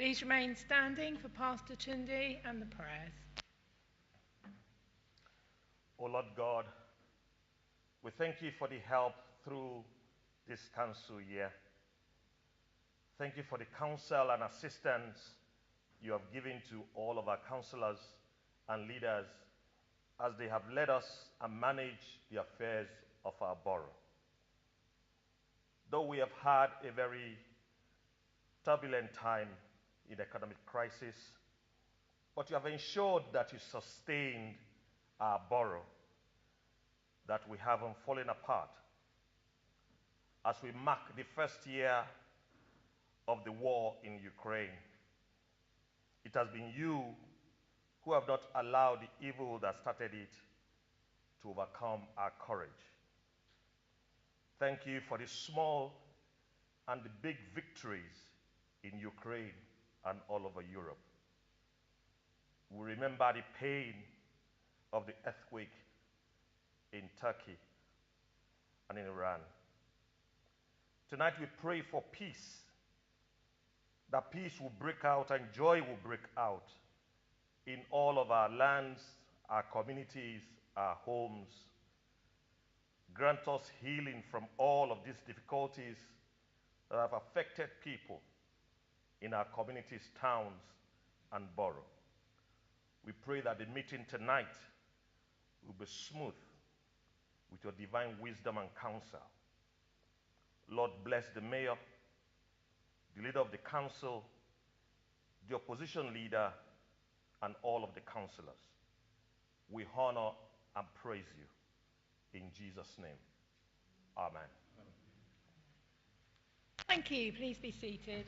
Please remain standing for Pastor Tunde and the prayers. O Lord God, we thank you for the help through this council year. Thank you for the counsel and assistance you have given to all of our councillors and leaders as they have led us and managed the affairs of our borough. Though we have had a very turbulent time in economic crisis, but you have ensured that you sustained our borough, that we haven't fallen apart. As we mark the first year of the war in Ukraine, it has been you who have not allowed the evil that started it to overcome our courage. Thank you for the small and the big victories in Ukraine and all over Europe. We remember the pain of the earthquake in Turkey and in Iran. Tonight we pray for peace, that peace will break out and joy will break out in all of our lands, our communities, our homes. Grant us healing from all of these difficulties that have affected people in our communities, towns, and borough. We pray that the meeting tonight will be smooth with your divine wisdom and counsel. Lord, bless the mayor, the leader of the council, the opposition leader, and all of the councillors. We honor and praise you. In Jesus' name, amen. Thank you. Please be seated.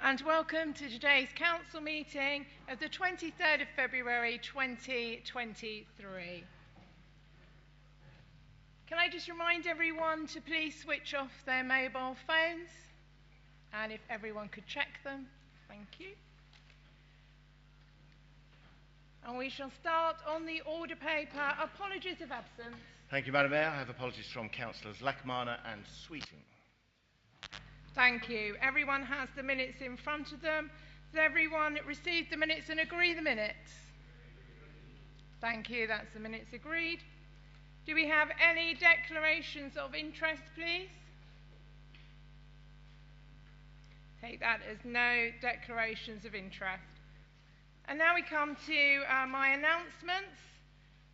And welcome to today's council meeting of the 23rd of February 2023. Can I just remind everyone to please switch off their mobile phones, and if everyone could check them, thank you. And we shall start on the order paper. Apologies of absence. Thank you, Madam Mayor. I have apologies from Councillors Lackmana and Sweeting. Thank you. Everyone has the minutes in front of them. Has everyone received the minutes and agree the minutes? Thank you. That's the minutes agreed. Do we have any declarations of interest, please? Take that as no declarations of interest. And now we come to my announcements.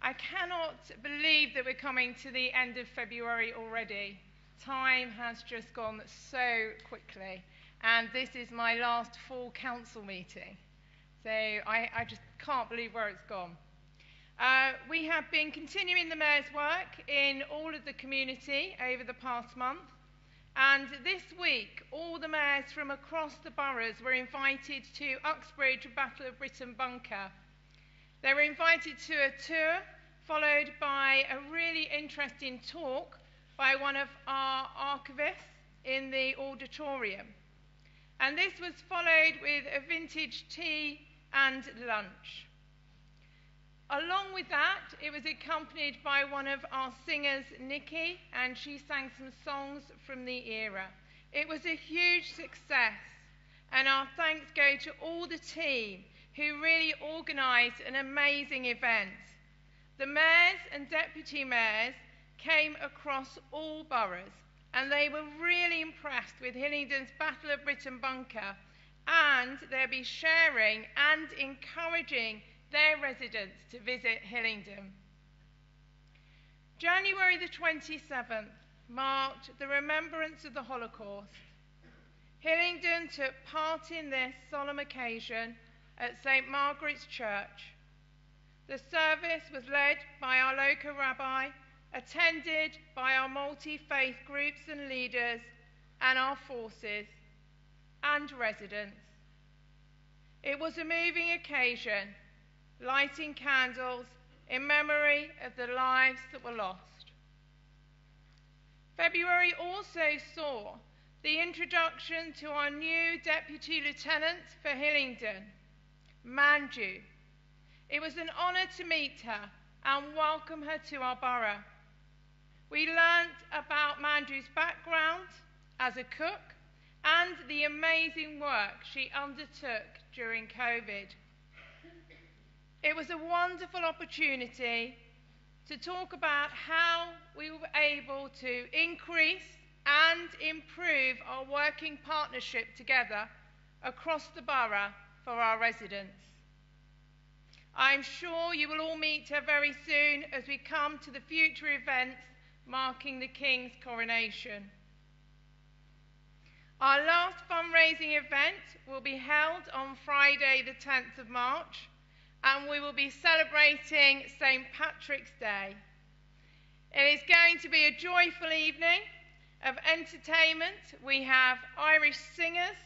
I cannot believe that we're coming to the end of February already. Time has just gone so quickly, and this is my last full council meeting. So I just can't believe where it's gone. We have been continuing the Mayor's work in all of the community over the past month, and this week all the mayors from across the boroughs were invited to Uxbridge Battle of Britain Bunker. They were invited to a tour, followed by a really interesting talk by one of our archivists in the auditorium. And this was followed with a vintage tea and lunch. Along with that, it was accompanied by one of our singers, Nikki, and she sang some songs from the era. It was a huge success, and our thanks go to all the team who really organised an amazing event. The mayors and deputy mayors came across all boroughs, and they were really impressed with Hillingdon's Battle of Britain Bunker, and they'll be sharing and encouraging their residents to visit Hillingdon. January the 27th marked the remembrance of the Holocaust. Hillingdon took part in this solemn occasion at St. Margaret's Church. The service was led by our local rabbi, attended by our multi-faith groups and leaders, and our forces and residents. It was a moving occasion, lighting candles in memory of the lives that were lost. February also saw the introduction to our new Deputy Lieutenant for Hillingdon, Manju. It was an honour to meet her and welcome her to our borough. We learnt about Manju's background as a cook and the amazing work she undertook during COVID. It was a wonderful opportunity to talk about how we were able to increase and improve our working partnership together across the borough for our residents. I'm sure you will all meet her very soon as we come to the future events marking the King's coronation. Our last fundraising event will be held on Friday the 10th of March, and we will be celebrating St. Patrick's Day. It is going to be a joyful evening of entertainment. We have Irish singers,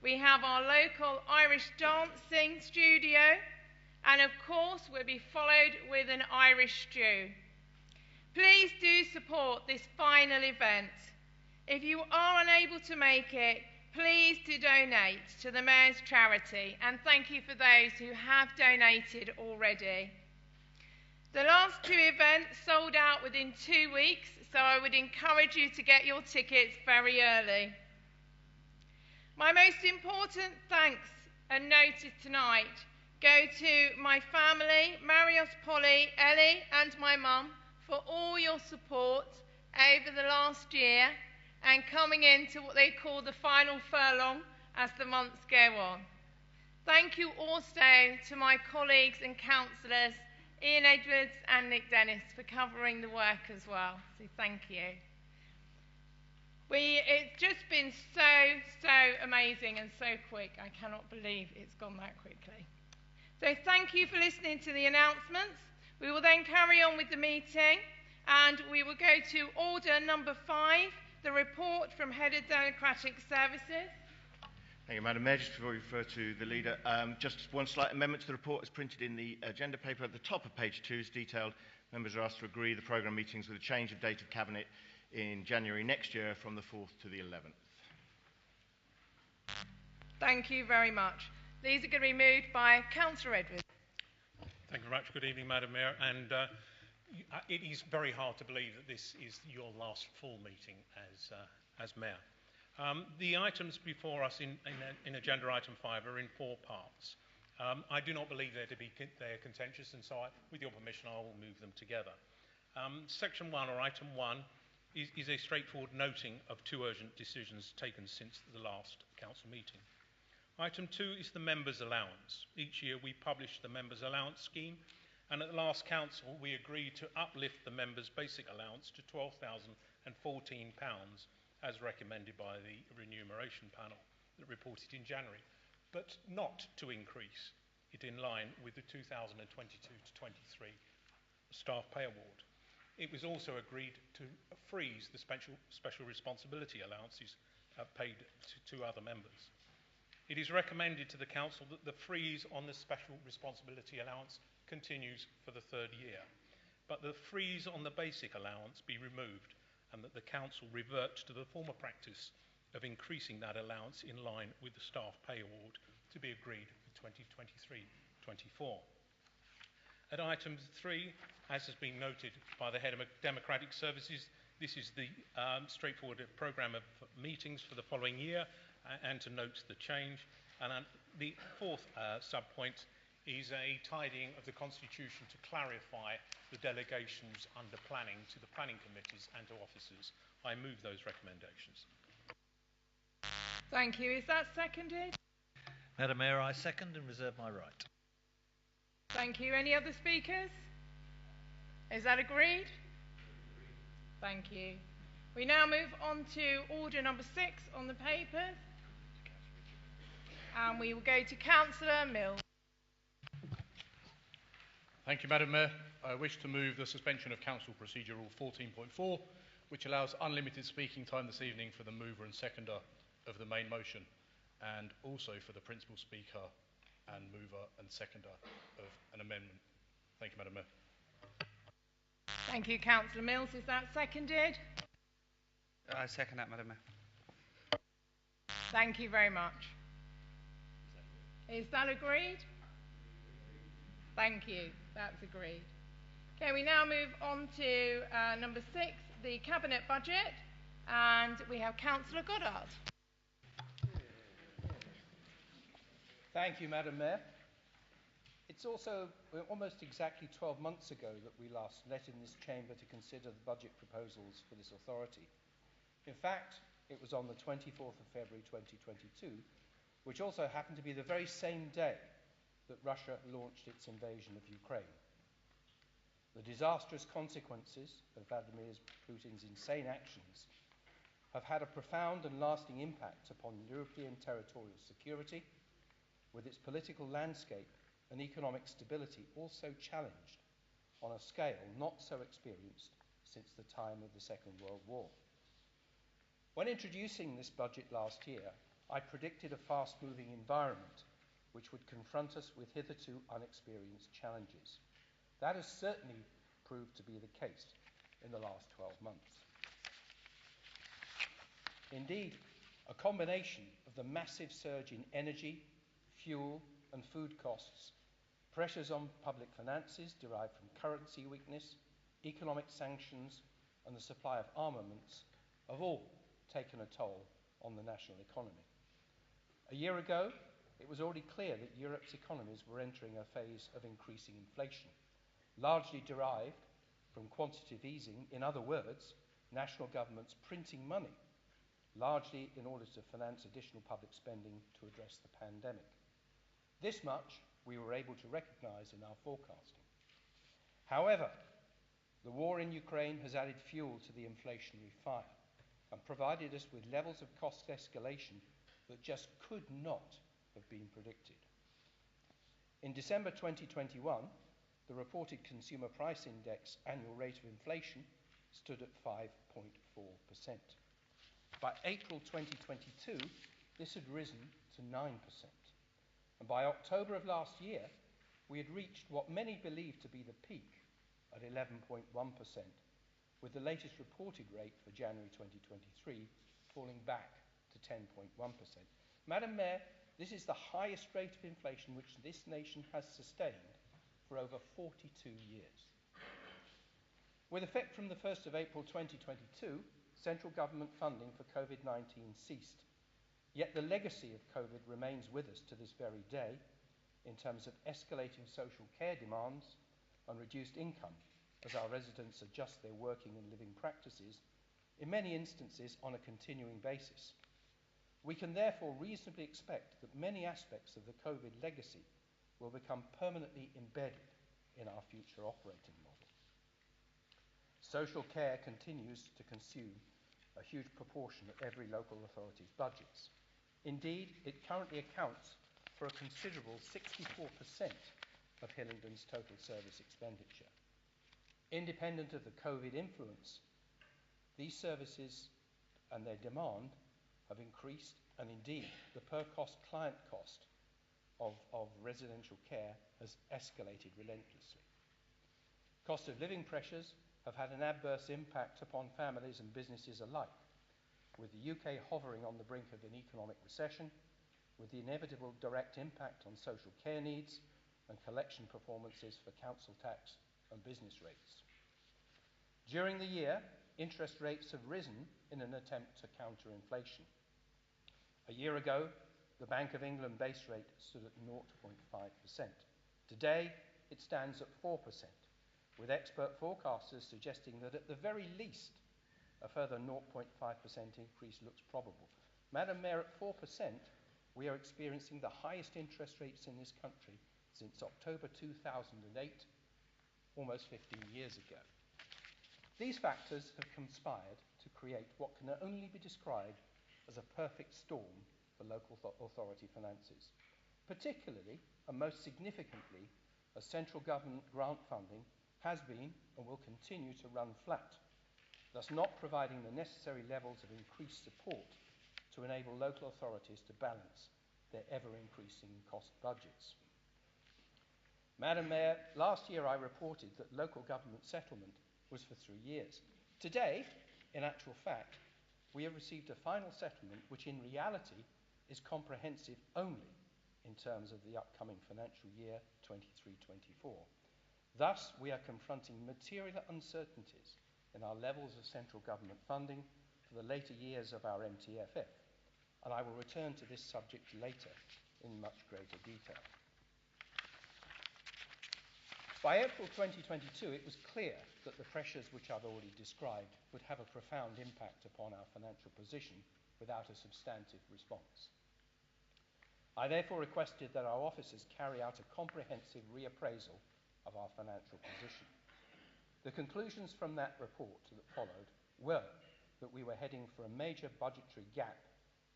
we have our local Irish dancing studio, and of course we'll be followed with an Irish stew. Please do support this final event. If you are unable to make it, please do donate to the Mayor's charity, and thank you for those who have donated already. The last two events sold out within 2 weeks, so I would encourage you to get your tickets very early. My most important thanks and notice tonight go to my family, Marios, Polly, Ellie and my mum, for all your support over the last year and coming into what they call the final furlong as the months go on. Thank you also to my colleagues and councillors, Cllr Edwards and Nick Dennis, for covering the work as well. So thank you. It's just been so amazing and so quick. I cannot believe it's gone that quickly. So thank you for listening to the announcements. We will then carry on with the meeting, and we will go to order number 5, the report from Head of Democratic Services. Thank you, Madam Mayor. Just before we refer to the leader, just one slight amendment to the report as printed in the agenda paper at the top of page 2 is detailed. Members are asked to agree the programme meetings with a change of date of Cabinet in January next year from the 4th to the 11th. Thank you very much. These are going to be moved by Councillor Edwards. Thank you very much. Good evening, Madam Mayor. And it is very hard to believe that this is your last full meeting as Mayor. The items before us in Agenda Item 5 are in 4 parts. I do not believe they're contentious, and so with your permission, I will move them together. Section 1, or Item 1, is a straightforward noting of 2 urgent decisions taken since the last council meeting. Item 2 is the members' allowance. Each year we publish the members' allowance scheme, and at the last council we agreed to uplift the members' basic allowance to £12,014 as recommended by the remuneration panel that reported in January, but not to increase it in line with the 2022-23 staff pay award. It was also agreed to freeze the special responsibility allowances paid to other members. It is recommended to the Council that the freeze on the special responsibility allowance continues for the 3rd year, but the freeze on the basic allowance be removed and that the Council revert to the former practice of increasing that allowance in line with the staff pay award to be agreed for 2023-24. At item 3, as has been noted by the Head of Democratic Services, this is the straightforward programme of meetings for the following year, and to note the change. And the 4th sub-point is a tidying of the Constitution to clarify the delegations under planning to the planning committees and to officers. I move those recommendations. Thank you. Is that seconded? Madam Mayor, I second and reserve my right. Thank you. Any other speakers? Is that agreed? Thank you. We now move on to order number 6 on the papers. And we will go to Councillor Mills. Thank you, Madam Mayor. I wish to move the suspension of Council Procedure Rule 14.4, which allows unlimited speaking time this evening for the mover and seconder of the main motion, and also for the principal speaker and mover and seconder of an amendment. Thank you, Madam Mayor. Thank you, Councillor Mills. Is that seconded? I second that, Madam Mayor. Thank you very much. Is that agreed? Thank you. That's agreed. Okay, we now move on to number 6, the Cabinet Budget, and we have Councillor Goddard. Thank you, Madam Mayor. It's also almost exactly 12 months ago that we last met in this chamber to consider the budget proposals for this authority. In fact, it was on the 24th of February 2022, which also happened to be the very same day that Russia launched its invasion of Ukraine. The disastrous consequences of Vladimir Putin's insane actions have had a profound and lasting impact upon European territorial security, with its political landscape and economic stability also challenged on a scale not so experienced since the time of the Second World War. When introducing this budget last year, I predicted a fast-moving environment which would confront us with hitherto unexperienced challenges. That has certainly proved to be the case in the last 12 months. Indeed, a combination of the massive surge in energy, fuel and food costs, pressures on public finances derived from currency weakness, economic sanctions and the supply of armaments have all taken a toll on the national economy. A year ago, it was already clear that Europe's economies were entering a phase of increasing inflation, largely derived from quantitative easing, in other words, national governments printing money, largely in order to finance additional public spending to address the pandemic. This much we were able to recognise in our forecasting. However, the war in Ukraine has added fuel to the inflationary fire and provided us with levels of cost escalation that just could not have been predicted. In December 2021, the reported Consumer Price Index annual rate of inflation stood at 5.4%. By April 2022, this had risen to 9%. And by October of last year, we had reached what many believed to be the peak at 11.1%, with the latest reported rate for January 2023 falling back to 10.1%. Madam Mayor, this is the highest rate of inflation which this nation has sustained for over 42 years. With effect from the 1st of April 2022, central government funding for COVID-19 ceased. Yet the legacy of COVID remains with us to this very day in terms of escalating social care demands and reduced income as our residents adjust their working and living practices, in many instances on a continuing basis. We can therefore reasonably expect that many aspects of the COVID legacy will become permanently embedded in our future operating model. Social care continues to consume a huge proportion of every local authority's budgets. Indeed, it currently accounts for a considerable 64% of Hillingdon's total service expenditure. Independent of the COVID influence, these services and their demand have increased, and indeed the per-cost client cost of residential care has escalated relentlessly. Cost of living pressures have had an adverse impact upon families and businesses alike, with the UK hovering on the brink of an economic recession, with the inevitable direct impact on social care needs and collection performances for council tax and business rates. During the year, interest rates have risen in an attempt to counter inflation. A year ago, the Bank of England base rate stood at 0.5%. Today, it stands at 4%, with expert forecasters suggesting that at the very least, a further 0.5% increase looks probable. Madam Mayor, at 4%, we are experiencing the highest interest rates in this country since October 2008, almost 15 years ago. These factors have conspired to create what can only be described as a perfect storm for local authority finances, particularly and most significantly as central government grant funding has been and will continue to run flat, thus not providing the necessary levels of increased support to enable local authorities to balance their ever-increasing cost budgets. Madam Mayor, last year I reported that local government settlement was for 3 years. Today, in actual fact, we have received a final settlement which in reality is comprehensive only in terms of the upcoming financial year 23-24. Thus, we are confronting material uncertainties in our levels of central government funding for the later years of our MTFF, and I will return to this subject later in much greater detail. By April 2022, it was clear that the pressures which I've already described would have a profound impact upon our financial position without a substantive response. I therefore requested that our officers carry out a comprehensive reappraisal of our financial position. The conclusions from that report that followed were that we were heading for a major budgetary gap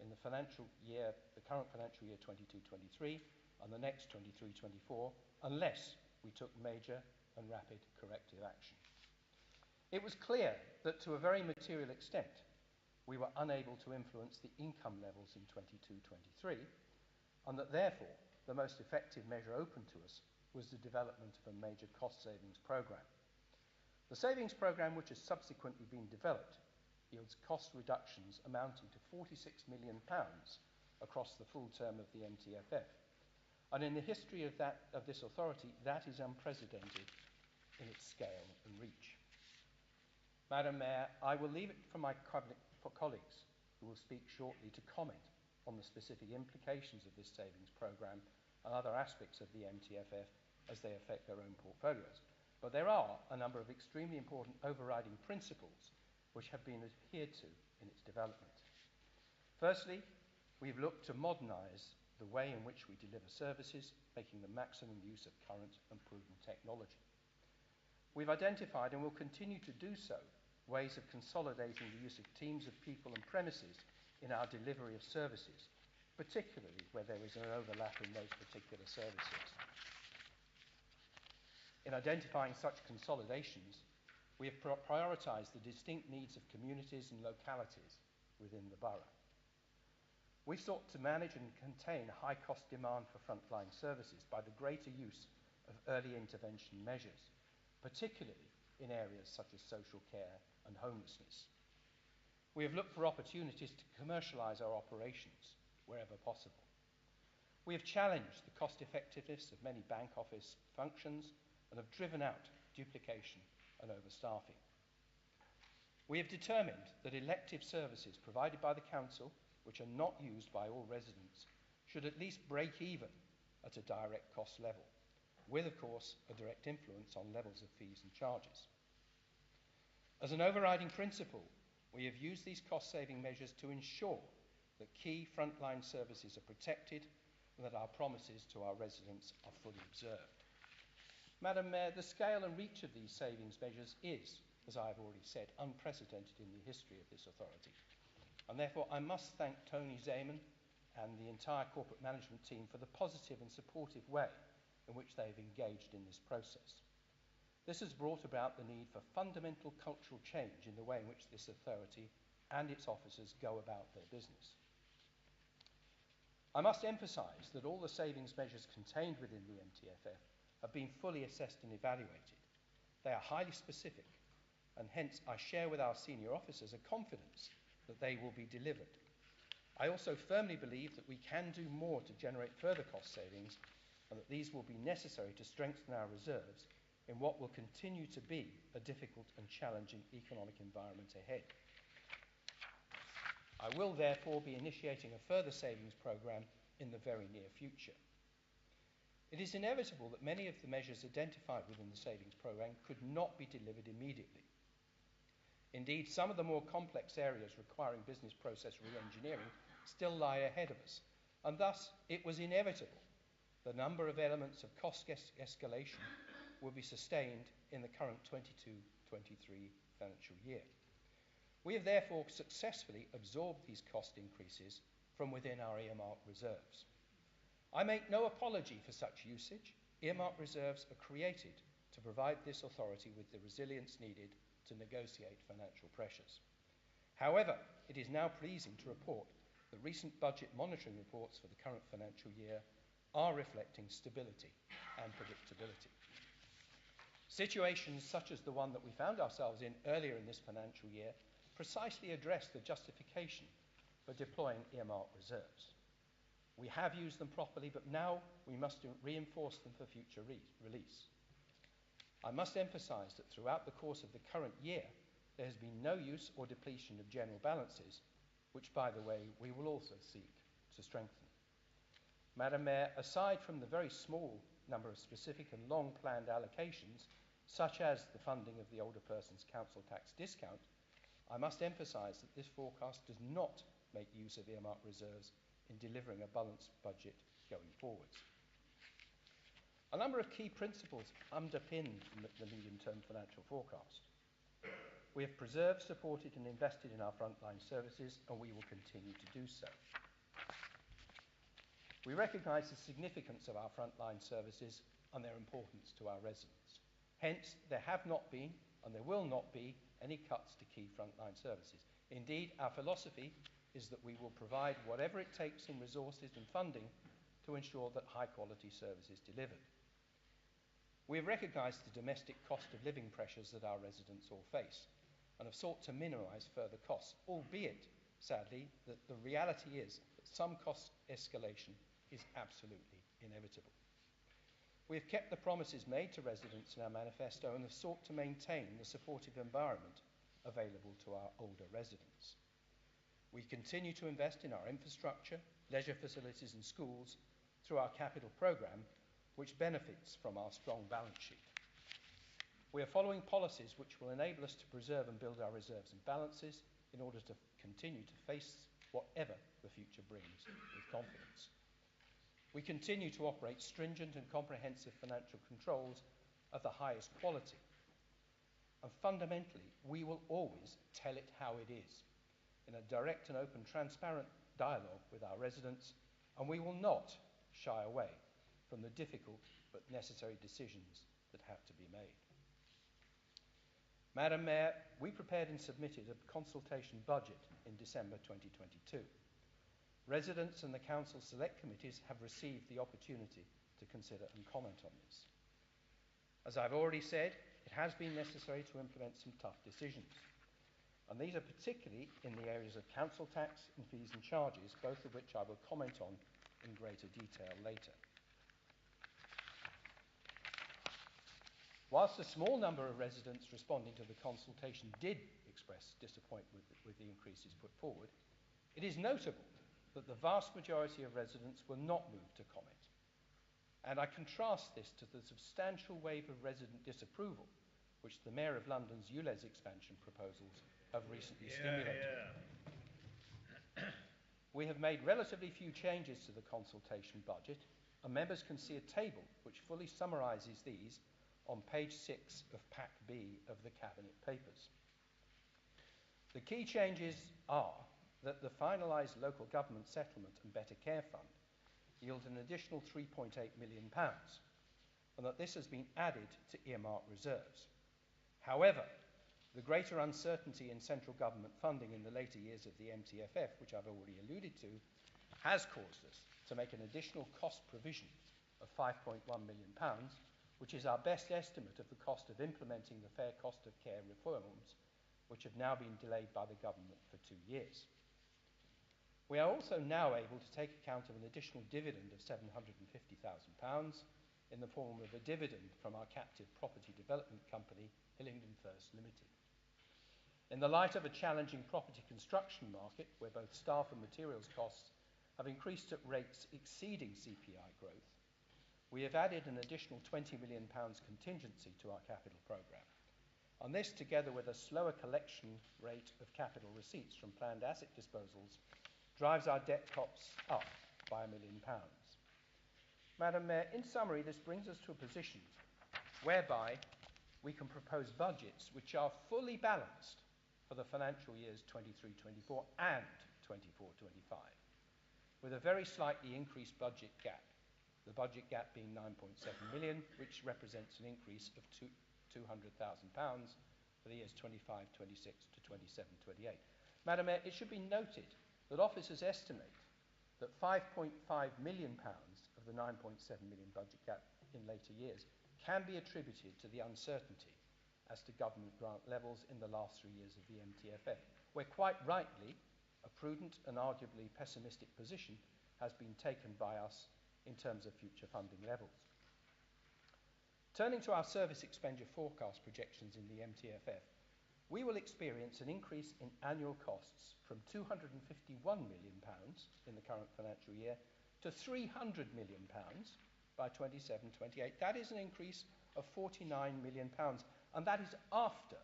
in the current financial year 22-23 and the next 23-24, unless we took major and rapid corrective action. It was clear that to a very material extent, we were unable to influence the income levels in 22-23, and that therefore the most effective measure open to us was the development of a major cost savings programme. The savings programme, which has subsequently been developed, yields cost reductions amounting to £46 million across the full term of the MTFF. And in the history of this authority, that is unprecedented in its scale and reach. Madam Mayor, I will leave it for my colleagues who will speak shortly to comment on the specific implications of this savings programme and other aspects of the MTFF as they affect their own portfolios. But there are a number of extremely important overriding principles which have been adhered to in its development. Firstly, we've looked to modernise the way in which we deliver services, making the maximum use of current and proven technology. We've identified, and will continue to do so, ways of consolidating the use of teams of people and premises in our delivery of services, particularly where there is an overlap in those particular services. In identifying such consolidations, we have prioritised the distinct needs of communities and localities within the borough. We've sought to manage and contain high-cost demand for frontline services by the greater use of early intervention measures, particularly in areas such as social care and homelessness. We have looked for opportunities to commercialise our operations wherever possible. We have challenged the cost-effectiveness of many bank office functions and have driven out duplication and overstaffing. We have determined that elective services provided by the council, which are not used by all residents, should at least break even at a direct cost level, with, of course, a direct influence on levels of fees and charges. As an overriding principle, we have used these cost-saving measures to ensure that key frontline services are protected and that our promises to our residents are fully observed. Madam Mayor, the scale and reach of these savings measures is, as I have already said, unprecedented in the history of this authority. And therefore, I must thank Tony Zeman and the entire corporate management team for the positive and supportive way in which they have engaged in this process. This has brought about the need for fundamental cultural change in the way in which this authority and its officers go about their business. I must emphasise that all the savings measures contained within the MTFF have been fully assessed and evaluated. They are highly specific, and hence I share with our senior officers a confidence that they will be delivered. I also firmly believe that we can do more to generate further cost savings, and that these will be necessary to strengthen our reserves in what will continue to be a difficult and challenging economic environment ahead. I will therefore be initiating a further savings programme in the very near future. It is inevitable that many of the measures identified within the savings programme could not be delivered immediately. Indeed, some of the more complex areas requiring business process re-engineering still lie ahead of us, and thus it was inevitable the number of elements of cost escalation will be sustained in the current 22-23 financial year. We have therefore successfully absorbed these cost increases from within our earmark reserves. I make no apology for such usage. Earmark reserves are created to provide this authority with the resilience needed to negotiate financial pressures. However, it is now pleasing to report that recent budget monitoring reports for the current financial year are reflecting stability and predictability. Situations such as the one that we found ourselves in earlier in this financial year precisely address the justification for deploying earmark reserves. We have used them properly, but now we must reinforce them for future release. I must emphasise that throughout the course of the current year, there has been no use or depletion of general balances, which, by the way, we will also seek to strengthen. Madam Mayor, aside from the very small number of specific and long-planned allocations, such as the funding of the Older Persons Council Tax discount, I must emphasise that this forecast does not make use of earmark reserves in delivering a balanced budget going forwards. A number of key principles underpin the medium-term financial forecast. We have preserved, supported and invested in our frontline services, and we will continue to do so. We recognise the significance of our frontline services and their importance to our residents. Hence, there have not been, and there will not be, any cuts to key frontline services. Indeed, our philosophy is that we will provide whatever it takes in resources and funding to ensure that high-quality service is delivered. We have recognised the domestic cost of living pressures that our residents all face and have sought to minimise further costs, albeit, sadly, that the reality is that some cost escalation is absolutely inevitable. We have kept the promises made to residents in our manifesto and have sought to maintain the supportive environment available to our older residents. We continue to invest in our infrastructure, leisure facilities and schools through our capital programme, which benefits from our strong balance sheet. We are following policies which will enable us to preserve and build our reserves and balances in order to continue to face whatever the future brings with confidence. We continue to operate stringent and comprehensive financial controls of the highest quality. And fundamentally, we will always tell it how it is, in a direct and open, transparent dialogue with our residents, and we will not shy away from the difficult but necessary decisions that have to be made. Madam Mayor, we prepared and submitted a consultation budget in December 2022. Residents and the Council Select Committees have received the opportunity to consider and comment on this. As I've already said, it has been necessary to implement some tough decisions, and these are particularly in the areas of council tax and fees and charges, both of which I will comment on in greater detail later. Whilst a small number of residents responding to the consultation did express disappointment with the increases put forward, it is notable that the vast majority of residents were not moved to comment. And I contrast this to the substantial wave of resident disapproval which the Mayor of London's ULEZ expansion proposals have recently stimulated. We have made relatively few changes to the consultation budget, and members can see a table which fully summarises these on page 6 of Pack B of the Cabinet Papers. The key changes are that the finalised local government settlement and better care fund yield an additional £3.8 million, and that this has been added to earmark reserves. However, the greater uncertainty in central government funding in the later years of the MTFF, which I've already alluded to, has caused us to make an additional cost provision of £5.1 million, which is our best estimate of the cost of implementing the fair cost of care reforms, which have now been delayed by the government for 2 years. We are also now able to take account of an additional dividend of £750,000 in the form of a dividend from our captive property development company, Hillingdon First Limited. In the light of a challenging property construction market, where both staff and materials costs have increased at rates exceeding CPI growth, we have added an additional £20 million contingency to our capital programme. And this, together with a slower collection rate of capital receipts from planned asset disposals, drives our debt costs up by £1 million. Madam Mayor, in summary, this brings us to a position whereby we can propose budgets which are fully balanced for the financial years 23-24 and 24-25, with a very slightly increased budget gap, the budget gap being £9.7 million, which represents an increase of £200,000 for the years 25-26 to 27-28. Madam Mayor, it should be noted that officers estimate that £5.5 million of the £9.7 million budget gap in later years can be attributed to the uncertainty as to government grant levels in the last 3 years of the MTFF, where quite rightly a prudent and arguably pessimistic position has been taken by us in terms of future funding levels. Turning to our service expenditure forecast projections in the MTFF, we will experience an increase in annual costs from £251 million in the current financial year to £300 million by 27-28. That is an increase of £49 million, and that is after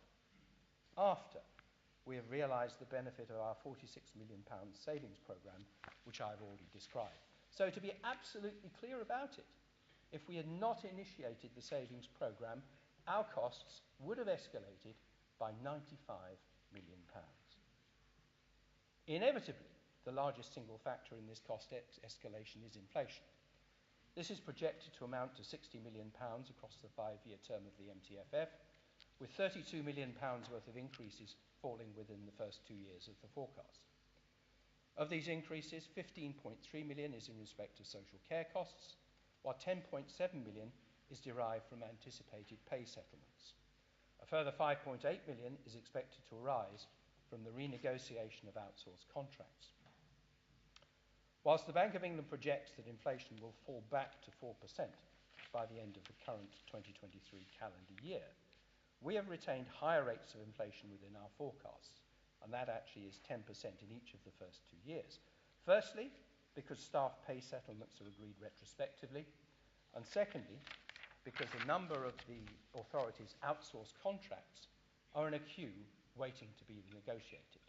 we have realised the benefit of our £46 million savings programme, which I've already described. So to be absolutely clear about it, if we had not initiated the savings programme, our costs would have escalated by £95 million. Inevitably, the largest single factor in this cost escalation is inflation. This is projected to amount to £60 million across the 5-year term of the MTFF, with £32 million worth of increases falling within the first 2 years of the forecast. Of these increases, £15.3 million is in respect of social care costs, while £10.7 million is derived from anticipated pay settlements. A further £5.8 million is expected to arise from the renegotiation of outsourced contracts. Whilst the Bank of England projects that inflation will fall back to 4% by the end of the current 2023 calendar year, we have retained higher rates of inflation within our forecasts, and that actually is 10% in each of the first 2 years. Firstly, because staff pay settlements are agreed retrospectively, and secondly, because a number of the authorities' outsourced contracts are in a queue waiting to be negotiated.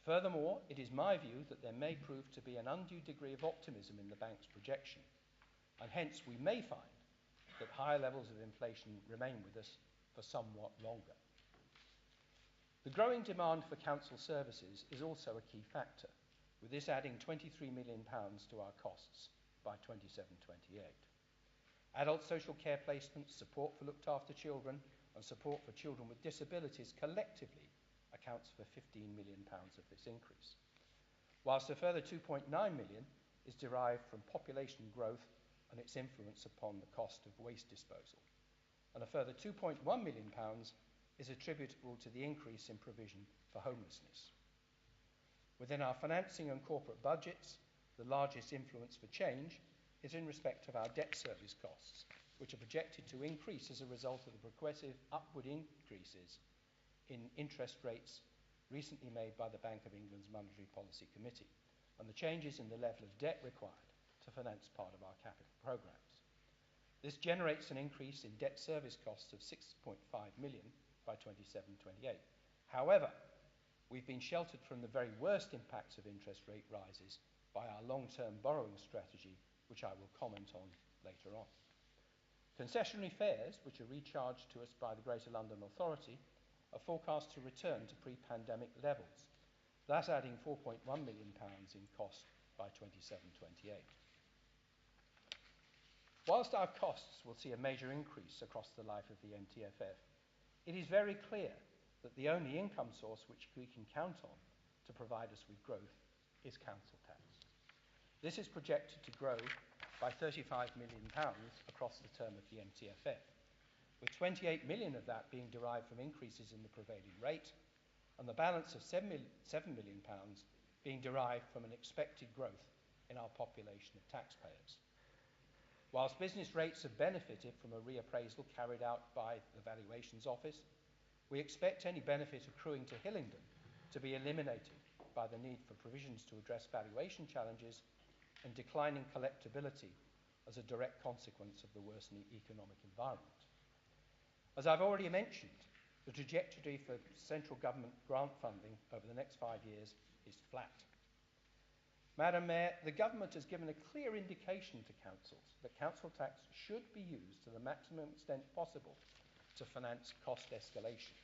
Furthermore, it is my view that there may prove to be an undue degree of optimism in the bank's projection, and hence we may find that higher levels of inflation remain with us for somewhat longer. The growing demand for council services is also a key factor, with this adding £23 million to our costs by 27-28. Adult social care placements, support for looked after children, and support for children with disabilities collectively accounts for £15 million of this increase, whilst a further £2.9 million is derived from population growth and its influence upon the cost of waste disposal, and a further £2.1 million is attributable to the increase in provision for homelessness. Within our financing and corporate budgets, the largest influence for change is in respect of our debt service costs, which are projected to increase as a result of the progressive upward increases in interest rates recently made by the Bank of England's Monetary Policy Committee, and the changes in the level of debt required to finance part of our capital programmes. This generates an increase in debt service costs of £6.5 million by 27-28. However, we've been sheltered from the very worst impacts of interest rate rises by our long-term borrowing strategy, which I will comment on later on. Concessionary fares, which are recharged to us by the Greater London Authority, are forecast to return to pre-pandemic levels, thus adding £4.1 million in cost by 27-28. Whilst our costs will see a major increase across the life of the MTFF, it is very clear that the only income source which we can count on to provide us with growth is council tax. This is projected to grow by £35 million across the term of the MTFF, with £28 million of that being derived from increases in the prevailing rate, and the balance of £7 million being derived from an expected growth in our population of taxpayers. Whilst business rates have benefited from a reappraisal carried out by the Valuations Office, we expect any benefit accruing to Hillingdon to be eliminated by the need for provisions to address valuation challenges and declining collectability as a direct consequence of the worsening economic environment. As I've already mentioned, the trajectory for central government grant funding over the next 5 years is flat. Madam Mayor, the government has given a clear indication to councils that council tax should be used to the maximum extent possible to finance cost escalation.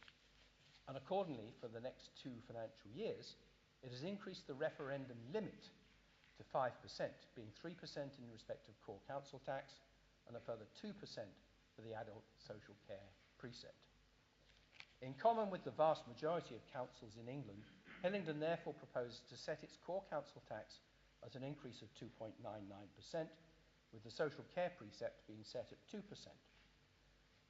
And accordingly, for the next 2 financial years, it has increased the referendum limit to 5%, being 3% in respect of core council tax and a further 2% for the adult social care precept. In common with the vast majority of councils in England, Hillingdon therefore proposes to set its core council tax at an increase of 2.99%, with the social care precept being set at 2%,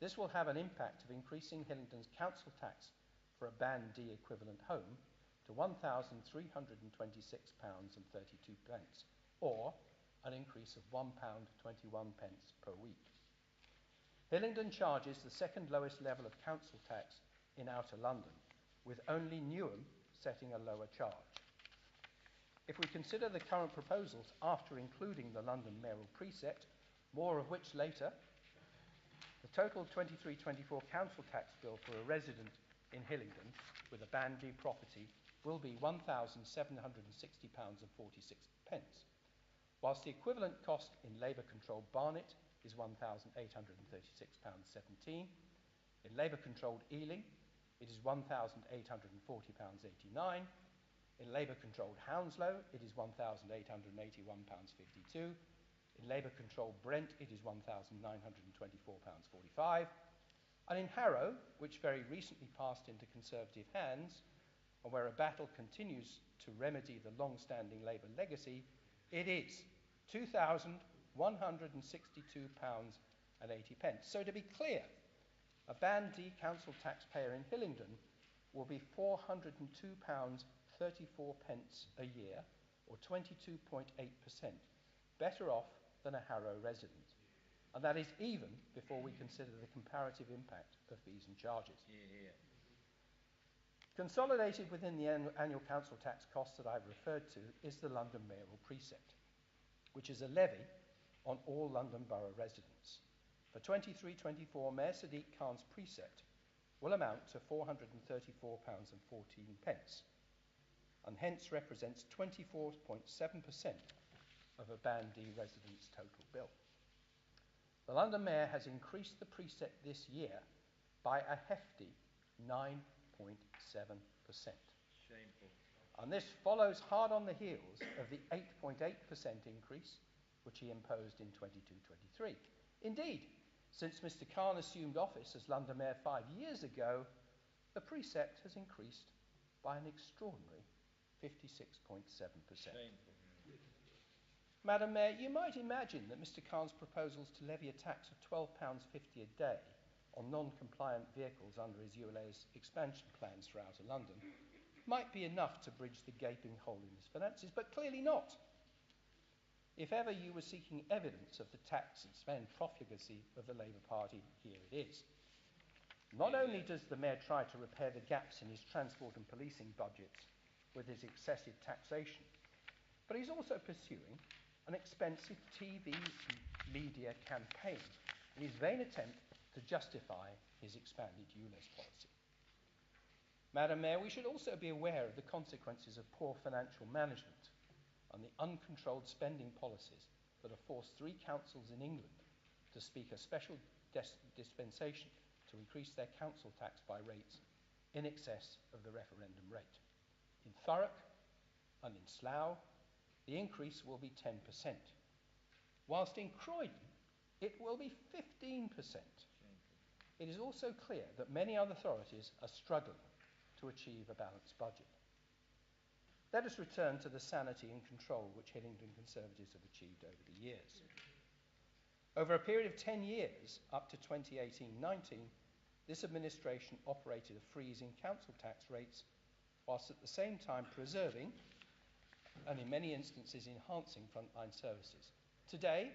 This will have an impact of increasing Hillingdon's council tax for a Band D equivalent home to £1,326.32, or an increase of £1.21 per week. Hillingdon charges the second lowest level of council tax in Outer London, with only Newham setting a lower charge. If we consider the current proposals after including the London mayoral precept, more of which later, the total 23-24 council tax bill for a resident in Hillingdon with a Band D property will be £1,760.46, whilst the equivalent cost in Labour-controlled Barnet is £1,836.17, in Labour-controlled Ealing it is £1,840.89, in Labour-controlled Hounslow it is £1,881.52, in Labour-controlled Brent it is £1,924.45, and in Harrow, which very recently passed into Conservative hands, and where a battle continues to remedy the long-standing Labour legacy, it is £2,162.80. So to be clear, a Band D council taxpayer in Hillingdon will be £402.34 a year, or 22.8%, better off than a Harrow resident. And that is even before we consider the comparative impact of fees and charges. Yeah. Consolidated within the annual council tax costs that I've referred to is the London mayoral precept, which is a levy on all London borough residents. For 23-24, Mayor Sadiq Khan's precept will amount to £434.14, and hence represents 24.7% of a Band D resident's total bill. The London Mayor has increased the precept this year by a hefty 9.7%. Shameful. And this follows hard on the heels of the 8.8% increase which he imposed in 22-23. Indeed, since Mr. Khan assumed office as London Mayor 5 years ago, the precept has increased by an extraordinary 56.7%. Shameful. Madam Mayor, you might imagine that Mr. Khan's proposals to levy a tax of £12.50 a day on non-compliant vehicles under his ULA's expansion plans for Outer London might be enough to bridge the gaping hole in his finances, but clearly not. If ever you were seeking evidence of the tax and spend profligacy of the Labour Party, here it is. Not only does the Mayor try to repair the gaps in his transport and policing budgets with his excessive taxation, but he's also pursuing an expensive TV media campaign in his vain attempt to justify his expanded ULEZ policy. Madam Mayor, we should also be aware of the consequences of poor financial management and the uncontrolled spending policies that have forced 3 councils in England to speak a special dispensation to increase their council tax by rates in excess of the referendum rate. In Thurrock and in Slough, the increase will be 10%, whilst in Croydon it will be 15%. It is also clear that many other authorities are struggling to achieve a balanced budget. Let us return to the sanity and control which Hillingdon Conservatives have achieved over the years. Over a period of 10 years, up to 2018-19, this administration operated a freeze in council tax rates, whilst at the same time preserving, and in many instances enhancing, frontline services. Today,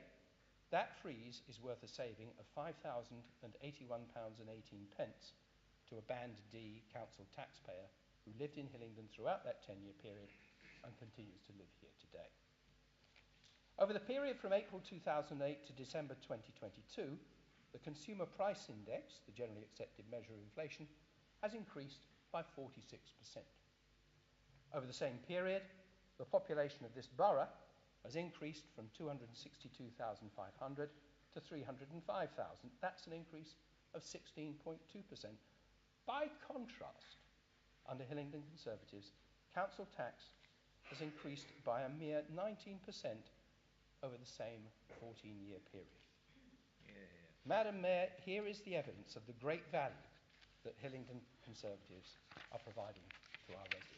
that freeze is worth a saving of £5,081.18 to a Band D council taxpayer who lived in Hillingdon throughout that 10-year period and continues to live here today. Over the period from April 2008 to December 2022, the Consumer Price Index, the generally accepted measure of inflation, has increased by 46%. Over the same period, the population of this borough has increased from 262,500 to 305,000. That's an increase of 16.2%. By contrast, under Hillingdon Conservatives, council tax has increased by a mere 19% over the same 14-year period. Madam Mayor, here is the evidence of the great value that Hillingdon Conservatives are providing to our residents.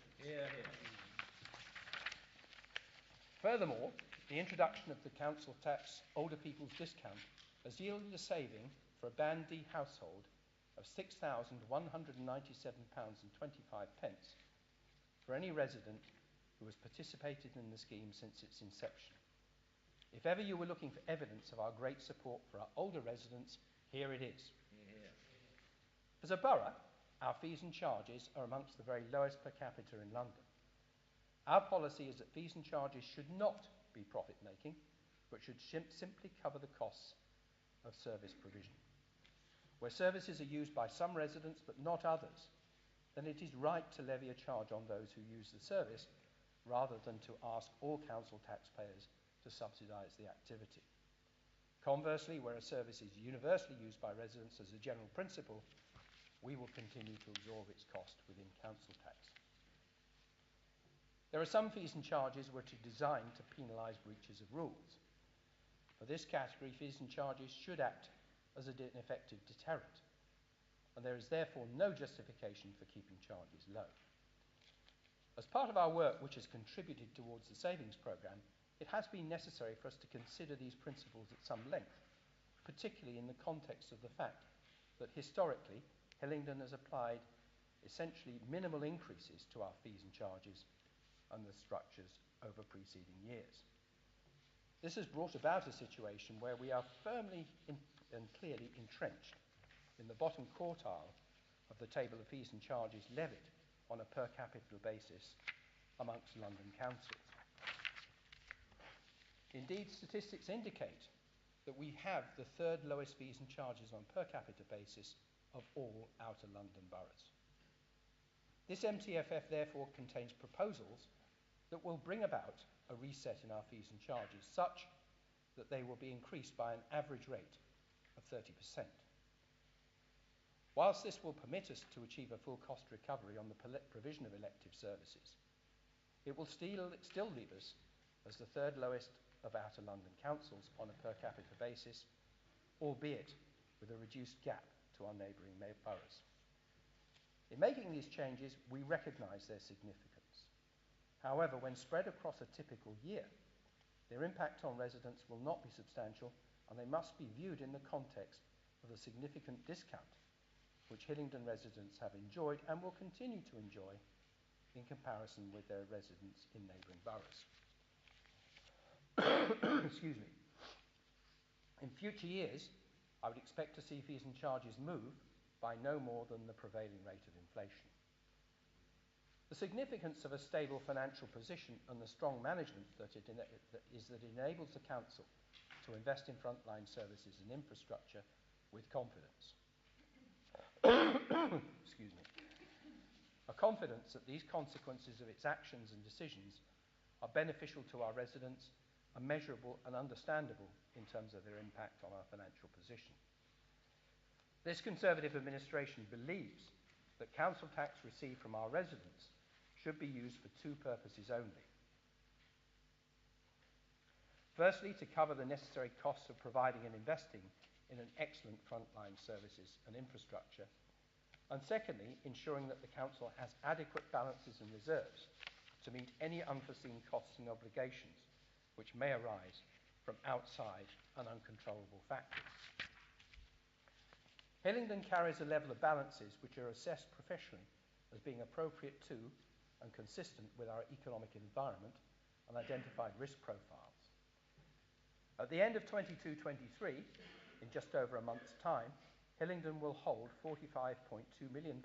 Furthermore, the introduction of the council tax older people's discount has yielded a saving for a Band D household of £6,197.25 for any resident who has participated in the scheme since its inception. If ever you were looking for evidence of our great support for our older residents, here it is. As a borough, our fees and charges are amongst the very lowest per capita in London. Our policy is that fees and charges should not be profit-making, but should simply cover the costs of service provision. Where services are used by some residents but not others, then it is right to levy a charge on those who use the service rather than to ask all council taxpayers to subsidise the activity. Conversely, where a service is universally used by residents as a general principle, we will continue to absorb its cost within council tax. There are some fees and charges which are designed to penalise breaches of rules. For this category, fees and charges should act as an effective deterrent, and there is therefore no justification for keeping charges low. As part of our work which has contributed towards the savings programme, it has been necessary for us to consider these principles at some length, particularly in the context of the fact that historically Hillingdon has applied essentially minimal increases to our fees and charges and the structures over preceding years. This has brought about a situation where we are firmly and clearly entrenched in the bottom quartile of the table of fees and charges levied on a per capita basis amongst London councils. Indeed, statistics indicate that we have the third lowest fees and charges on per capita basis of all outer London boroughs. This MTFF therefore contains proposals that will bring about a reset in our fees and charges such that they will be increased by an average rate of 30%. Whilst this will permit us to achieve a full cost recovery on the provision of elective services, it will still leave us as the third lowest of outer London councils on a per capita basis, albeit with a reduced gap to our neighbouring boroughs. In making these changes, we recognise their significance. However, when spread across a typical year, their impact on residents will not be substantial, and they must be viewed in the context of the significant discount which Hillingdon residents have enjoyed and will continue to enjoy in comparison with their residents in neighbouring boroughs. Excuse me. In future years, I would expect to see fees and charges move by no more than the prevailing rate of inflation. The significance of a stable financial position and the strong management that it enables the council to invest in frontline services and infrastructure with confidence. Excuse me. A confidence that these consequences of its actions and decisions are beneficial to our residents, are measurable and understandable in terms of their impact on our financial position. This Conservative administration believes that council tax received from our residents should be used for two purposes only. Firstly, to cover the necessary costs of providing and investing in an excellent frontline services and infrastructure, and secondly, ensuring that the council has adequate balances and reserves to meet any unforeseen costs and obligations which may arise from outside and uncontrollable factors. Hillingdon carries a level of balances which are assessed professionally as being appropriate to and consistent with our economic environment and identified risk profiles. At the end of 22-23, in just over a month's time, Hillingdon will hold £45.2 million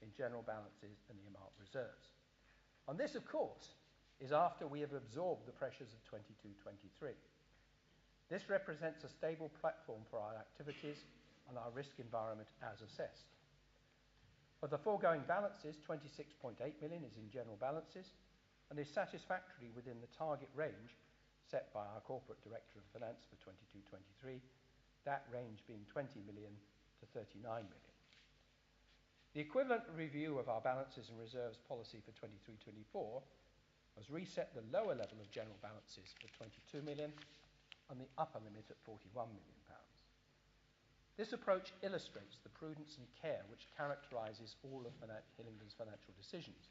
in general balances and earmarked reserves. And this, of course, is after we have absorbed the pressures of 22-23. This represents a stable platform for our activities and our risk environment as assessed. Of the foregoing balances, 26.8 million is in general balances and is satisfactorily within the target range set by our Corporate Director of Finance for 22-23, that range being 20 million to 39 million. The equivalent review of our balances and reserves policy for 23-24 has reset the lower level of general balances for 22 million and the upper limit at 41 million pounds. This approach illustrates the prudence and care which characterises all of Hillingdon's financial decisions.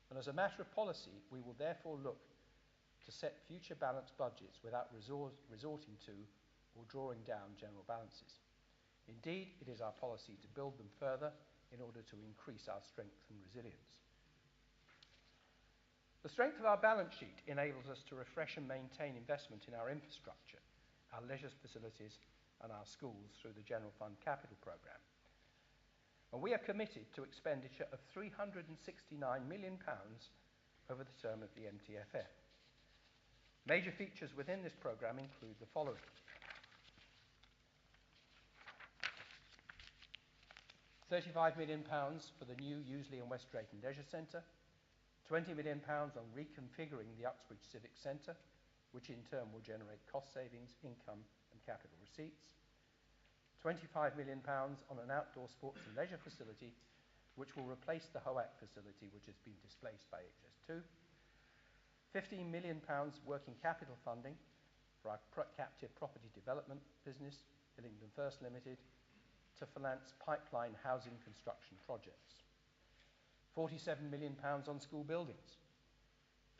And as a matter of policy, we will therefore look to set future balanced budgets without resorting to or drawing down general balances. Indeed, it is our policy to build them further in order to increase our strength and resilience. The strength of our balance sheet enables us to refresh and maintain investment in our infrastructure, our leisure facilities and our schools through the General Fund Capital Programme. And we are committed to expenditure of £369 million over the term of the MTFF. Major features within this programme include the following. £35 million for the new Useley and West Drayton Leisure Centre, £20 million on reconfiguring the Uxbridge Civic Centre, which in turn will generate cost savings, income and capital receipts, £25 million on an outdoor sports and leisure facility, which will replace the HOAC facility, which has been displaced by HS2, £15 million working capital funding for our captive property development business, Hillingdon First Limited, to finance pipeline housing construction projects. £47 million on school buildings,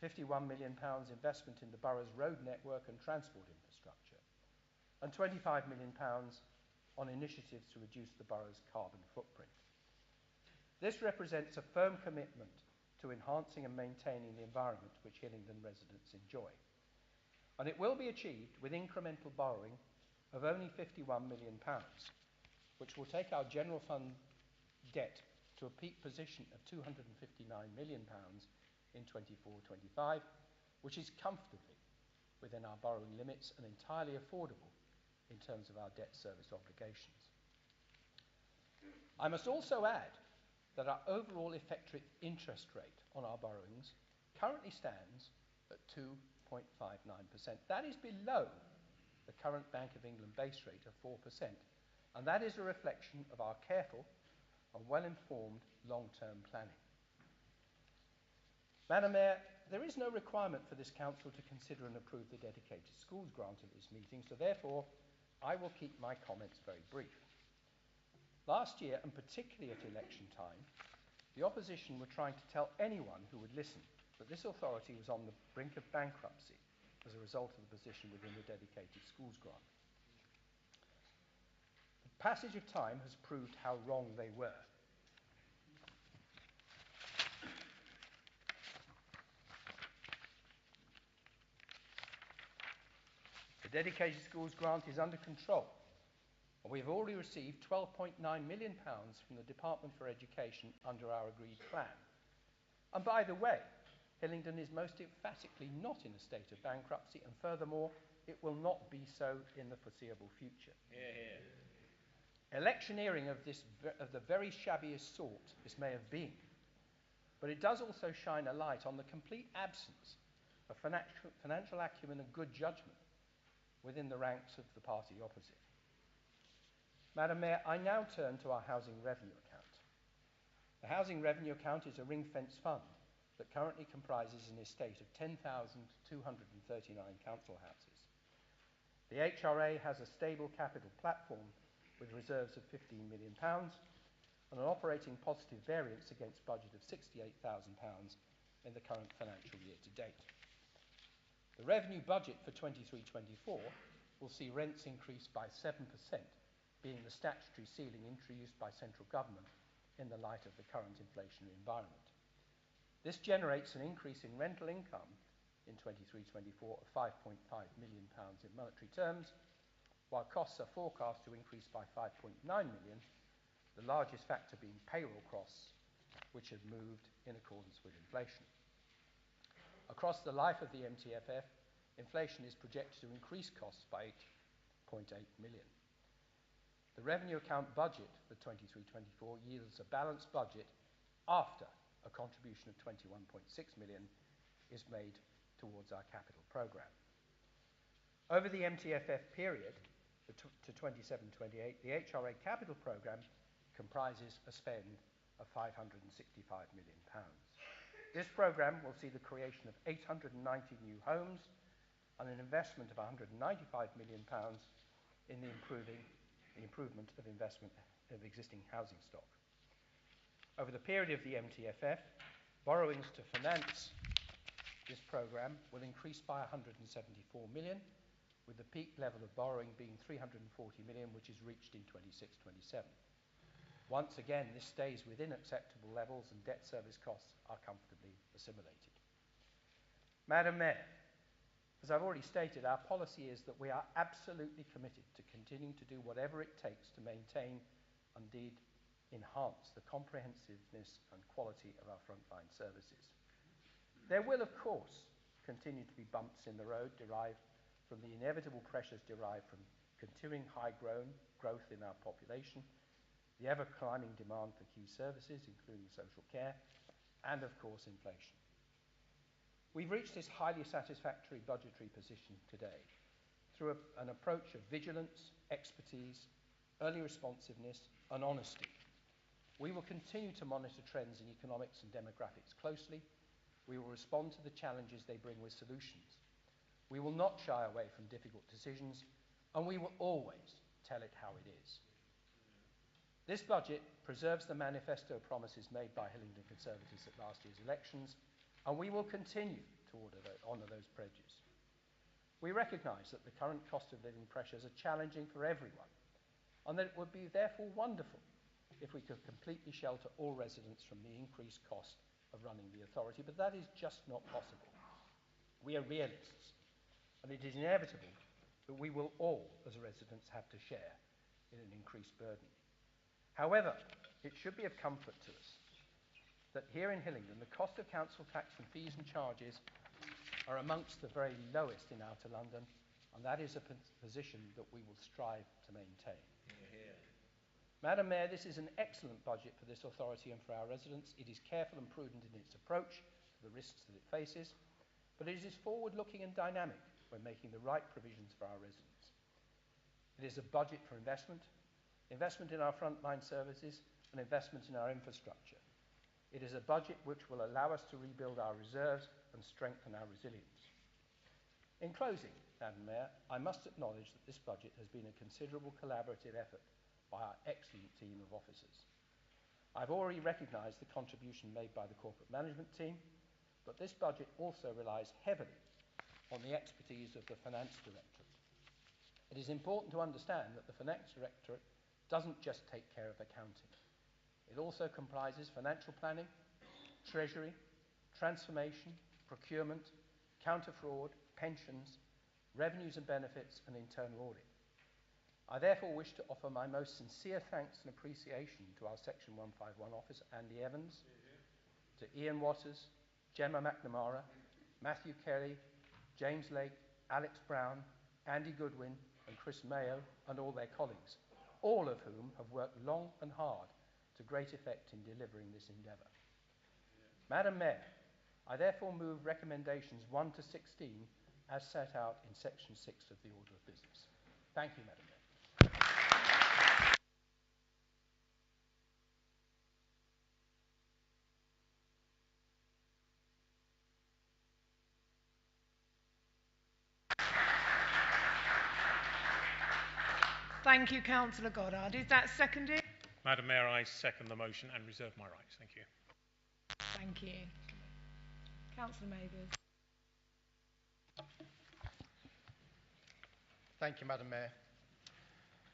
£51 million investment in the borough's road network and transport infrastructure, and £25 million on initiatives to reduce the borough's carbon footprint. This represents a firm commitment to enhancing and maintaining the environment which Hillingdon residents enjoy. And it will be achieved with incremental borrowing of only £51 million, which will take our general fund debt to a peak position of £259 million in 24-25, which is comfortably within our borrowing limits and entirely affordable in terms of our debt service obligations. I must also add that our overall effective interest rate on our borrowings currently stands at 2.59%. That is below the current Bank of England base rate of 4%, and that is a reflection of our careful and well-informed long-term planning. Madam Mayor, there is no requirement for this Council to consider and approve the dedicated schools grant at this meeting, so therefore I will keep my comments very brief. Last year, and particularly at election time, the opposition were trying to tell anyone who would listen that this authority was on the brink of bankruptcy as a result of the position within the dedicated schools grant. The passage of time has proved how wrong they were. The dedicated schools grant is under control, and we have already received £12.9 million from the Department for Education under our agreed plan. And by the way, Hillingdon is most emphatically not in a state of bankruptcy, and furthermore, it will not be so in the foreseeable future. Electioneering of the very shabbiest sort this may have been, but it does also shine a light on the complete absence of financial acumen and good judgment within the ranks of the party opposite. Madam Mayor, I now turn to our housing revenue account. The housing revenue account is a ring-fence fund that currently comprises an estate of 10,239 council houses. The HRA has a stable capital platform with reserves of £15 million and an operating positive variance against budget of £68,000 in the current financial year to date. The revenue budget for 23-24 will see rents increase by 7%, being the statutory ceiling introduced by central government in the light of the current inflationary environment. This generates an increase in rental income in 23-24 of £5.5 million in monetary terms, while costs are forecast to increase by £5.9 million, the largest factor being payroll costs, which have moved in accordance with inflation. Across the life of the MTFF, inflation is projected to increase costs by £8.8 million. The revenue account budget for 23-24 yields a balanced budget after a contribution of £21.6 million is made towards our capital programme. Over the MTFF period to 27-28, the HRA capital programme comprises a spend of £565 million. This programme will see the creation of 890 new homes and an investment of £195 million in the improvement of existing housing stock. Over the period of the MTFF, borrowings to finance this programme will increase by £174 million, with the peak level of borrowing being 340 million, which is reached in 26-27. Once again, this stays within acceptable levels and debt service costs are comfortably assimilated. Madam Mayor, as I've already stated, our policy is that we are absolutely committed to continuing to do whatever it takes to maintain, indeed enhance, the comprehensiveness and quality of our frontline services. There will, of course, continue to be bumps in the road derived from the inevitable pressures derived from continuing high growth in our population, the ever-climbing demand for key services, including social care, and, of course, inflation. We've reached this highly satisfactory budgetary position today through an approach of vigilance, expertise, early responsiveness, and honesty. We will continue to monitor trends in economics and demographics closely. We will respond to the challenges they bring with solutions. We will not shy away from difficult decisions, and we will always tell it how it is. This budget preserves the manifesto promises made by Hillingdon Conservatives at last year's elections, and we will continue to honour those pledges. We recognise that the current cost of living pressures are challenging for everyone, and that it would be therefore wonderful if we could completely shelter all residents from the increased cost of running the authority, but that is just not possible. We are realists, and it is inevitable that we will all, as residents, have to share in an increased burden. However, it should be of comfort to us that here in Hillingdon, the cost of council tax and fees and charges are amongst the very lowest in Outer London, and that is a position that we will strive to maintain. Madam Mayor, this is an excellent budget for this authority and for our residents. It is careful and prudent in its approach to the risks that it faces, but it is forward-looking and dynamic when making the right provisions for our residents. It is a budget for investment in our frontline services, and investment in our infrastructure. It is a budget which will allow us to rebuild our reserves and strengthen our resilience. In closing, Madam Mayor, I must acknowledge that this budget has been a considerable collaborative effort by our excellent team of officers. I've already recognised the contribution made by the corporate management team, but this budget also relies heavily on the expertise of the Finance Directorate. It is important to understand that the Finance Directorate doesn't just take care of accounting. It also comprises financial planning, treasury, transformation, procurement, counter-fraud, pensions, revenues and benefits, and internal audit. I therefore wish to offer my most sincere thanks and appreciation to our Section 151 officer, Andy Evans, to Ian Waters, Gemma McNamara, Matthew Kelly, James Lake, Alex Brown, Andy Goodwin, and Chris Mayo, and all their colleagues, all of whom have worked long and hard to great effect in delivering this endeavour. Madam Mayor, I therefore move recommendations 1 to 16 as set out in Section 6 of the Order of Business. Thank you, Madam Mayor. Thank you, Councillor Goddard. Is that seconded? Madam Mayor, I second the motion and reserve my rights. Thank you. Thank you. Councillor Mathers. Thank you, Madam Mayor.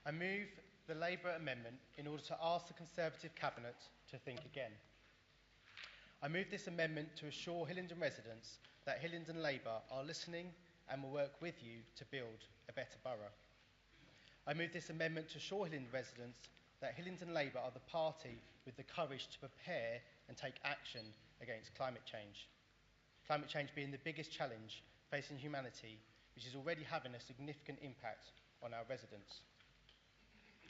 I move the Labour amendment in order to ask the Conservative Cabinet to think again. I move this amendment to assure Hillingdon residents that Hillingdon Labour are listening and will work with you to build a better borough. I move this amendment to assure Hillingdon residents that Hillingdon Labour are the party with the courage to prepare and take action against climate change. Climate change being the biggest challenge facing humanity, which is already having a significant impact on our residents.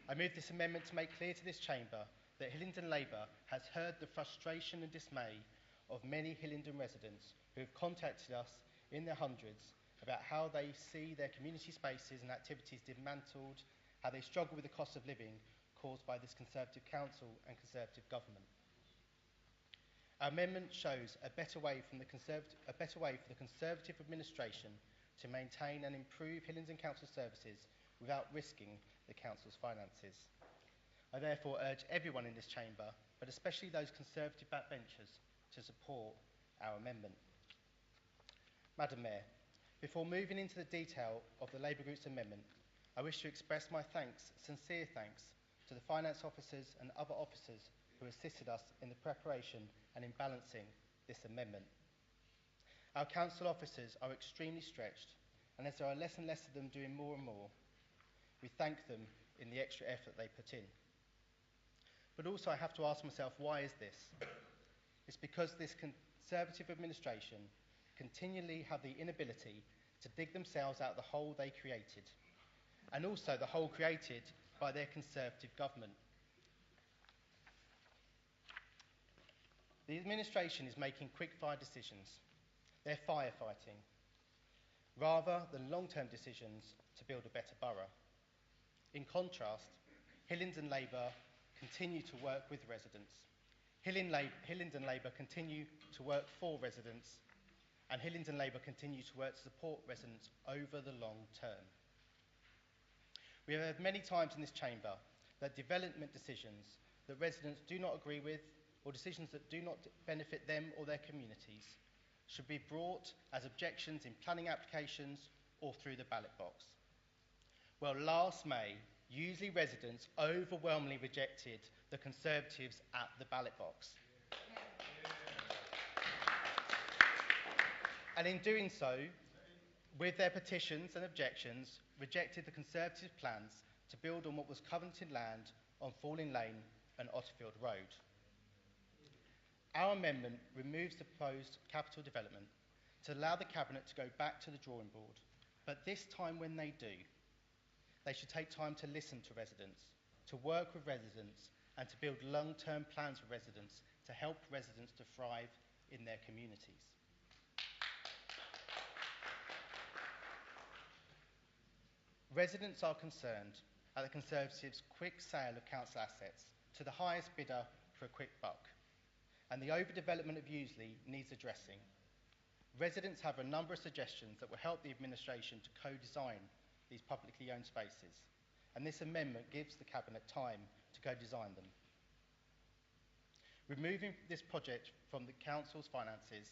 I move this amendment to make clear to this chamber that Hillingdon Labour has heard the frustration and dismay of many Hillingdon residents who have contacted us in their hundreds about how they see their community spaces and activities dismantled, how they struggle with the cost of living caused by this Conservative Council and Conservative government. Our amendment shows a better way for the Conservative administration to maintain and improve Hillingdon Council services without risking the Council's finances. I therefore urge everyone in this chamber, but especially those Conservative backbenchers, to support our amendment. Madam Mayor, Before moving into the detail of the Labour Group's amendment, I wish to express my sincere thanks to the finance officers and other officers who assisted us in the preparation and in balancing this amendment. Our council officers are extremely stretched, and as there are less and less of them doing more and more, we thank them in the extra effort they put in. But also I have to ask myself, why is this? It's because this Conservative administration continually have the inability to dig themselves out of the hole they created, and also the hole created by their Conservative government. The administration is making quick-fire decisions. They're firefighting, rather than long-term decisions to build a better borough. In contrast, Hillingdon Labour continue to work with residents. Hillingdon Labour continue to work for residents, and Hillingdon Labour continue to work to support residents over the long term. We have heard many times in this chamber that development decisions that residents do not agree with, or decisions that do not benefit them or their communities, should be brought as objections in planning applications or through the ballot box. Well, last May, Useley residents overwhelmingly rejected the Conservatives at the ballot box. And in doing so, with their petitions and objections, rejected the Conservative plans to build on what was covenanted land on Falling Lane and Otterfield Road. Our amendment removes the proposed capital development to allow the Cabinet to go back to the drawing board, but this time when they do, they should take time to listen to residents, to work with residents, and to build long-term plans for residents to help residents to thrive in their communities. Residents are concerned at the Conservatives' quick sale of council assets to the highest bidder for a quick buck, and the overdevelopment of Useley needs addressing. Residents have a number of suggestions that will help the administration to co-design these publicly owned spaces, and this amendment gives the Cabinet time to co-design them. Removing this project from the Council's finances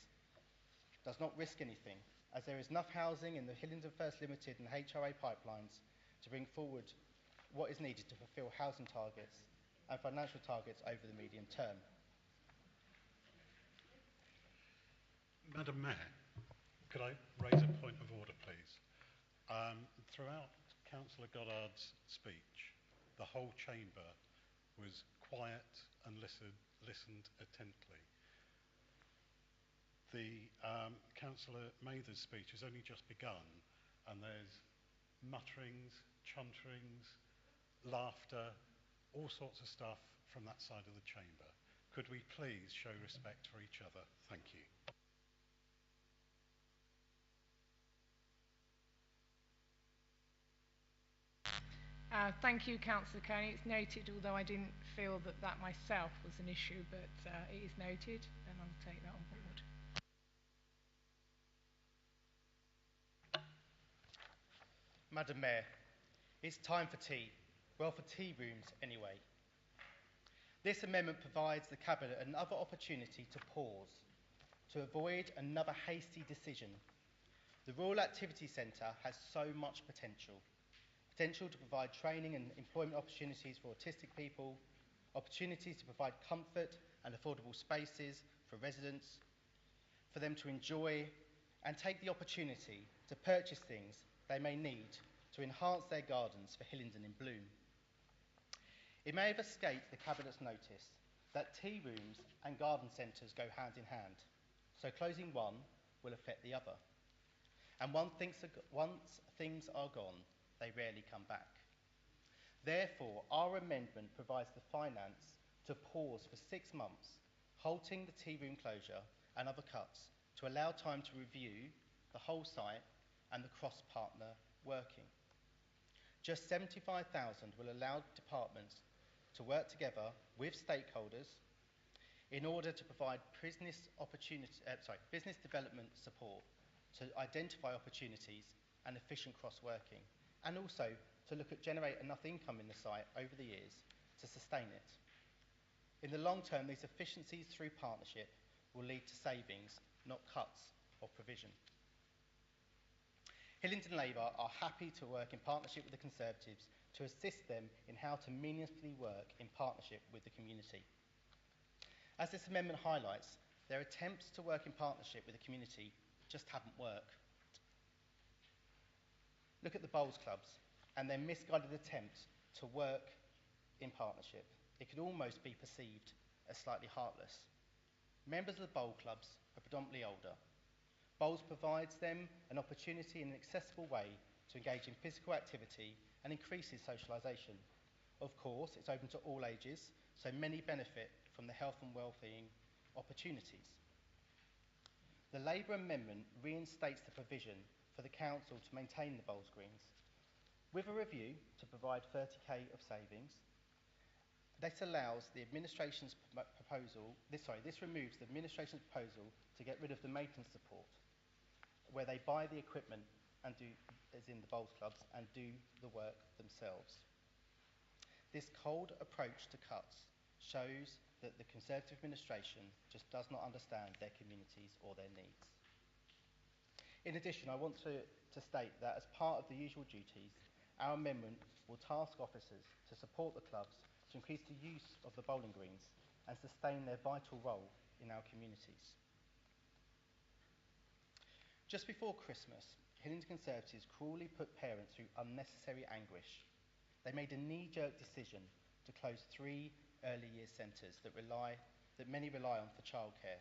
does not risk anything, as there is enough housing in the Hillingdon First Limited and HRA pipelines to bring forward what is needed to fulfil housing targets and financial targets over the medium term. Madam Mayor, could I raise a point of order, please? Throughout Councillor Goddard's speech, the whole chamber was quiet and listened attentively. The Councillor Mathers' speech has only just begun, and there's mutterings, chunterings, laughter, all sorts of stuff from that side of the chamber. Could we please show respect for each other? Thank you. Thank you, Councillor Coney. It's noted, although I didn't feel that that myself was an issue, but it is noted, and I'll take that on board. Madam Mayor, it's time for tea. Well, for tea rooms anyway. This amendment provides the Cabinet another opportunity to pause, to avoid another hasty decision. The Royal Activity Centre has so much potential. Potential to provide training and employment opportunities for autistic people, opportunities to provide comfort and affordable spaces for residents, for them to enjoy and take the opportunity to purchase things they may need to enhance their gardens for Hillingdon in bloom. It may have escaped the Cabinet's notice that tea rooms and garden centres go hand in hand, so closing one will affect the other. And once things are gone, they rarely come back. Therefore, our amendment provides the finance to pause for 6 months, halting the tea room closure and other cuts to allow time to review the whole site and the cross-partner working. Just 75,000 will allow departments to work together with stakeholders in order to provide business development support to identify opportunities and efficient cross-working, and also to look at generate enough income in the site over the years to sustain it. In the long term, these efficiencies through partnership will lead to savings, not cuts or provision. Hillingdon Labour are happy to work in partnership with the Conservatives to assist them in how to meaningfully work in partnership with the community. As this amendment highlights, their attempts to work in partnership with the community just haven't worked. Look at the bowls clubs and their misguided attempts to work in partnership. It could almost be perceived as slightly heartless. Members of the bowl clubs are predominantly older. Bowls provides them an opportunity in an accessible way to engage in physical activity and increases socialisation. Of course, it's open to all ages, so many benefit from the health and wellbeing opportunities. The Labour amendment reinstates the provision for the council to maintain the bowls greens, with a review to provide 30k of savings. This allows the administration's proposal. This removes the administration's proposal to get rid of the maintenance support, where they buy the equipment and do, as in the bowls clubs, and do the work themselves. This cold approach to cuts shows that the Conservative administration just does not understand their communities or their needs. In addition, I want to state that as part of the usual duties, our amendment will task officers to support the clubs to increase the use of the bowling greens and sustain their vital role in our communities. Just before Christmas, Hillingdon Conservatives cruelly put parents through unnecessary anguish. They made a knee-jerk decision to close 3 early years centres that many rely on for childcare.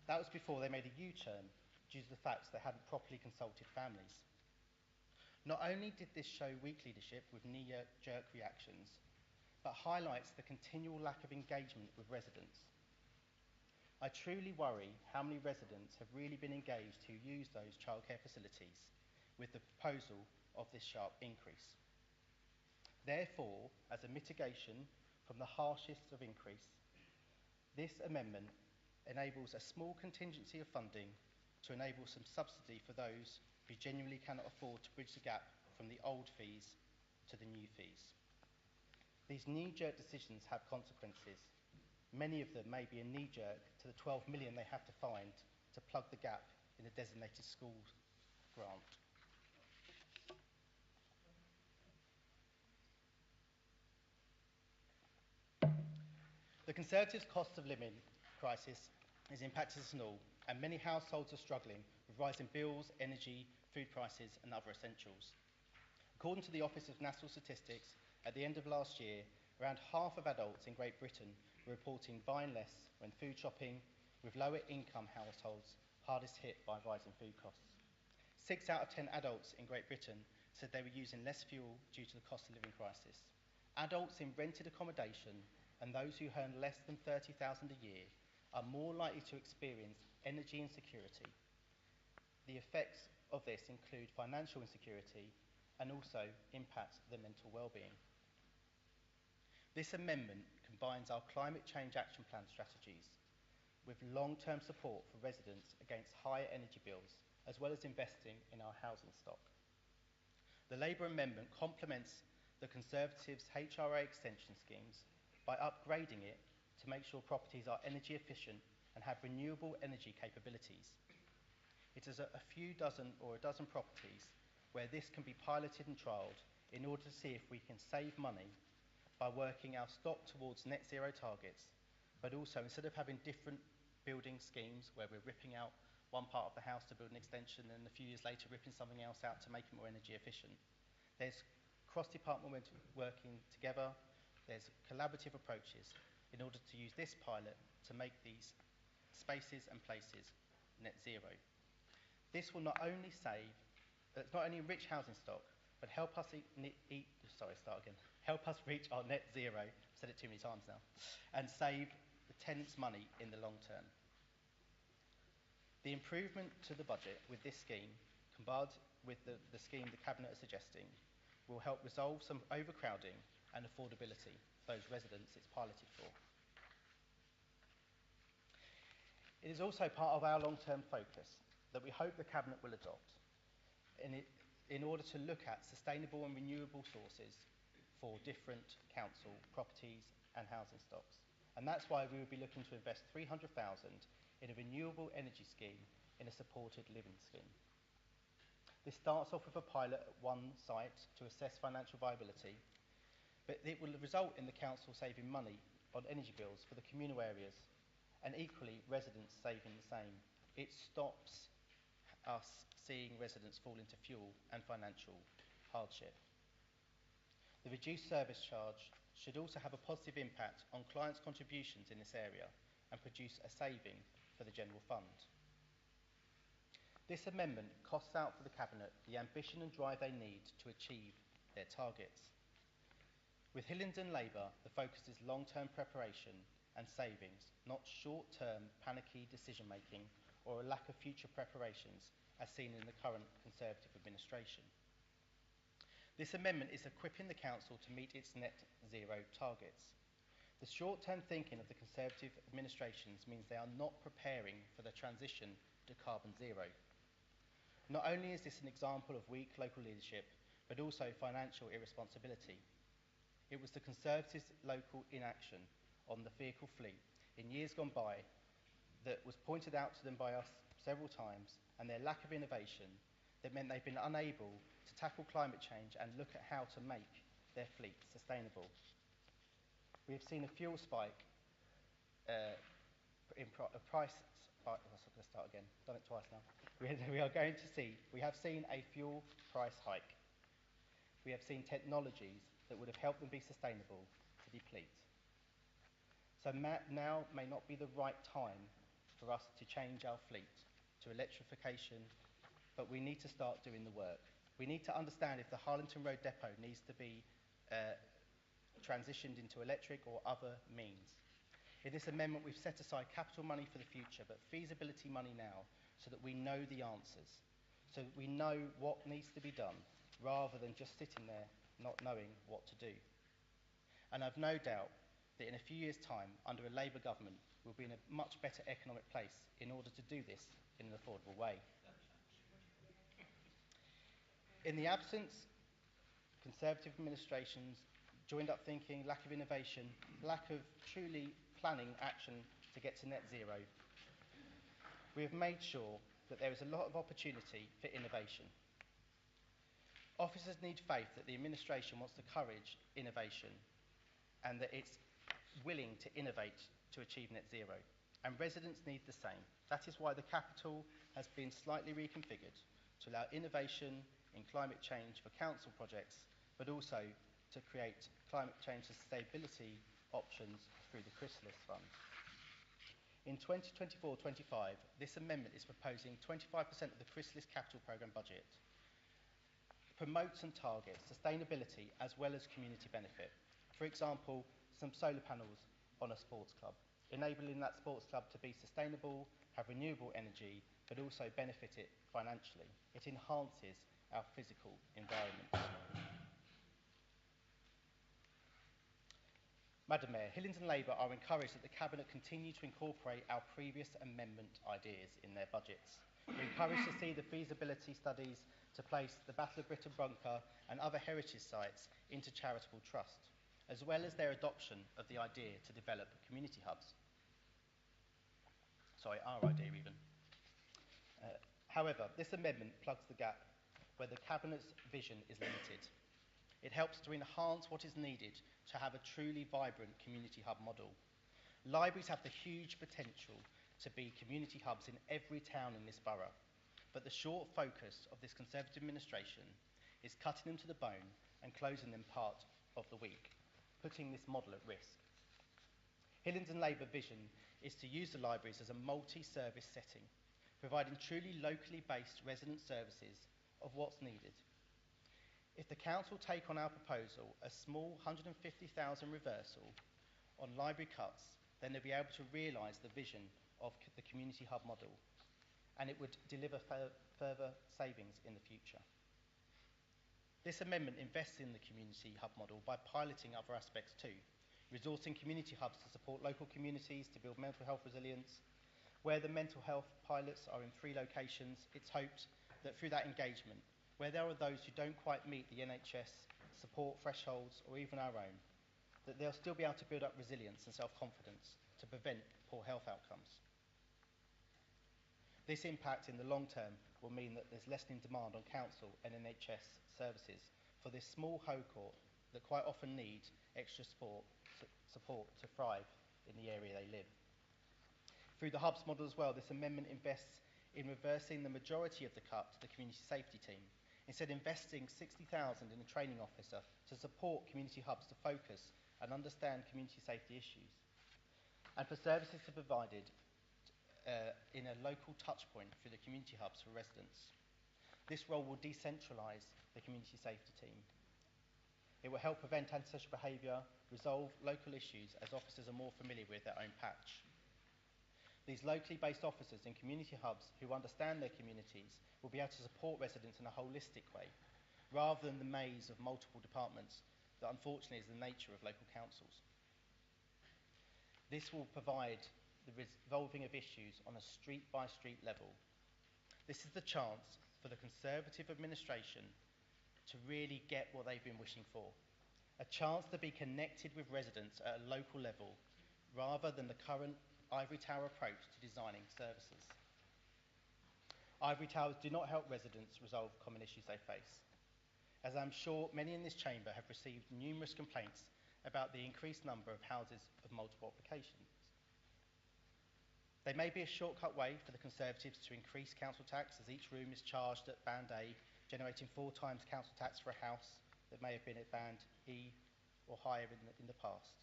That was before they made a U-turn due to the fact they hadn't properly consulted families. Not only did this show weak leadership with knee-jerk reactions, but highlights the continual lack of engagement with residents. I truly worry how many residents have really been engaged who use those childcare facilities with the proposal of this sharp increase. Therefore, as a mitigation from the harshest of increase, this amendment enables a small contingency of funding to enable some subsidy for those who genuinely cannot afford to bridge the gap from the old fees to the new fees. These knee-jerk decisions have consequences. Many of them may be a knee-jerk to the 12 million they have to find to plug the gap in the designated schools grant. The Conservatives' cost of living crisis is impacting us all, and many households are struggling with rising bills, energy, food prices and other essentials. According to the Office of National Statistics, at the end of last year, around half of adults in Great Britain were reporting buying less when food shopping, with lower income households hardest hit by rising food costs. 6 out of 10 adults in Great Britain said they were using less fuel due to the cost of living crisis. Adults in rented accommodation and those who earn less than $30,000 a year are more likely to experience energy insecurity. The effects of this include financial insecurity and also impact their mental well-being. This amendment combines our climate change action plan strategies with long-term support for residents against higher energy bills, as well as investing in our housing stock. The Labour amendment complements the Conservatives' HRA extension schemes by upgrading it to make sure properties are energy efficient and have renewable energy capabilities. It is a few dozen or a dozen properties where this can be piloted and trialled in order to see if we can save money by working our stock towards net zero targets, but also instead of having different building schemes where we're ripping out one part of the house to build an extension and a few years later ripping something else out to make it more energy efficient. There's cross-department working together, there's collaborative approaches in order to use this pilot to make these spaces and places net zero. This will not only enrich housing stock, but help us help us reach our net zero, I've said it too many times now, and save the tenants money in the long term. The improvement to the budget with this scheme, combined with the scheme the Cabinet is suggesting, will help resolve some overcrowding and affordability for those residents it's piloted for. It is also part of our long-term focus that we hope the Cabinet will adopt in order to look at sustainable and renewable sources for different council properties and housing stocks. And that's why we will be looking to invest $300,000 in a renewable energy scheme in a supported living scheme. This starts off with a pilot at one site to assess financial viability, but it will result in the council saving money on energy bills for the communal areas, and equally residents saving the same. It stops us seeing residents fall into fuel and financial hardship. The reduced service charge should also have a positive impact on clients' contributions in this area and produce a saving for the general fund. This amendment costs out for the Cabinet the ambition and drive they need to achieve their targets. With Hillingdon Labour, the focus is long-term preparation and savings, not short-term panicky decision-making or a lack of future preparations as seen in the current Conservative administration. This amendment is equipping the Council to meet its net zero targets. The short-term thinking of the Conservative administrations means they are not preparing for the transition to carbon zero. Not only is this an example of weak local leadership, but also financial irresponsibility. It was the Conservatives' local inaction on the vehicle fleet in years gone by that was pointed out to them by us several times, and their lack of innovation that meant they've been unable to tackle climate change and look at how to make their fleet sustainable. We have seen a fuel spike let's start again, done it twice now. We have seen a fuel price hike. We have seen technologies that would have helped them be sustainable to deplete. So now may not be the right time for us to change our fleet to electrification, but we need to start doing the work. We need to understand if the Harlington Road depot needs to be transitioned into electric or other means. In this amendment, we've set aside capital money for the future, but feasibility money now, so that we know the answers, so that we know what needs to be done, rather than just sitting there not knowing what to do. And I've no doubt that in a few years' time, under a Labour government, we'll be in a much better economic place in order to do this in an affordable way. In the absence, Conservative administrations, joined-up thinking, lack of innovation, lack of truly planning action to get to net zero, we have made sure that there is a lot of opportunity for innovation. Officers need faith that the administration wants to encourage innovation and that it's willing to innovate to achieve net zero. And residents need the same. That is why the capital has been slightly reconfigured to allow innovation in climate change for council projects, but also to create climate change sustainability options through the Chrysalis Fund. In 2024-25, this amendment is proposing 25% of the Chrysalis Capital Programme budget promotes and targets sustainability as well as community benefit. For example, some solar panels on a sports club, enabling that sports club to be sustainable, have renewable energy, but also benefit it financially. It enhances our physical environment. Madam Mayor, Hillingdon Labour are encouraged that the Cabinet continue to incorporate our previous amendment ideas in their budgets. We're encouraged to see the feasibility studies to place the Battle of Britain bunker and other heritage sites into charitable trust, as well as their adoption of the idea to develop community hubs. Sorry, our idea even. However, this amendment plugs the gap where the Cabinet's vision is limited. It helps to enhance what is needed to have a truly vibrant community hub model. Libraries have the huge potential to be community hubs in every town in this borough, but the short focus of this Conservative administration is cutting them to the bone and closing them part of the week, putting this model at risk. Hillingdon Labour vision is to use the libraries as a multi-service setting, providing truly locally based resident services of what's needed. If the council take on our proposal a small £150,000 reversal on library cuts, then they'll be able to realise the vision of the community hub model, and it would deliver further savings in the future. This amendment invests in the community hub model by piloting other aspects too, resourcing community hubs to support local communities to build mental health resilience. Where the mental health pilots are in 3 locations, it's hoped that through that engagement, where there are those who don't quite meet the NHS support thresholds or even our own, that they'll still be able to build up resilience and self-confidence to prevent poor health outcomes. This impact in the long term will mean that there's lessening demand on council and NHS services for this small cohort that quite often need extra support to thrive in the area they live. Through the hubs model as well, this amendment invests in reversing the majority of the cut to the community safety team, instead investing 60,000 in a training officer to support community hubs to focus and understand community safety issues, and for services to be provided in a local touchpoint through the community hubs for residents. This role will decentralise the community safety team. It will help prevent antisocial behaviour, resolve local issues as officers are more familiar with their own patch. These locally based officers in community hubs who understand their communities will be able to support residents in a holistic way, rather than the maze of multiple departments that unfortunately is the nature of local councils. This will provide the resolving of issues on a street-by-street level. This is the chance for the Conservative administration to really get what they've been wishing for. A chance to be connected with residents at a local level, rather than the current ivory tower approach to designing services. Ivory towers do not help residents resolve common issues they face, as I'm sure many in this chamber have received numerous complaints about the increased number of houses of multiple occupations. They may be a shortcut way for the Conservatives to increase council tax, as each room is charged at Band A, generating 4 times council tax for a house that may have been at Band E or higher in the past.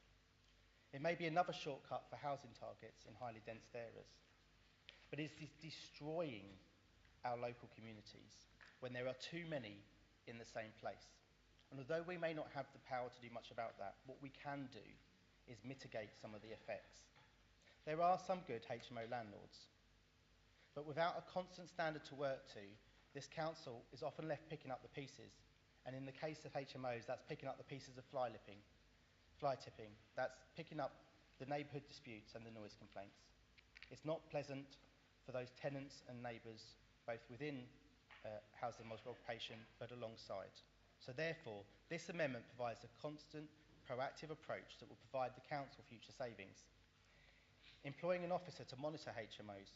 It may be another shortcut for housing targets in highly dense areas. But it is destroying our local communities when there are too many in the same place. And although we may not have the power to do much about that, what we can do is mitigate some of the effects. There are some good HMO landlords, but without a constant standard to work to, this council is often left picking up the pieces. And in the case of HMOs, that's picking up the pieces of fly tipping, that's picking up the neighbourhood disputes and the noise complaints. It's not pleasant for those tenants and neighbours, both within housing multiple occupation, but alongside. So therefore, this amendment provides a constant, proactive approach that will provide the council future savings. Employing an officer to monitor HMOs,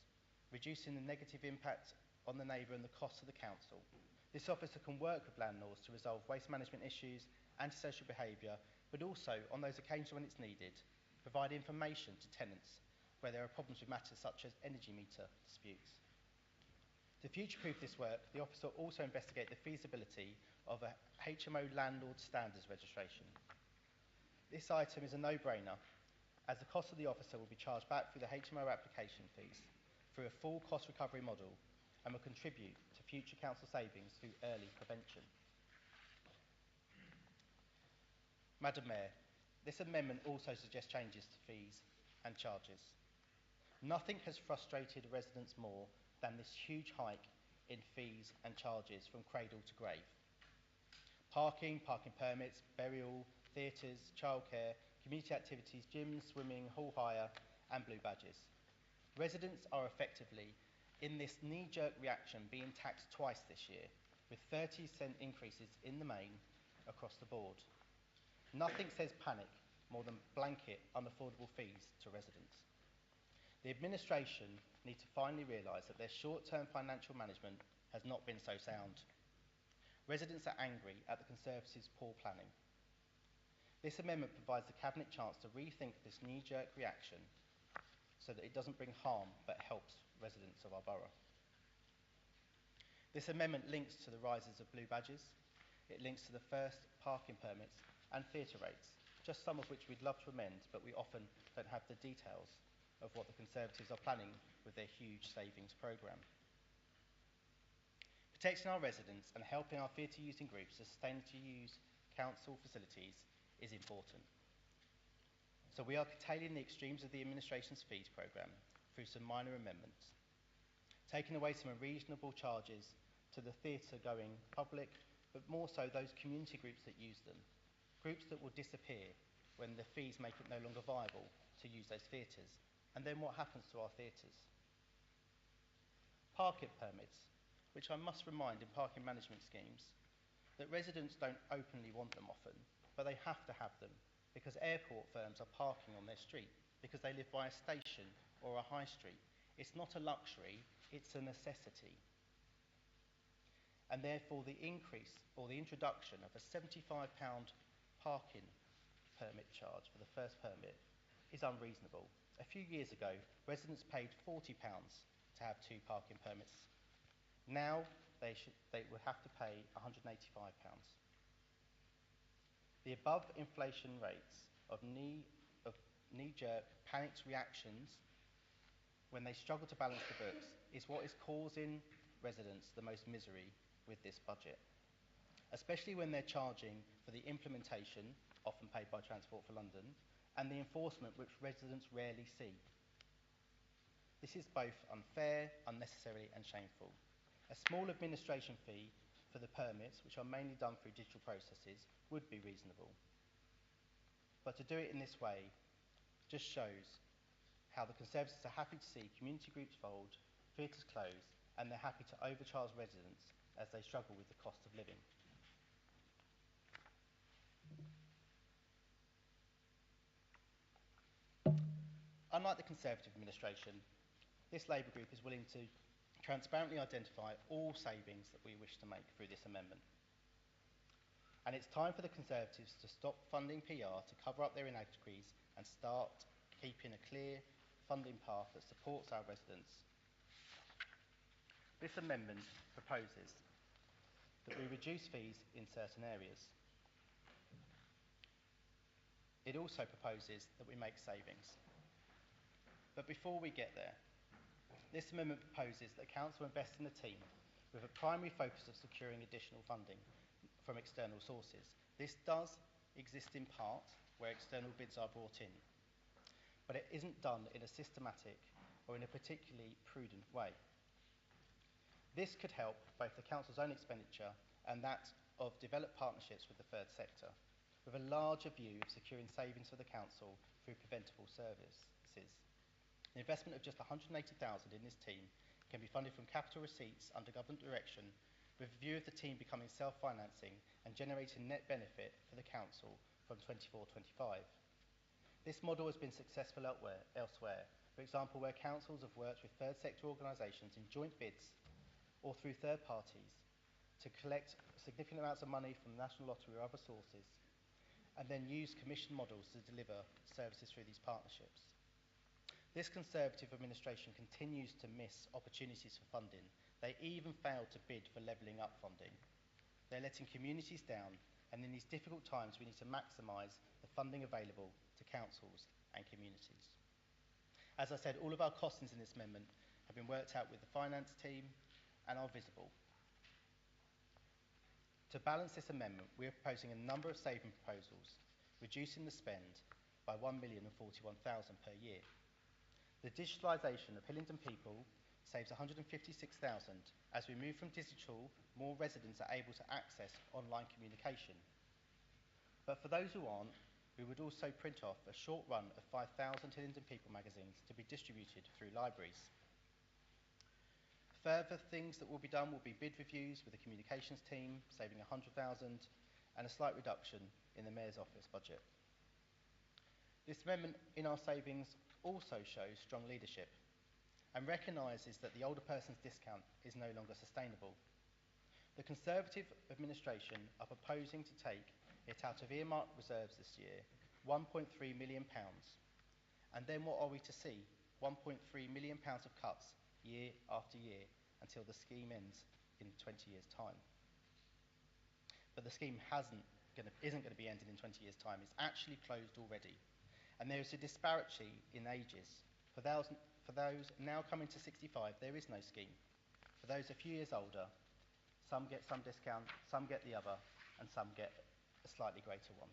reducing the negative impact on the neighbour and the cost of the council. This officer can work with landlords to resolve waste management issues, antisocial behaviour, but also, on those occasions when it's needed, provide information to tenants where there are problems with matters such as energy meter disputes. To future-proof this work, the officer will also investigate the feasibility of a HMO landlord standards registration. This item is a no-brainer, as the cost of the officer will be charged back through the HMO application fees through a full cost recovery model and will contribute to future council savings through early prevention. Madam Mayor, this amendment also suggests changes to fees and charges. Nothing has frustrated residents more than this huge hike in fees and charges from cradle to grave. Parking permits, burial, theatres, childcare, community activities, gyms, swimming, hall hire and blue badges. Residents are effectively in this knee-jerk reaction being taxed twice this year, with 30% increases in the main across the board. Nothing says panic more than blanket unaffordable fees to residents. The administration need to finally realise that their short-term financial management has not been so sound. Residents are angry at the Conservatives' poor planning. This amendment provides the Cabinet chance to rethink this knee-jerk reaction so that it doesn't bring harm but helps residents of our borough. This amendment links to the rises of blue badges. It links to the first parking permits and theatre rates, just some of which we'd love to amend, but we often don't have the details of what the Conservatives are planning with their huge savings programme. Protecting our residents and helping our theatre-using groups sustain to use council facilities is important. So we are curtailing the extremes of the administration's fees programme through some minor amendments, taking away some unreasonable charges to the theatre-going public, but more so those community groups that use them, groups that will disappear when the fees make it no longer viable to use those theatres. And then what happens to our theatres? Parking permits, which I must remind in parking management schemes, that residents don't openly want them often, but they have to have them because airport firms are parking on their street because they live by a station or a high street. It's not a luxury, it's a necessity. and therefore the increase or the introduction of a £75 parking permit charge for the first permit is unreasonable. A few years ago, residents paid £40 to have 2 parking permits. Now they would have to pay £185. The above inflation rates of knee-jerk, panicked reactions when they struggle to balance the books is what is causing residents the most misery with this budget, especially when they're charging for the implementation, often paid by Transport for London, and the enforcement, which residents rarely see. This is both unfair, unnecessary and shameful. A small administration fee for the permits, which are mainly done through digital processes, would be reasonable. But to do it in this way just shows how the Conservatives are happy to see community groups fold, theatres close, and they're happy to overcharge residents as they struggle with the cost of living. Unlike the Conservative administration, this Labour group is willing to transparently identify all savings that we wish to make through this amendment. And it's time for the Conservatives to stop funding PR to cover up their inadequacies and start keeping a clear funding path that supports our residents. This amendment proposes that we reduce fees in certain areas. It also proposes that we make savings. But before we get there, this amendment proposes that Council invest in a team with a primary focus of securing additional funding from external sources. This does exist in part where external bids are brought in, but it isn't done in a systematic or in a particularly prudent way. This could help both the Council's own expenditure and that of developed partnerships with the third sector, with a larger view of securing savings for the Council through preventable services. An investment of just £180,000 in this team can be funded from capital receipts under government direction, with a view of the team becoming self-financing and generating net benefit for the Council from 24-25. This model has been successful elsewhere, for example where councils have worked with third sector organisations in joint bids or through third parties to collect significant amounts of money from the National Lottery or other sources, and then use commission models to deliver services through these partnerships. This Conservative administration continues to miss opportunities for funding. They even failed to bid for levelling up funding. They're letting communities down, and in these difficult times we need to maximise the funding available to councils and communities. As I said, all of our costings in this amendment have been worked out with the finance team and are visible. To balance this amendment, we are proposing a number of saving proposals, reducing the spend by £1,041,000 per year. The digitalisation of Hillingdon people saves £156,000. As we move from digital, more residents are able to access online communication. But for those who aren't, we would also print off a short run of 5,000 Hillingdon People magazines to be distributed through libraries. Further things that will be done will be bid reviews with the communications team, saving £100,000, and a slight reduction in the Mayor's office budget. This amendment in our savings also shows strong leadership and recognises that the older person's discount is no longer sustainable. The Conservative administration are proposing to take it out of earmarked reserves this year, £1.3 million. And then what are we to see? £1.3 million of cuts year after year until the scheme ends in 20 years' time. But the scheme isn't going to be ending in 20 years' time. It's actually closed already. And there is a disparity in ages. For those now coming to 65, there is no scheme. For those a few years older, some get some discount, some get the other, and some get a slightly greater one.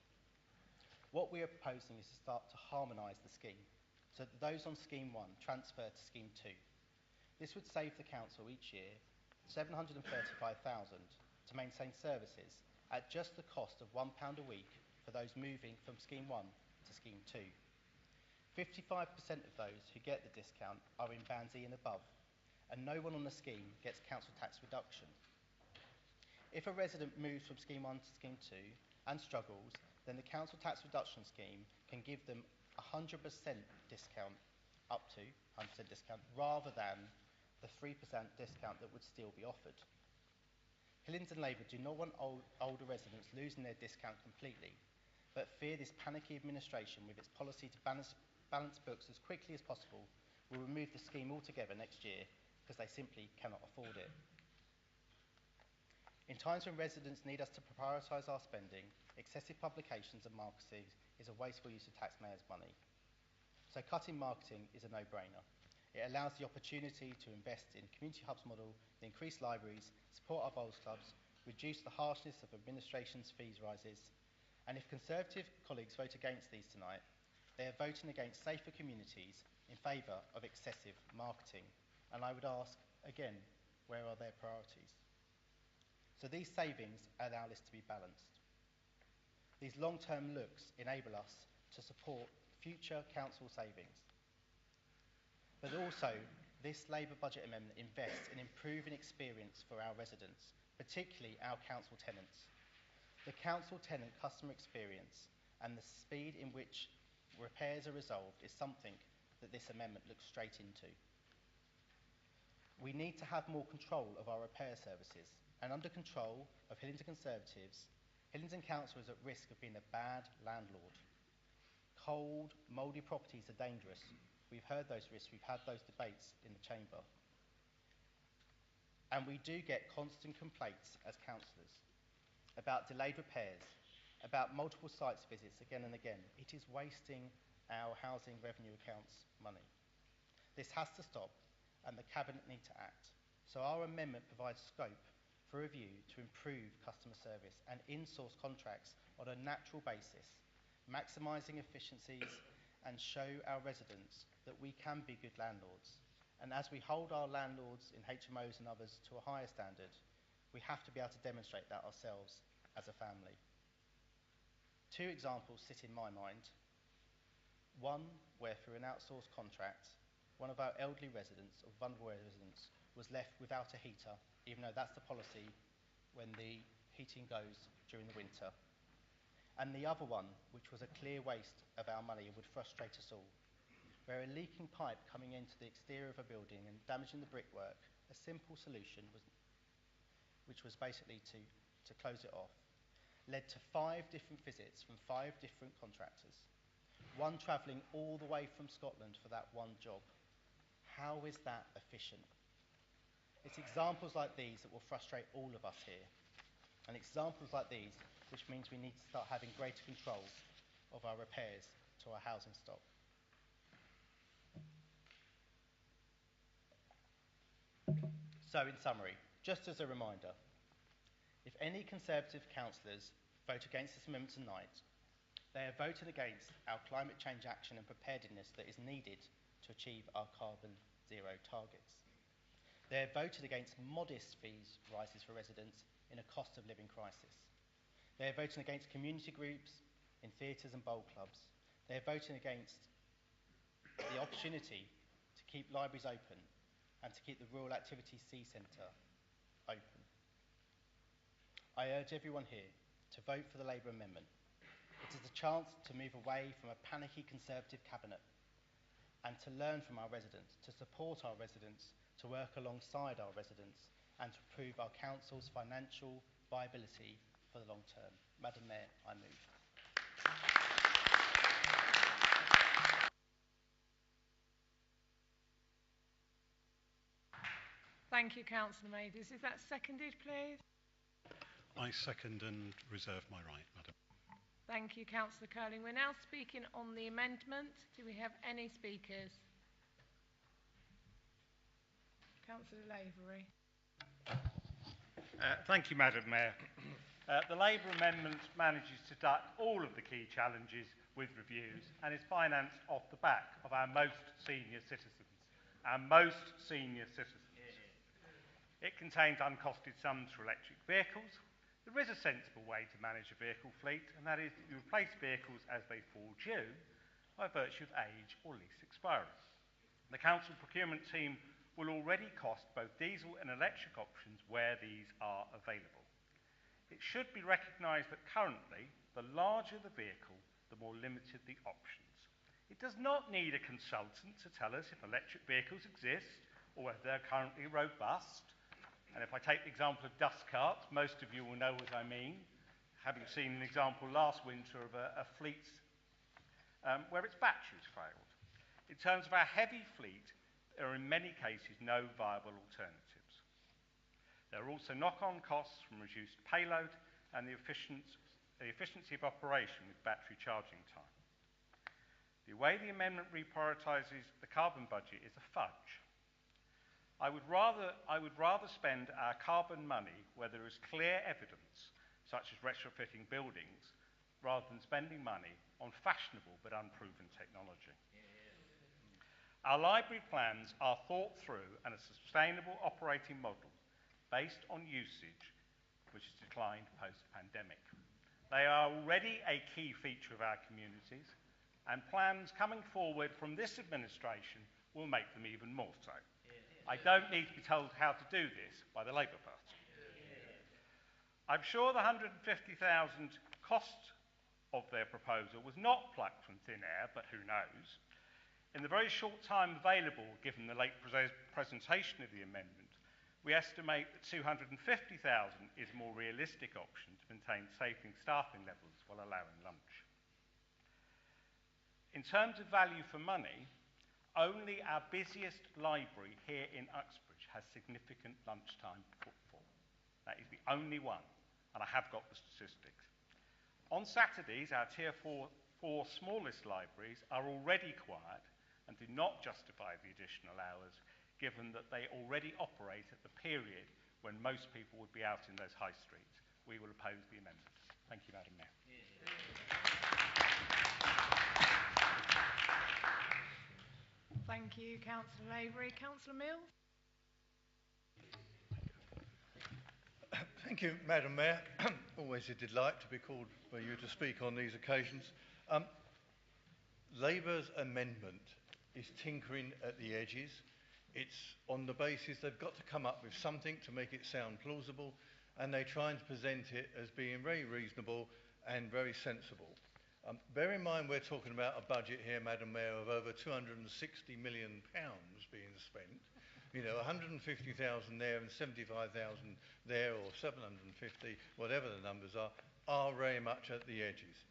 What we are proposing is to start to harmonise the scheme, so that those on Scheme 1 transfer to Scheme 2. This would save the Council each year £735,000 to maintain services at just the cost of £1 a week for those moving from Scheme 1 to Scheme 2. 55% of those who get the discount are in Bands E and above, and no one on the scheme gets council tax reduction. If a resident moves from Scheme 1 to Scheme 2 and struggles, then the council tax reduction scheme can give them 100% discount, up to 100% discount, rather than the 3% discount that would still be offered. Hillingdon Labour do not want older residents losing their discount completely, but fear this panicky administration, with its policy to balance books as quickly as possible, will remove the scheme altogether next year because they simply cannot afford it. In times when residents need us to prioritise our spending, excessive publications and marketing is a wasteful use of taxpayers' money. So cutting marketing is a no-brainer. It allows the opportunity to invest in community hubs model, increase libraries, support our bowls clubs, reduce the harshness of administration's fees rises. And if Conservative colleagues vote against these tonight, they are voting against safer communities in favour of excessive marketing. And I would ask, again, where are their priorities? So these savings allow this to be balanced. These long-term looks enable us to support future council savings. But also, this Labour budget amendment invests in improving experience for our residents, particularly our council tenants. The council tenant customer experience and the speed in which repairs are resolved is something that this amendment looks straight into. We need to have more control of our repair services, and under control of Hillingdon Conservatives, Hillingdon Council is at risk of being a bad landlord. Cold, mouldy properties are dangerous. We've heard those risks, we've had those debates in the chamber. And we do get constant complaints as councillors about delayed repairs, about multiple sites visits again and again. It is wasting our housing revenue accounts money. This has to stop, and the Cabinet need to act. So our amendment provides scope for review to improve customer service and in-source contracts on a natural basis, maximising efficiencies and show our residents that we can be good landlords. And as we hold our landlords in HMOs and others to a higher standard, we have to be able to demonstrate that ourselves as a family. Two examples sit in my mind. One, where through an outsourced contract, one of our elderly residents, or vulnerable residents, was left without a heater, even though that's the policy when the heating goes during the winter. And the other one, which was a clear waste of our money and would frustrate us all, where a leaking pipe coming into the exterior of a building and damaging the brickwork, a simple solution, which was basically to close it off, led to 5 different visits from 5 different contractors, one travelling all the way from Scotland for that one job. How is that efficient? It's examples like these that will frustrate all of us here, and examples like these which means we need to start having greater control of our repairs to our housing stock. So in summary, just as a reminder, if any Conservative councillors vote against this amendment tonight, they are voting against our climate change action and preparedness that is needed to achieve our carbon zero targets. They are voted against modest fees rises for residents in a cost of living crisis. They are voting against community groups in theatres and bowl clubs. They are voting against the opportunity to keep libraries open and to keep the Rural Activity Sea Centre open. I urge everyone here to vote for the Labour amendment. It is a chance to move away from a panicky Conservative cabinet and to learn from our residents, to support our residents, to work alongside our residents and to improve our council's financial viability for the long term. Madam Mayor, I move. Thank you, Councillor Mathers. Is that seconded, please? I second and reserve my right, Madam. Thank you, Councillor Curling. We're now speaking on the amendment. Do we have any speakers? Councillor Lavery. Thank you, Madam Mayor. The Labour amendment manages to duck all of the key challenges with reviews and is financed off the back of our most senior citizens. Our most senior citizens. It contains uncosted sums for electric vehicles. There is a sensible way to manage a vehicle fleet, and that is that you replace vehicles as they fall due by virtue of age or lease expiry. The council procurement team will already cost both diesel and electric options where these are available. It should be recognised that currently, the larger the vehicle, the more limited the options. It does not need a consultant to tell us if electric vehicles exist or whether they're currently robust. And if I take the example of dust carts, most of you will know what I mean, having seen an example last winter of a fleet where its batteries failed. In terms of our heavy fleet, there are in many cases no viable alternatives. There are also knock-on costs from reduced payload and the efficiency of operation with battery charging time. The way the amendment reprioritises the carbon budget is a fudge. I would rather spend our carbon money where there is clear evidence, such as retrofitting buildings, rather than spending money on fashionable but unproven technology. Our library plans are thought through and a sustainable operating model based on usage which has declined post-pandemic. They are already a key feature of our communities, and plans coming forward from this administration will make them even more so. I don't need to be told how to do this by the Labour Party. I'm sure the $150,000 cost of their proposal was not plucked from thin air, but who knows? In the very short time available, given the late presentation of the amendment, we estimate that $250,000 is a more realistic option to maintain staffing levels while allowing lunch. In terms of value for money, only our busiest library here in Uxbridge has significant lunchtime footfall. That is the only one, and I have got the statistics. On Saturdays, our Tier 4 smallest libraries are already quiet and do not justify the additional hours, given that they already operate at the period when most people would be out in those high streets. We will oppose the amendment. Thank you, Madam Mayor. Thank you, Councillor Lavery. Councillor Mills? Thank you, Madam Mayor. Always a delight to be called for you to speak on these occasions. Labour's amendment is tinkering at the edges. It's on the basis they've got to come up with something to make it sound plausible, and they try and present it as being very reasonable and very sensible. Bear in mind we're talking about a budget here, Madam Mayor, of over £260 million being spent. You know, 150,000 there and 75,000 there, or 750, whatever the numbers are very much at the edges.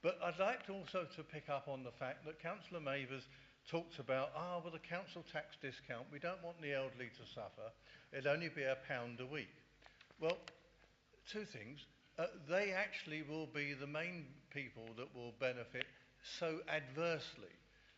But I'd like to also to pick up on the fact that Councillor Mathers talks about, with a council tax discount, we don't want the elderly to suffer. It'll only be £1 a week. Well, two things. They actually will be the main people that will benefit so adversely,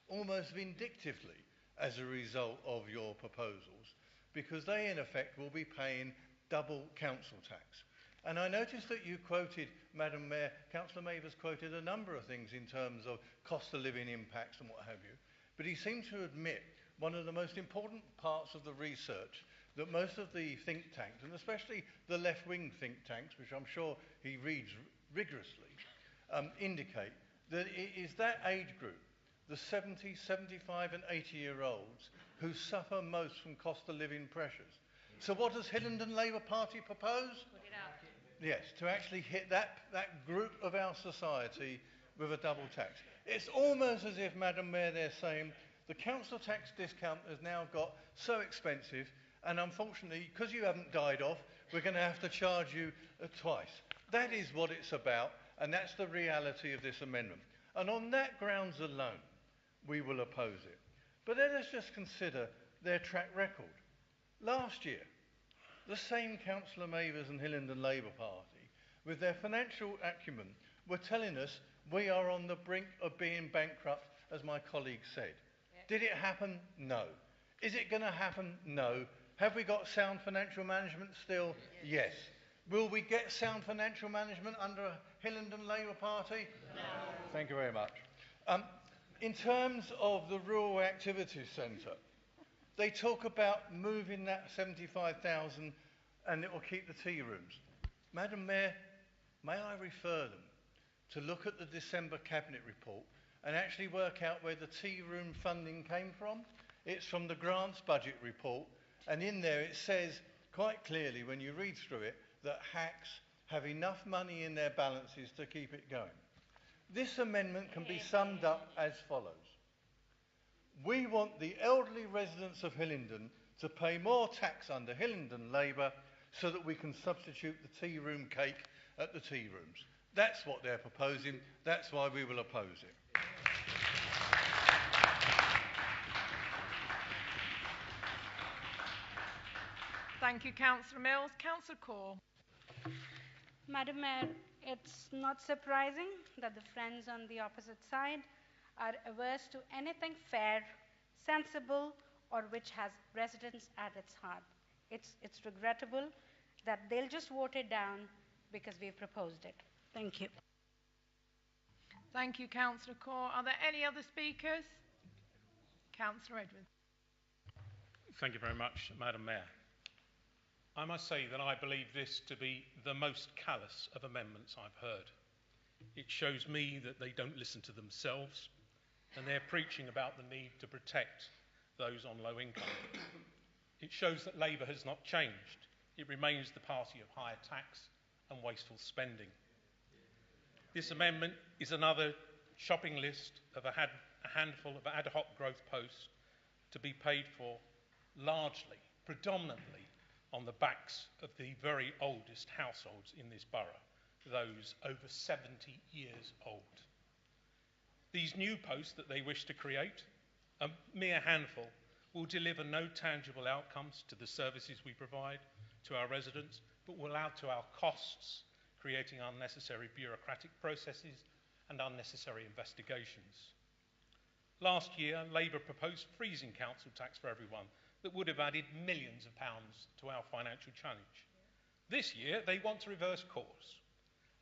almost vindictively, as a result of your proposals, because they, in effect, will be paying double council tax. And I noticed that you quoted, Madam Mayor, Councillor Mathers quoted a number of things in terms of cost of living impacts and what have you, but he seemed to admit one of the most important parts of the research that most of the think tanks, and especially the left-wing think tanks, which I'm sure he reads rigorously, indicate that it is that age group, the 70, 75 and 80-year-olds, who suffer most from cost of living pressures. So what does Hillingdon Labour Party propose? Put it out. Yes, to actually hit that group of our society with a double tax. It's almost as if, Madam Mayor, they're saying the council tax discount has now got so expensive, and unfortunately, because you haven't died off, we're going to have to charge you twice. That is what it's about, and that's the reality of this amendment. And on that grounds alone, we will oppose it. But let us just consider their track record. Last year, the same Councillor Mathers and Hillingdon Labour Party, with their financial acumen, were telling us we are on the brink of being bankrupt, as my colleague said. Did it happen? No. Is it going to happen? No. Have we got sound financial management still? Yes. Will we get sound financial management under a Hillingdon Labour Party? No. Thank you very much. In terms of the Rural Activities Centre, they talk about moving that 75,000 and it will keep the tea rooms. Madam Mayor, may I refer them to look at the December Cabinet report and actually work out where the tea room funding came from? It's from the grants budget report, and in there it says quite clearly when you read through it that HACs have enough money in their balances to keep it going. This amendment can be summed up as follows. We want the elderly residents of Hillingdon to pay more tax under Hillingdon Labour so that we can substitute the tea room cake at the tea rooms. That's what they're proposing. That's why we will oppose it. Thank you, Councillor Mills. Councillor Kaur. Madam Mayor, it's not surprising that the friends on the opposite side are averse to anything fair, sensible, or which has residents at its heart. It's regrettable that they'll just vote it down because we've proposed it. Thank you. Thank you, Councillor Kaur. Are there any other speakers? Councillor Edwards. Thank you very much, Madam Mayor. I must say that I believe this to be the most callous of amendments I've heard. It shows me that they don't listen to themselves, and they're preaching about the need to protect those on low income. It shows that Labour has not changed. It remains the party of higher tax and wasteful spending. This amendment is another shopping list of a handful of ad hoc growth posts to be paid for largely, predominantly, on the backs of the very oldest households in this borough, those over 70 years old. These new posts that they wish to create, a mere handful, will deliver no tangible outcomes to the services we provide to our residents, but will add to our costs, creating unnecessary bureaucratic processes and unnecessary investigations. Last year, Labour proposed freezing council tax for everyone that would have added millions of pounds to our financial challenge. This year, they want to reverse course,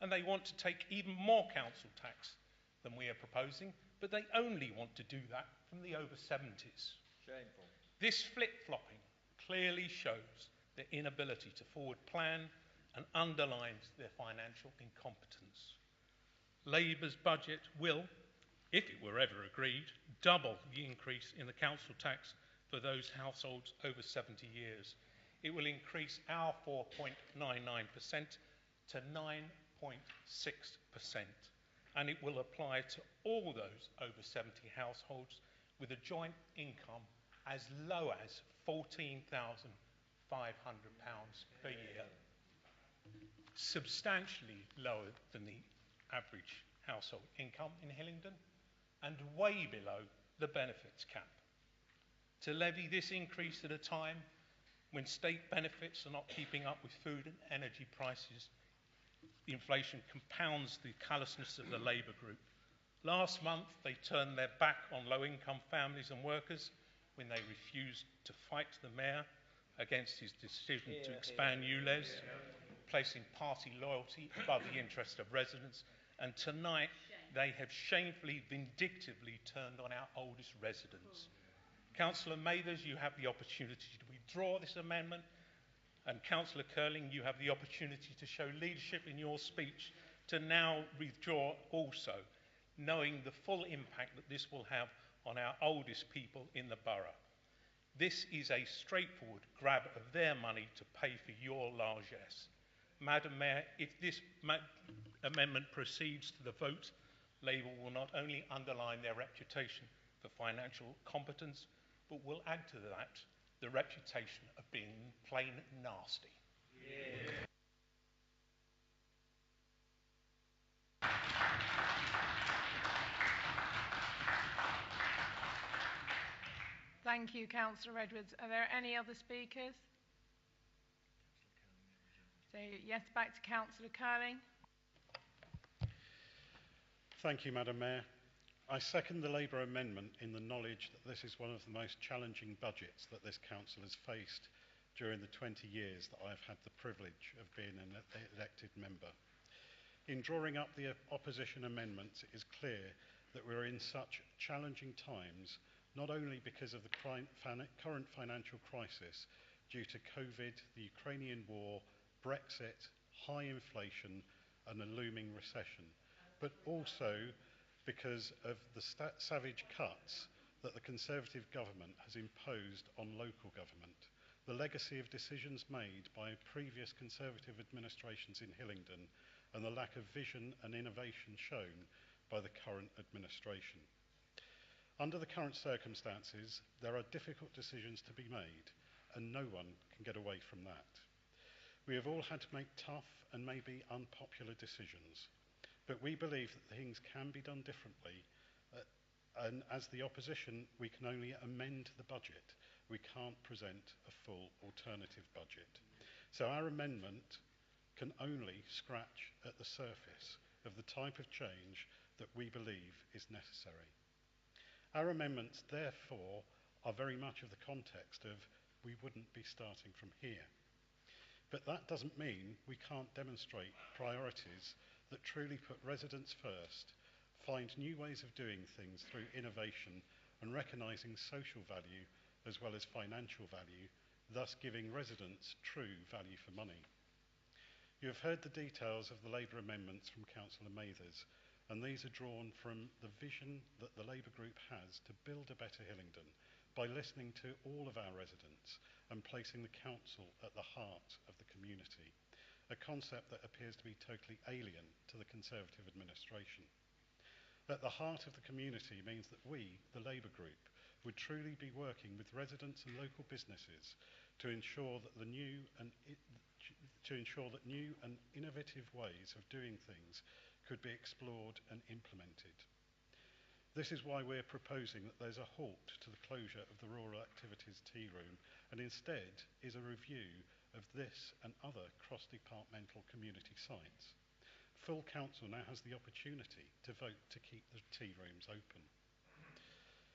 and they want to take even more council tax than we are proposing, but they only want to do that from the over 70s. Shameful. This flip-flopping clearly shows their inability to forward plan and underlines their financial incompetence. Labour's budget will, if it were ever agreed, double the increase in the council tax for those households over 70 years. It will increase our 4.99% to 9.6%, and it will apply to all those over 70 households with a joint income as low as £14,500 per year, substantially lower than the average household income in Hillingdon and way below the benefits cap. To levy this increase at a time when state benefits are not keeping up with food and energy prices, inflation compounds the callousness of the Labour group. Last month, they turned their back on low-income families and workers when they refused to fight the Mayor against his decision to expand ULEZ, placing party loyalty above the interest of residents. And tonight, they have shamefully, vindictively turned on our oldest residents. Councillor Mathers, you have the opportunity to withdraw this amendment, and Councillor Curling, you have the opportunity to show leadership in your speech to now withdraw also, knowing the full impact that this will have on our oldest people in the borough. This is a straightforward grab of their money to pay for your largesse. Madam Mayor, if this amendment proceeds to the vote, Labour will not only underline their reputation for financial competence, but will add to that the reputation of being plain nasty. Yeah. Thank you, Councillor Edwards. Are there any other speakers? So, yes, back to Councillor Curling. Thank you, Madam Mayor. I second the Labour amendment in the knowledge that this is one of the most challenging budgets that this council has faced during the 20 years that I have had the privilege of being an elected member. In drawing up the opposition amendments, it is clear that we're in such challenging times, not only because of the current financial crisis due to COVID, the Ukrainian war, Brexit, high inflation and a looming recession, but also because of the savage cuts that the Conservative government has imposed on local government, the legacy of decisions made by previous Conservative administrations in Hillingdon, and the lack of vision and innovation shown by the current administration. Under the current circumstances, there are difficult decisions to be made, and no one can get away from that. We have all had to make tough and maybe unpopular decisions, but we believe that things can be done differently, and as the opposition, we can only amend the budget. We can't present a full alternative budget. So our amendment can only scratch at the surface of the type of change that we believe is necessary. Our amendments, therefore, are very much of the context of we wouldn't be starting from here. But that doesn't mean we can't demonstrate priorities that truly put residents first, find new ways of doing things through innovation and recognising social value as well as financial value, thus giving residents true value for money. You have heard the details of the Labour amendments from Councillor Mathers, and these are drawn from the vision that the Labour group has to build a better Hillingdon by listening to all of our residents and placing the council at the heart of the community, a concept that appears to be totally alien to the Conservative administration. At the heart of the community means that we, the Labour group, would truly be working with residents and local businesses to ensure that new and innovative ways of doing things could be explored and implemented. This is why we're proposing that there's a halt to the closure of the Rural Activities Tea Room and instead is a review of this and other cross-departmental community sites. Full council now has the opportunity to vote to keep the tea rooms open.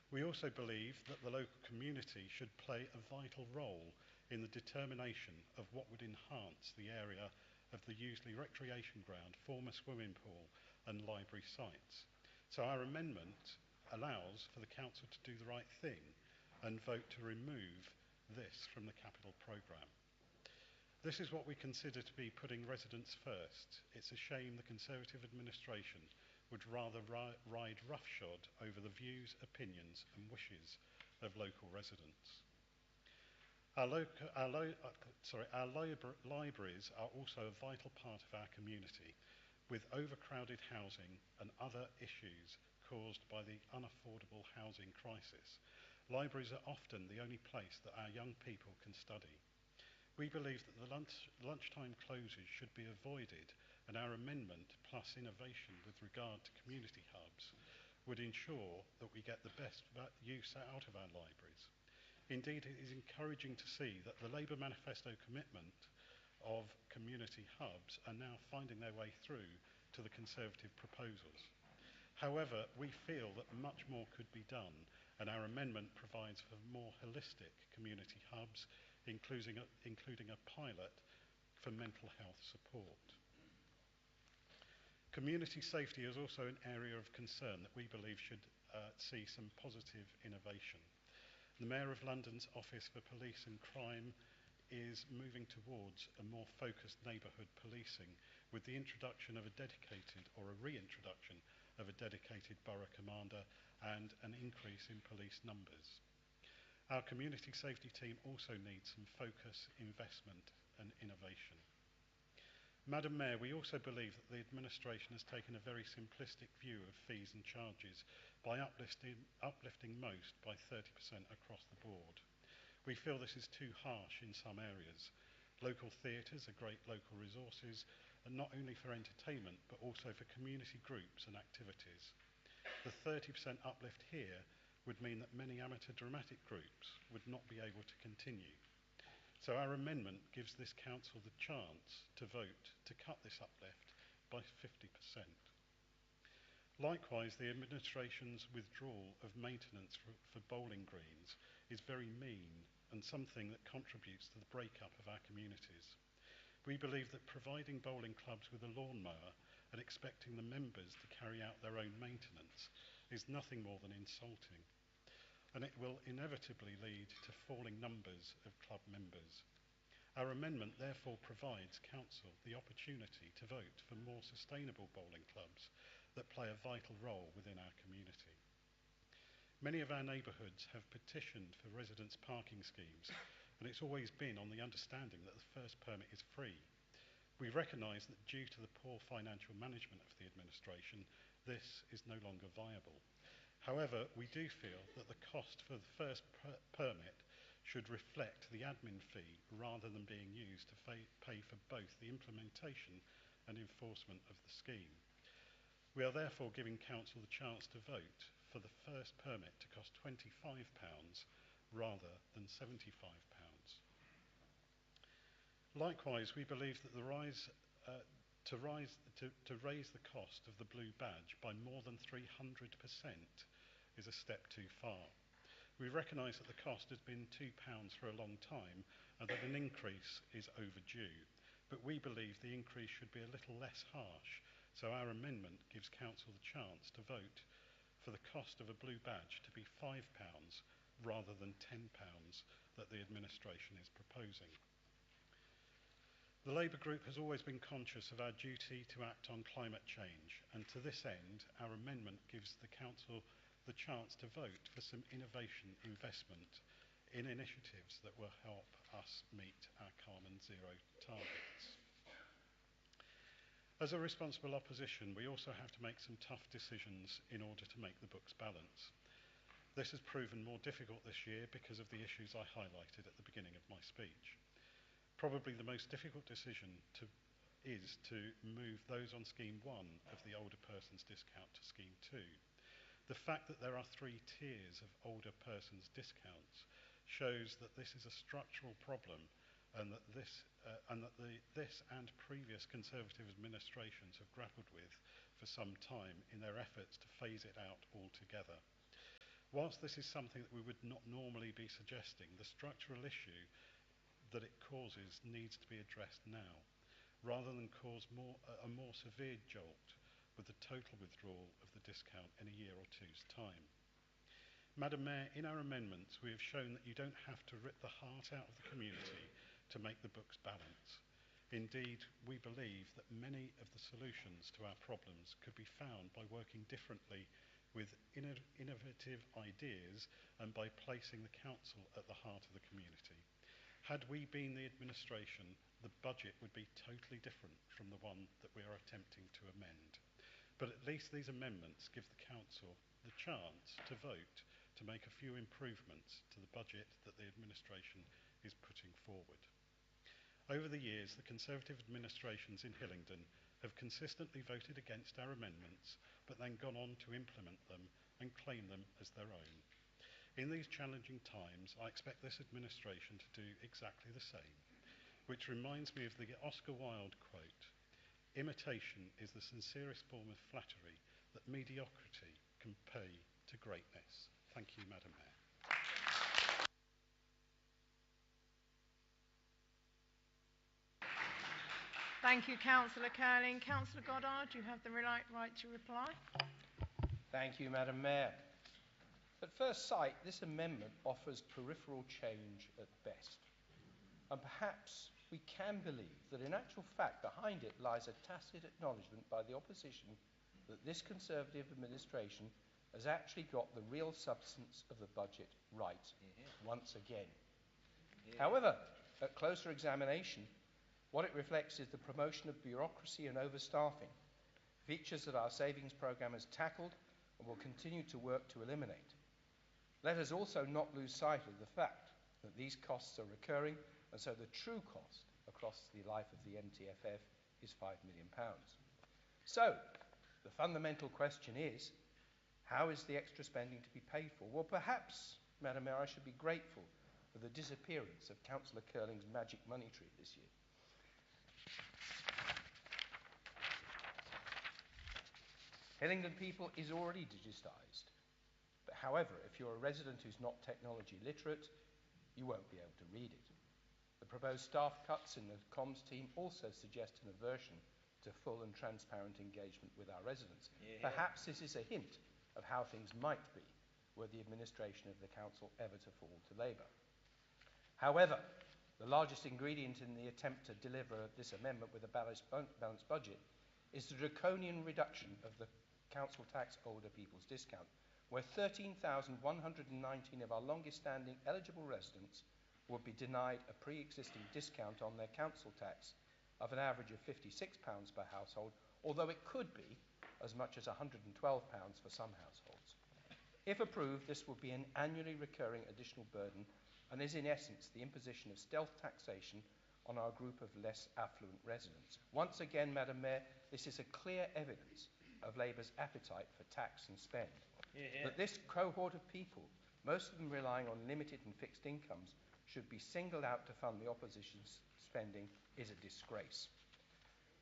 We also believe that the local community should play a vital role in the determination of what would enhance the area of the Useley Recreation Ground, former swimming pool and library sites. So our amendment allows for the council to do the right thing and vote to remove this from the capital programme. This is what we consider to be putting residents first. It's a shame the Conservative administration would rather ride roughshod over the views, opinions and wishes of local residents. Our libraries are also a vital part of our community, with overcrowded housing and other issues caused by the unaffordable housing crisis. Libraries are often the only place that our young people can study. We believe that the lunchtime closures should be avoided, and our amendment, plus innovation with regard to community hubs, would ensure that we get the best use out of our libraries. Indeed, it is encouraging to see that the Labour manifesto commitment of community hubs are now finding their way through to the Conservative proposals. However, we feel that much more could be done, and our amendment provides for more holistic community hubs, including a pilot for mental health support. Community safety is also an area of concern that we believe should see some positive innovation. The Mayor of London's Office for Police and Crime is moving towards a more focused neighbourhood policing with the introduction of a dedicated or a reintroduction of a dedicated borough commander and an increase in police numbers. Our community safety team also needs some focus, investment and innovation. Madam Mayor, we also believe that the administration has taken a very simplistic view of fees and charges by uplifting most by 30% across the board. We feel this is too harsh in some areas. Local theatres are great local resources, and not only for entertainment, but also for community groups and activities. The 30% uplift here would mean that many amateur dramatic groups would not be able to continue. So our amendment gives this council the chance to vote to cut this uplift by 50%. Likewise, the administration's withdrawal of maintenance for bowling greens is very mean and something that contributes to the breakup of our communities. We believe that providing bowling clubs with a lawnmower and expecting the members to carry out their own maintenance is nothing more than insulting, and it will inevitably lead to falling numbers of club members. Our amendment therefore provides council the opportunity to vote for more sustainable bowling clubs that play a vital role within our community. Many of our neighbourhoods have petitioned for residents' parking schemes, and it's always been on the understanding that the first permit is free. We recognise that due to the poor financial management of the administration, this is no longer viable. However, we do feel that the cost for the first permit should reflect the admin fee rather than being used to pay for both the implementation and enforcement of the scheme. We are therefore giving Council the chance to vote for the first permit to cost £25 rather than £75. Likewise, we believe that to raise the cost of the blue badge by more than 300% is a step too far. We recognise that the cost has been £2 for a long time and that an increase is overdue, but we believe the increase should be a little less harsh, so our amendment gives Council the chance to vote for the cost of a blue badge to be £5 rather than £10 that the administration is proposing. The Labour Group has always been conscious of our duty to act on climate change, and to this end, our amendment gives the Council the chance to vote for some innovation investment in initiatives that will help us meet our carbon zero targets. As a responsible opposition, we also have to make some tough decisions in order to make the books balance. This has proven more difficult this year because of the issues I highlighted at the beginning of my speech. Probably the most difficult decision is to move those on Scheme 1 of the older persons discount to Scheme 2. The fact that there are 3 tiers of older persons discounts shows that this is a structural problem and that this and previous Conservative administrations have grappled with for some time in their efforts to phase it out altogether. Whilst this is something that we would not normally be suggesting, the structural issue that it causes needs to be addressed now, rather than cause a more severe jolt with the total withdrawal of the discount in a year or two's time. Madam Mayor, in our amendments, we have shown that you don't have to rip the heart out of the community to make the books balance. Indeed, we believe that many of the solutions to our problems could be found by working differently with innovative ideas and by placing the council at the heart of the community. Had we been the administration, the budget would be totally different from the one that we are attempting to amend. But at least these amendments give the council the chance to vote to make a few improvements to the budget that the administration is putting forward. Over the years, the Conservative administrations in Hillingdon have consistently voted against our amendments, but then gone on to implement them and claim them as their own. In these challenging times, I expect this administration to do exactly the same, which reminds me of the Oscar Wilde quote, "Imitation is the sincerest form of flattery that mediocrity can pay to greatness." Thank you, Madam Mayor. Thank you, Councillor Curling. Councillor Goddard, you have the right to reply. Thank you, Madam Mayor. At first sight, this amendment offers peripheral change at best. And perhaps we can believe that in actual fact behind it lies a tacit acknowledgement by the opposition that this Conservative administration has actually got the real substance of the budget right, once again. However, at closer examination, what it reflects is the promotion of bureaucracy and overstaffing, features that our savings programme has tackled and will continue to work to eliminate. Let us also not lose sight of the fact that these costs are recurring, and so the true cost across the life of the MTFF is £5 million. So, the fundamental question is, how is the extra spending to be paid for? Well, perhaps, Madam Mayor, I should be grateful for the disappearance of Councillor Curling's magic money tree this year. Hillingdon people is already digitised. But however, if you're a resident who's not technology literate, you won't be able to read it. The proposed staff cuts in the comms team also suggest an aversion to full and transparent engagement with our residents. Perhaps this is a hint of how things might be were the administration of the council ever to fall to Labour. However, the largest ingredient in the attempt to deliver this amendment with a balanced budget is the draconian reduction of the council tax older people's discount, where 13,119 of our longest-standing eligible residents would be denied a pre-existing discount on their council tax of an average of £56 per household, although it could be as much as £112 for some households. If approved, this would be an annually recurring additional burden and is in essence the imposition of stealth taxation on our group of less affluent residents. Once again, Madam Mayor, this is a clear evidence of Labour's appetite for tax and spend. That this cohort of people, most of them relying on limited and fixed incomes, should be singled out to fund the opposition's spending is a disgrace.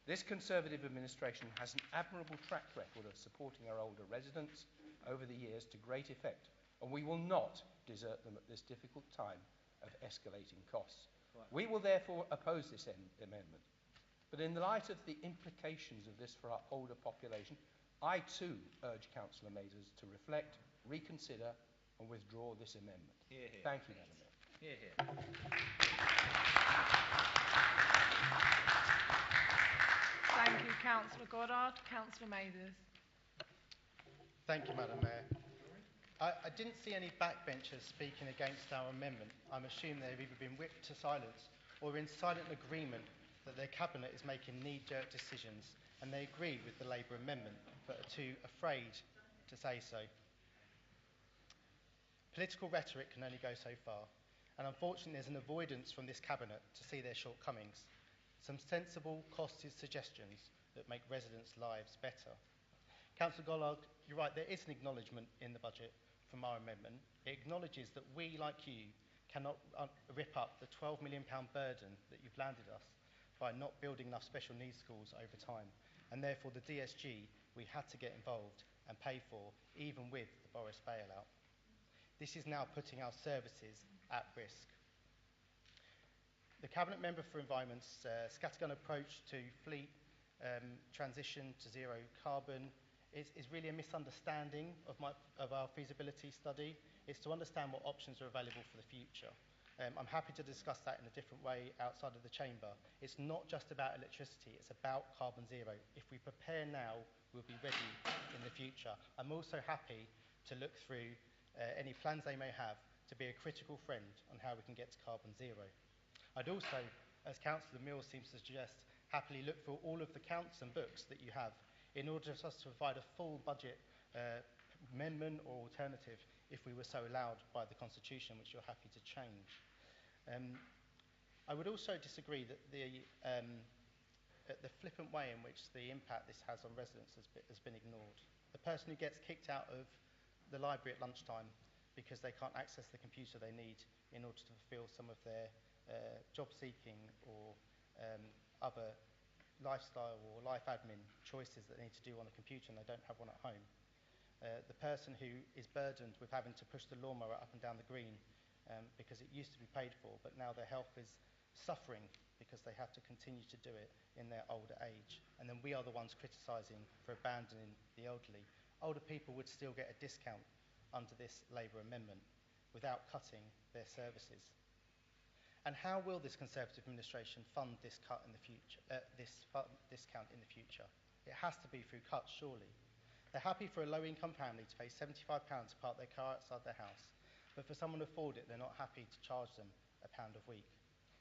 This Conservative administration has an admirable track record of supporting our older residents over the years to great effect, and we will not desert them at this difficult time of escalating costs. We will therefore oppose this amendment. But in the light of the implications of this for our older population, I too urge Councillor Mathers to reflect, reconsider and withdraw this amendment. Hear, hear. Thank you, Madam Mayor. Hear, hear. Thank you, Councillor Goddard. Councillor Mathers. Thank you, Madam Mayor. I didn't see any backbenchers speaking against our amendment. I'm assuming they've either been whipped to silence or in silent agreement that their cabinet is making knee-jerk decisions and they agree with the Labour amendment but are too afraid to say so. Political rhetoric can only go so far, and unfortunately there's an avoidance from this cabinet to see their shortcomings. Some sensible, costed suggestions that make residents' lives better. Councillor Goddard, you're right, there is an acknowledgement in the budget from our amendment. It acknowledges that we, like you, cannot rip up the £12 million burden that you've landed us by not building enough special needs schools over time. And therefore the DSG we had to get involved and pay for, even with the Boris bailout. This is now putting our services at risk. The Cabinet Member for Environment's scattergun approach to fleet transition to zero carbon is really a misunderstanding of our feasibility study. It's to understand what options are available for the future. I'm happy to discuss that in a different way outside of the chamber. It's not just about electricity, it's about carbon zero. If we prepare now, we'll be ready in the future. I'm also happy to look through any plans they may have to be a critical friend on how we can get to carbon zero. I'd also, as Councillor Mills seems to suggest, happily look for all of the counts and books that you have in order for us to provide a full budget amendment or alternative if we were so allowed by the Constitution, which you're happy to change. I would also disagree that the flippant way in which the impact this has on residents has been ignored. The person who gets kicked out of the library at lunchtime because they can't access the computer they need in order to fulfil some of their job seeking or other lifestyle or life admin choices that they need to do on a computer and they don't have one at home. The person who is burdened with having to push the lawnmower up and down the green because it used to be paid for, but now their health is suffering because they have to continue to do it in their older age. And then we are the ones criticising for abandoning the elderly. Older people would still get a discount under this Labour amendment without cutting their services. And how will this Conservative administration fund this cut in the future? Discount in the future? It has to be through cuts, surely. They're happy for a low-income family to pay £75 to park their car outside their house, but for someone to afford it, they're not happy to charge them £1 a week.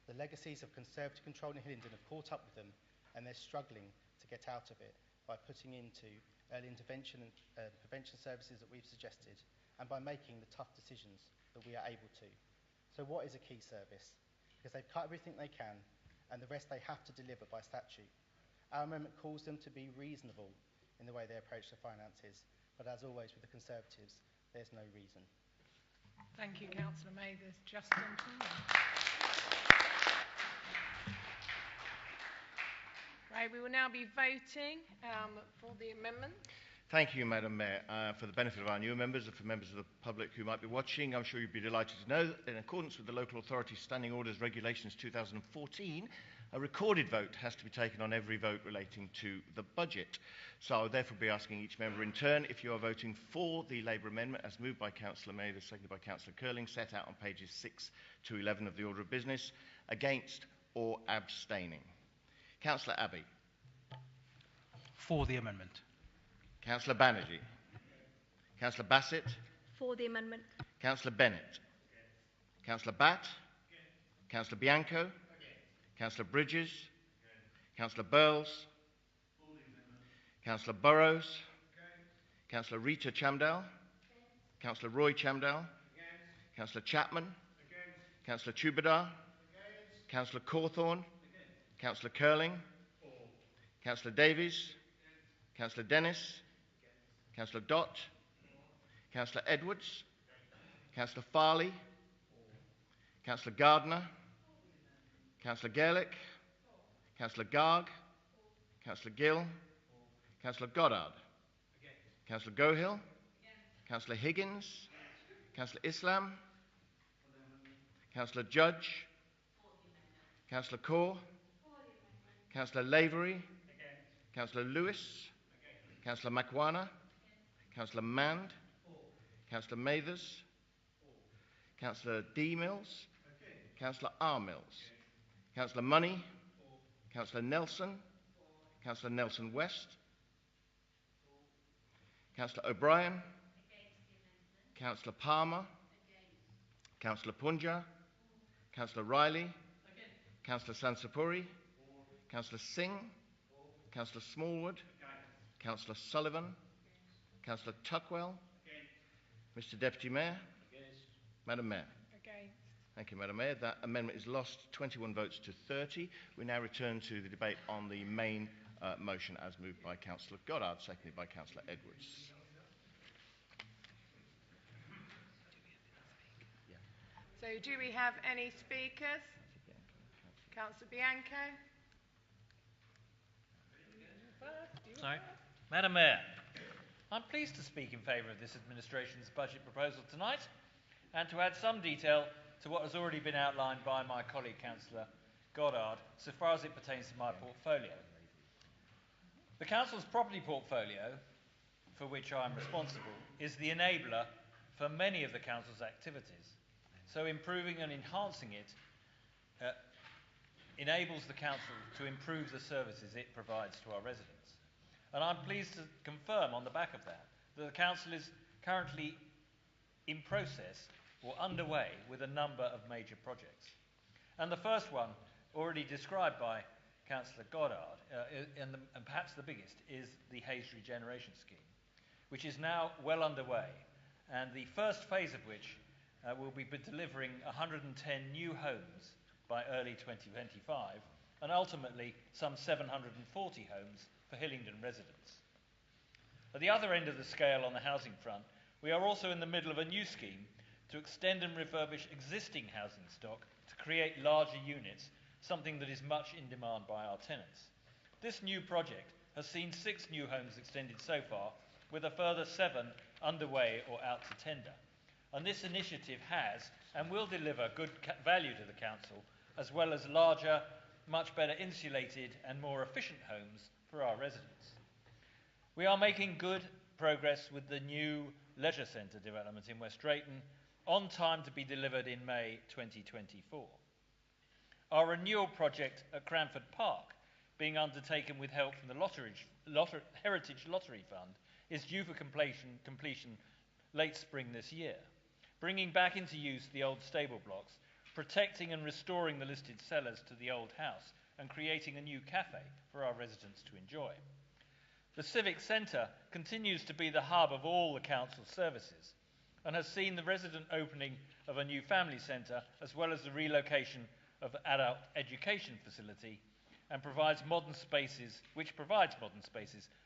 The legacies of Conservative control in Hillingdon have caught up with them, and they're struggling to get out of it by putting into early intervention and prevention services that we've suggested, and by making the tough decisions that we are able to. So what is a key service? Because they've cut everything they can, and the rest they have to deliver by statute. Our amendment calls them to be reasonable in the way they approach their finances, but as always with the Conservatives, there's no reason. Thank you, Councillor Mathers. Justin Tunde. Right, we will now be voting for the amendment. Thank you, Madam Mayor. For the benefit of our new members and for members of the public who might be watching, I'm sure you'd be delighted to know that in accordance with the Local Authority Standing Orders Regulations 2014, a recorded vote has to be taken on every vote relating to the budget. So I will therefore be asking each member in turn if you are voting for the Labour amendment as moved by Councillor Mathers, seconded by Councillor Curling, set out on pages 6 to 11 of the Order of Business, against or abstaining. Councillor Abbey. For the amendment. Councillor Banerjee. Councillor Bassett. For the amendment. Councillor Bennett. Councillor Batt. Councillor Bianco. Councillor Bridges. Councillor Burles. Councillor Burrows. Councillor Rita Chamdal. Councillor Roy Chamdal. Councillor Chapman. Councillor Tubadar. Councillor Corthorne. Councillor Curling. Councillor Davies. Councillor Dennis. Councillor Dott. Councillor Edwards. Councillor Farley. Councillor Gardner. Councillor Gaelic. Councillor Garg. Councillor Gill. Councillor Goddard. Councillor Gohill. Councillor Higgins. Councillor Islam. Councillor Judge. Councillor Kaur. Councillor Lavery. Councillor Lewis. Councillor Makwana. Councillor Mand. Councillor Mathers. Councillor D. Mills. Councillor R. Mills. Councillor Money. Councillor Nelson. Councillor Nelson West. Councillor O'Brien. Councillor Palmer. Councillor Punja. Councillor Riley. Councillor Sansapuri. Councillor Singh. Councillor Smallwood. Councillor Sullivan. Councillor Tuckwell. Mr. Deputy Mayor. Madam Mayor. Against. Thank you, Madam Mayor. That amendment is lost 21 votes to 30. We now return to the debate on the main motion as moved by Councillor Goddard, seconded by Councillor Edwards. So do we have any speakers? Councillor Bianco. Sorry. Madam Mayor, I'm pleased to speak in favour of this administration's budget proposal tonight and to add some detail to what has already been outlined by my colleague Councillor Goddard so far as it pertains to my portfolio. The Council's property portfolio, for which I am responsible, is the enabler for many of the Council's activities. So improving and enhancing it enables the Council to improve the services it provides to our residents. And I'm pleased to confirm on the back of that the Council is currently in process or underway with a number of major projects. And the first one, already described by Councillor Goddard, and perhaps the biggest, is the Hayes Regeneration Scheme, which is now well underway, and the first phase of which will be delivering 110 new homes by early 2025, and ultimately some 740 homes for Hillingdon residents. At the other end of the scale on the housing front, we are also in the middle of a new scheme to extend and refurbish existing housing stock to create larger units, something that is much in demand by our tenants. This new project has seen 6 new homes extended so far, with a further 7 underway or out to tender. And this initiative has and will deliver good value to the Council, as well as larger, much better insulated and more efficient homes for our residents. We are making good progress with the new leisure centre development in West Drayton, on time to be delivered in May 2024. Our renewal project at Cranford Park, being undertaken with help from the Heritage Lottery Fund, is due for completion late spring this year, bringing back into use the old stable blocks, protecting and restoring the listed cellars to the old house, and creating a new cafe for our residents to enjoy. The Civic Centre continues to be the hub of all the Council's services and has seen the resident opening of a new family centre as well as the relocation of the adult education facility and provides modern spaces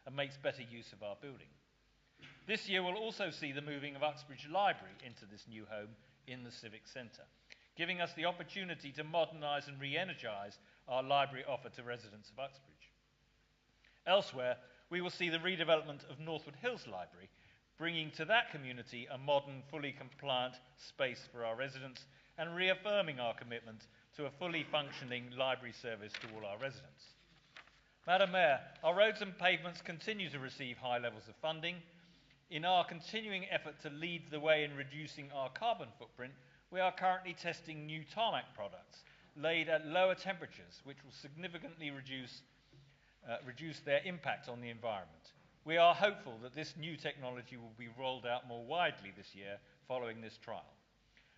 and makes better use of our building. This year will also see the moving of Uxbridge Library into this new home in the Civic Centre, giving us the opportunity to modernise and re-energise our library offer to residents of Uxbridge. Elsewhere, we will see the redevelopment of Northwood Hills Library, bringing to that community a modern, fully compliant space for our residents and reaffirming our commitment to a fully functioning library service to all our residents. Madam Mayor, our roads and pavements continue to receive high levels of funding. In our continuing effort to lead the way in reducing our carbon footprint, we are currently testing new tarmac products laid at lower temperatures, which will significantly reduce their impact on the environment. We are hopeful that this new technology will be rolled out more widely this year following this trial.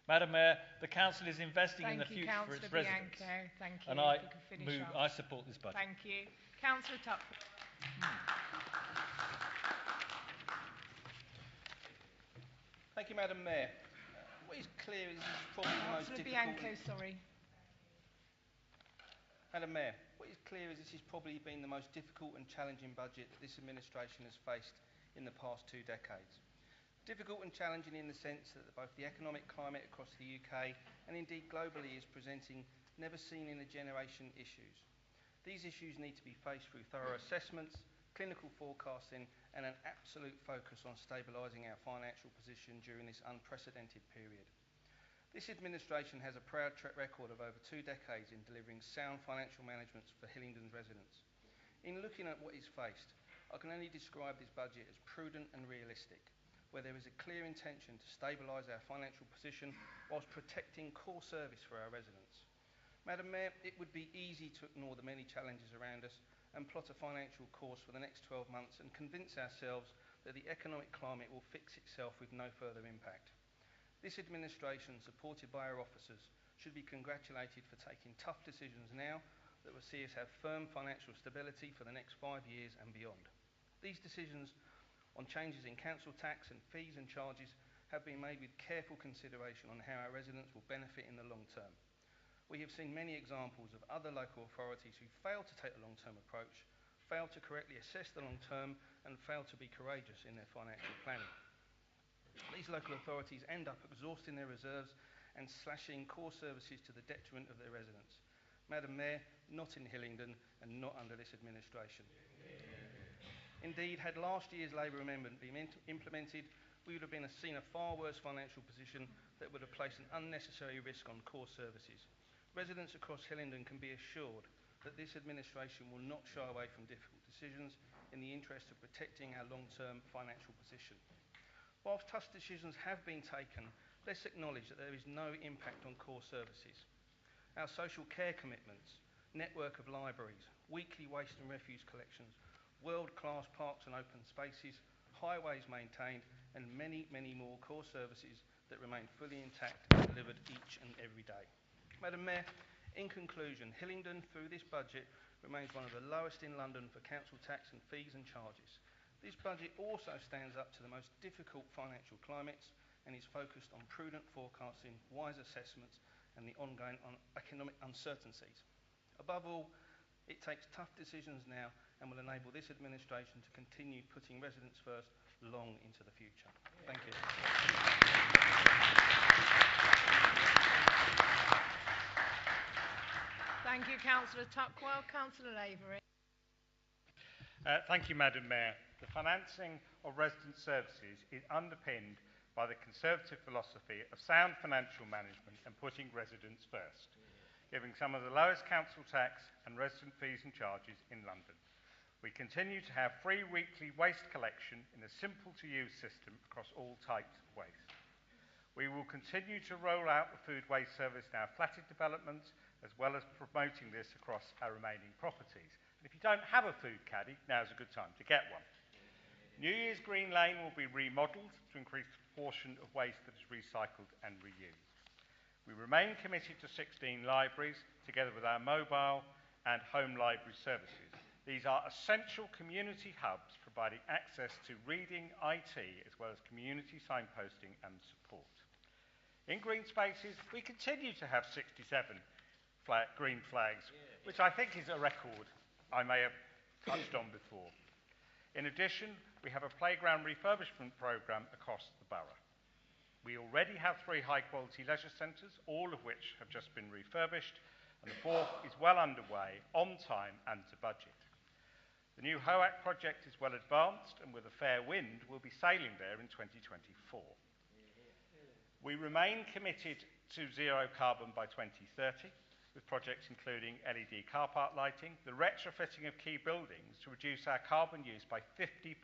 Madam Mayor, the Council is investing in the future for its residents. Thank you. And I support this budget. Thank you. Councillor Tuckwell. Thank you, Madam Mayor. what is clear is this is probably the most Councillor difficult... Bianco, sorry. Madam Mayor, what is clear is this has probably been the most difficult and challenging budget that this administration has faced in the past 2 decades. Difficult and challenging in the sense that both the economic climate across the UK and indeed globally is presenting never-seen-in-a-generation issues. These issues need to be faced through thorough assessments, clinical forecasting and an absolute focus on stabilising our financial position during this unprecedented period. This administration has a proud track record of over 2 decades in delivering sound financial management for Hillingdon's residents. In looking at what is faced, I can only describe this budget as prudent and realistic, where there is a clear intention to stabilise our financial position whilst protecting core service for our residents. Madam Mayor, it would be easy to ignore the many challenges around us and plot a financial course for the next 12 months and convince ourselves that the economic climate will fix itself with no further impact. This administration, supported by our officers, should be congratulated for taking tough decisions now that will see us have firm financial stability for the next 5 years and beyond. These decisions on changes in council tax and fees and charges have been made with careful consideration on how our residents will benefit in the long term. We have seen many examples of other local authorities who failed to take the long-term approach, failed to correctly assess the long term and failed to be courageous in their financial planning. These local authorities end up exhausting their reserves and slashing core services to the detriment of their residents. Madam Mayor, not in Hillingdon and not under this administration. Indeed, had last year's Labour amendment been implemented, we would have seen a far worse financial position that would have placed an unnecessary risk on core services. Residents across Hillingdon can be assured that this administration will not shy away from difficult decisions in the interest of protecting our long-term financial position. Whilst tough decisions have been taken, let's acknowledge that there is no impact on core services. Our social care commitments, network of libraries, weekly waste and refuse collections, world-class parks and open spaces, highways maintained, and many, many more core services that remain fully intact and delivered each and every day. Madam Mayor, in conclusion, Hillingdon, through this budget, remains one of the lowest in London for council tax and fees and charges. This budget also stands up to the most difficult financial climates and is focused on prudent forecasting, wise assessments, and the ongoing economic uncertainties. Above all, it takes tough decisions now and will enable this administration to continue putting residents first long into the future. Thank you. Thank you, Councillor Tuckwell. Councillor Lavery. Thank you, Madam Mayor. The financing of resident services is underpinned by the Conservative philosophy of sound financial management and putting residents first, giving some of the lowest council tax and resident fees and charges in London. We continue to have free weekly waste collection in a simple-to-use system across all types of waste. We will continue to roll out the food waste service in our flatted developments, as well as promoting this across our remaining properties. And if you don't have a food caddy, now's a good time to get one. New Year's Green Lane will be remodelled to increase the proportion of waste that is recycled and reused. We remain committed to 16 libraries, together with our mobile and home library services. These are essential community hubs providing access to reading, IT, as well as community signposting and support. In green spaces, we continue to have 67 green flags, which I think is a record I may have touched on before. In addition, we have a playground refurbishment programme across the borough. We already have 3 high-quality leisure centres, all of which have just been refurbished, and the 4th is well underway, on time and to budget. The new HOAC project is well advanced, and with a fair wind, we'll be sailing there in 2024. We remain committed to zero carbon by 2030, with projects including LED car park lighting, the retrofitting of key buildings to reduce our carbon use by 50%.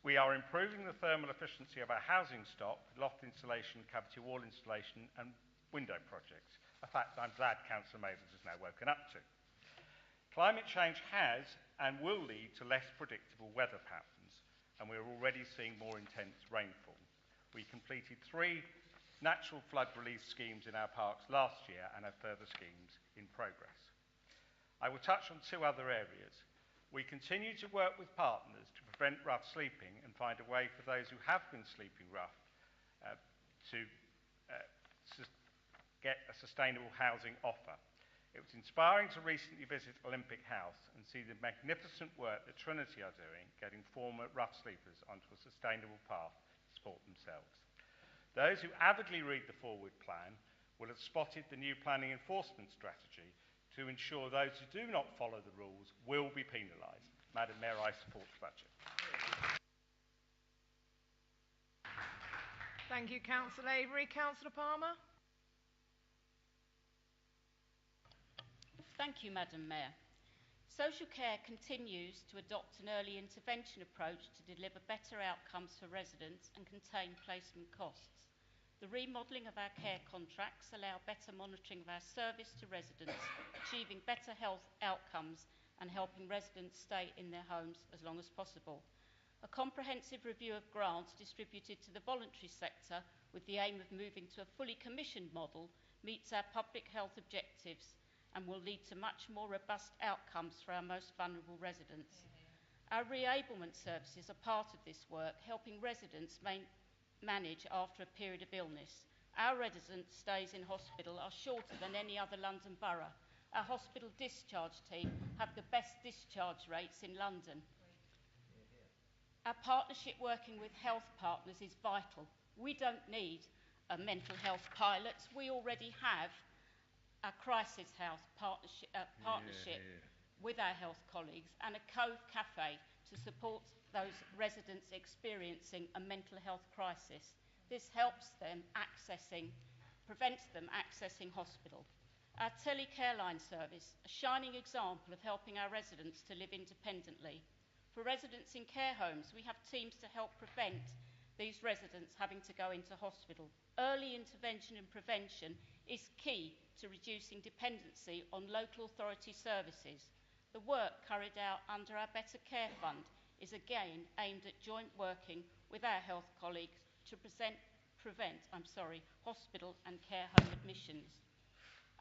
We are improving the thermal efficiency of our housing stock, loft insulation, cavity wall insulation, and window projects, a fact I'm glad Councillor Mathers has now woken up to. Climate change has and will lead to less predictable weather patterns, and we're already seeing more intense rainfall. We completed 3 natural flood relief schemes in our parks last year and have further schemes in progress. I will touch on 2 other areas. We continue to work with partners to prevent rough sleeping and find a way for those who have been sleeping rough to get a sustainable housing offer. It was inspiring to recently visit Olympic House and see the magnificent work that Trinity are doing, getting former rough sleepers onto a sustainable path to support themselves. Those who avidly read the forward plan will have spotted the new planning enforcement strategy to ensure those who do not follow the rules will be penalised. Madam Mayor, I support the budget. Thank you, Councillor Lavery. Councillor Palmer. Thank you, Madam Mayor. Social care continues to adopt an early intervention approach to deliver better outcomes for residents and contain placement costs. The remodelling of our care contracts allow better monitoring of our service to residents, achieving better health outcomes and helping residents stay in their homes as long as possible. A comprehensive review of grants distributed to the voluntary sector with the aim of moving to a fully commissioned model meets our public health objectives and will lead to much more robust outcomes for our most vulnerable residents. Our reablement services are part of this work, helping residents manage after a period of illness. Our resident stays in hospital are shorter than any other London borough. Our hospital discharge team have the best discharge rates in London. Our partnership working with health partners is vital. We don't need a mental health pilots. We already have a crisis house partnership with our health colleagues and a Cove Cafe to support those residents experiencing a mental health crisis. This helps them prevents them accessing hospital. Our telecare line service, a shining example of helping our residents to live independently. For residents in care homes, we have teams to help prevent these residents having to go into hospital. Early intervention and prevention is key to reducing dependency on local authority services. The work carried out under our Better Care Fund is again aimed at joint working with our health colleagues to prevent hospital and care home admissions.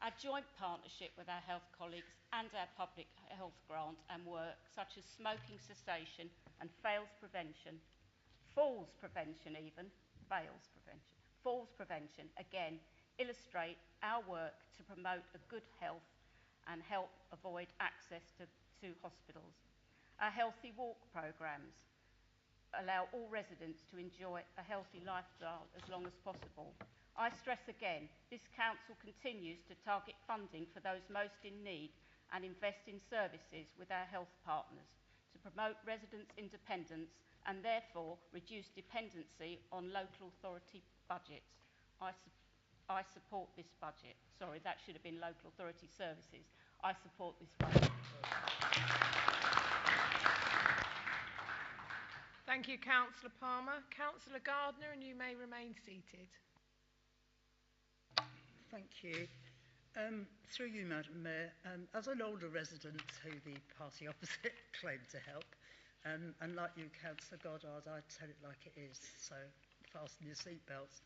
Our joint partnership with our health colleagues and our public health grant and work, such as smoking cessation and falls prevention, again, illustrate our work to promote a good health and help avoid access to hospitals. Our healthy walk programmes allow all residents to enjoy a healthy lifestyle as long as possible. I stress again, this council continues to target funding for those most in need and invest in services with our health partners to promote residents' independence and therefore reduce dependency on local authority budgets. I support this budget. Sorry, that should have been local authority services. I support this budget. Thank you, Councillor Palmer. Councillor Gardner, and you may remain seated. Thank you. Through you, Madam Mayor, as an older resident who the party opposite claimed to help, and like you, Councillor Goddard, I tell it like it is, so fasten your seatbelts.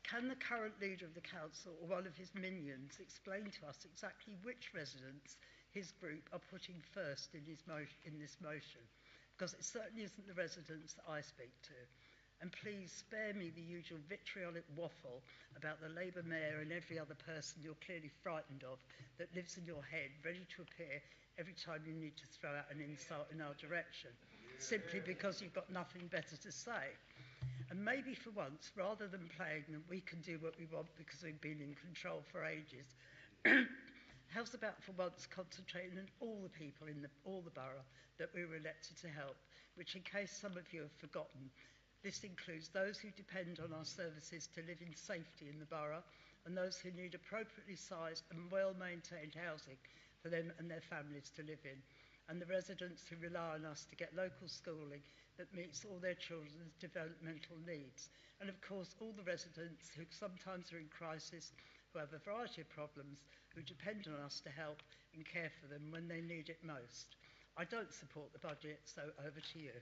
Can the current leader of the council or one of his minions explain to us exactly which residents his group are putting first in this motion? Because it certainly isn't the residents that I speak to. And please spare me the usual vitriolic waffle about the Labour mayor and every other person you're clearly frightened of that lives in your head, ready to appear every time you need to throw out an insult in our direction, simply because you've got nothing better to say. And maybe for once, rather than playing that we can do what we want because we've been in control for ages, how's about for once concentrating on all the people in all the borough that we were elected to help, which in case some of you have forgotten, this includes those who depend on our services to live in safety in the borough and those who need appropriately sized and well-maintained housing for them and their families to live in, and the residents who rely on us to get local schooling that meets all their children's developmental needs, and of course all the residents who sometimes are in crisis, who have a variety of problems, who depend on us to help and care for them when they need it most. I don't support the budget, so over to you.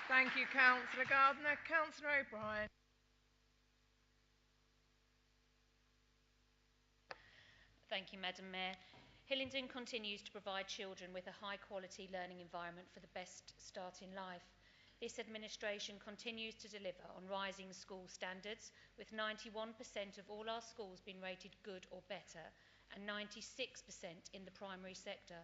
Thank you, Councillor Gardner. Councillor O'Brien. Thank you, Madam Mayor. Hillingdon continues to provide children with a high-quality learning environment for the best start in life. this administration continues to deliver on rising school standards, with 91% of all our schools being rated good or better, and 96% in the primary sector.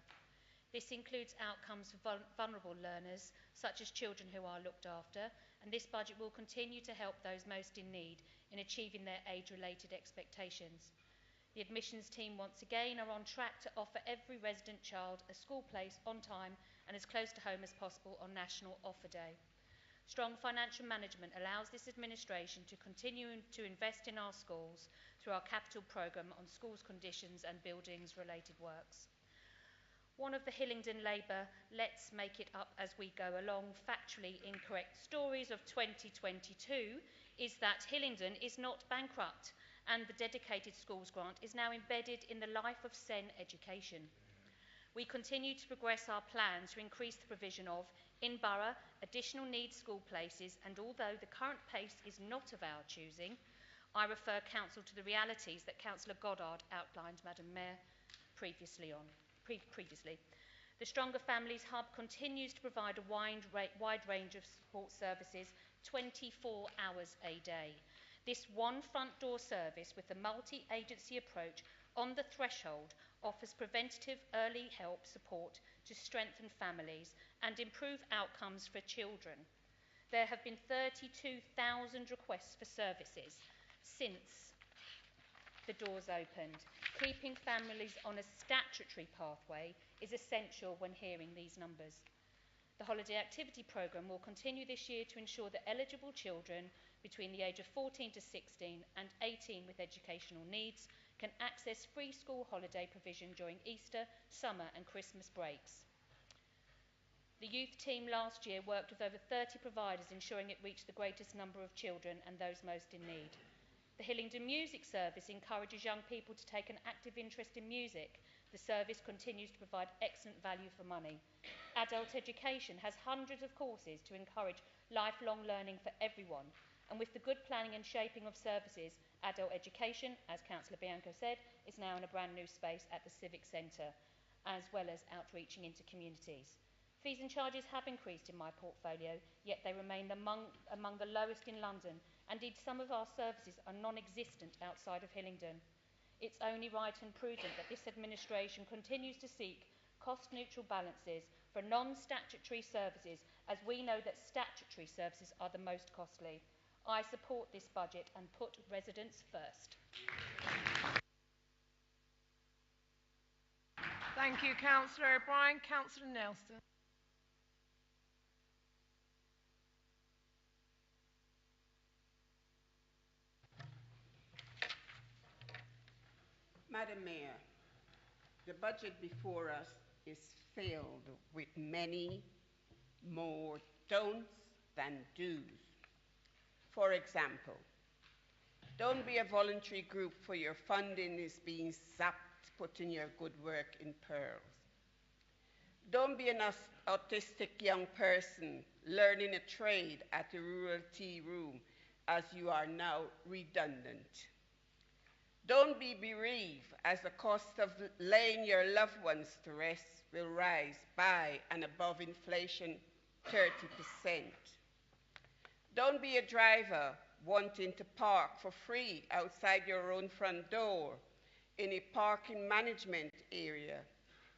This includes outcomes for vulnerable learners, such as children who are looked after, and this budget will continue to help those most in need in achieving their age-related expectations. The admissions team once again are on track to offer every resident child a school place on time and as close to home as possible on National Offer Day. Strong financial management allows this administration to continue to invest in our schools through our capital programme on schools conditions and buildings related works. One of the Hillingdon Labour let's make it up as we go along factually incorrect stories of 2022 is that Hillingdon is not bankrupt and the dedicated schools grant is now embedded in the life of SEN education. We continue to progress our plans to increase the provision of, in borough, additional needs school places, and although the current pace is not of our choosing, I refer Council to the realities that Councillor Goddard outlined, Madam Mayor, previously. The Stronger Families Hub continues to provide a wide range of support services 24 hours a day. This one front door service with a multi-agency approach on the threshold offers preventative early help support to strengthen families and improve outcomes for children. There have been 32,000 requests for services since the doors opened. Keeping families on a statutory pathway is essential when hearing these numbers. The Holiday Activity Programme will continue this year to ensure that eligible children between the age of 14 to 16 and 18 with educational needs can access free school holiday provision during Easter, summer and Christmas breaks. The youth team last year worked with over 30 providers, ensuring it reached the greatest number of children and those most in need. The Hillingdon Music Service encourages young people to take an active interest in music. The service continues to provide excellent value for money. Adult education has hundreds of courses to encourage lifelong learning for everyone. And with the good planning and shaping of services, adult education, as Councillor Bianco said, is now in a brand new space at the Civic Centre, as well as outreaching into communities. Fees and charges have increased in my portfolio, yet they remain among the lowest in London. Indeed, some of our services are non-existent outside of Hillingdon. It's only right and prudent that this administration continues to seek cost-neutral balances for non-statutory services, as we know that statutory services are the most costly. I support this budget and put residents first. Thank you, Councillor O'Brien. Councillor Nelson. Madam Mayor, the budget before us is filled with many more don'ts than do's. For example, don't be a voluntary group for your funding is being sapped, putting your good work in perils. Don't be an autistic young person learning a trade at a rural tea room as you are now redundant. Don't be bereaved as the cost of laying your loved ones to rest will rise by and above inflation 30%. Don't be a driver wanting to park for free outside your own front door in a parking management area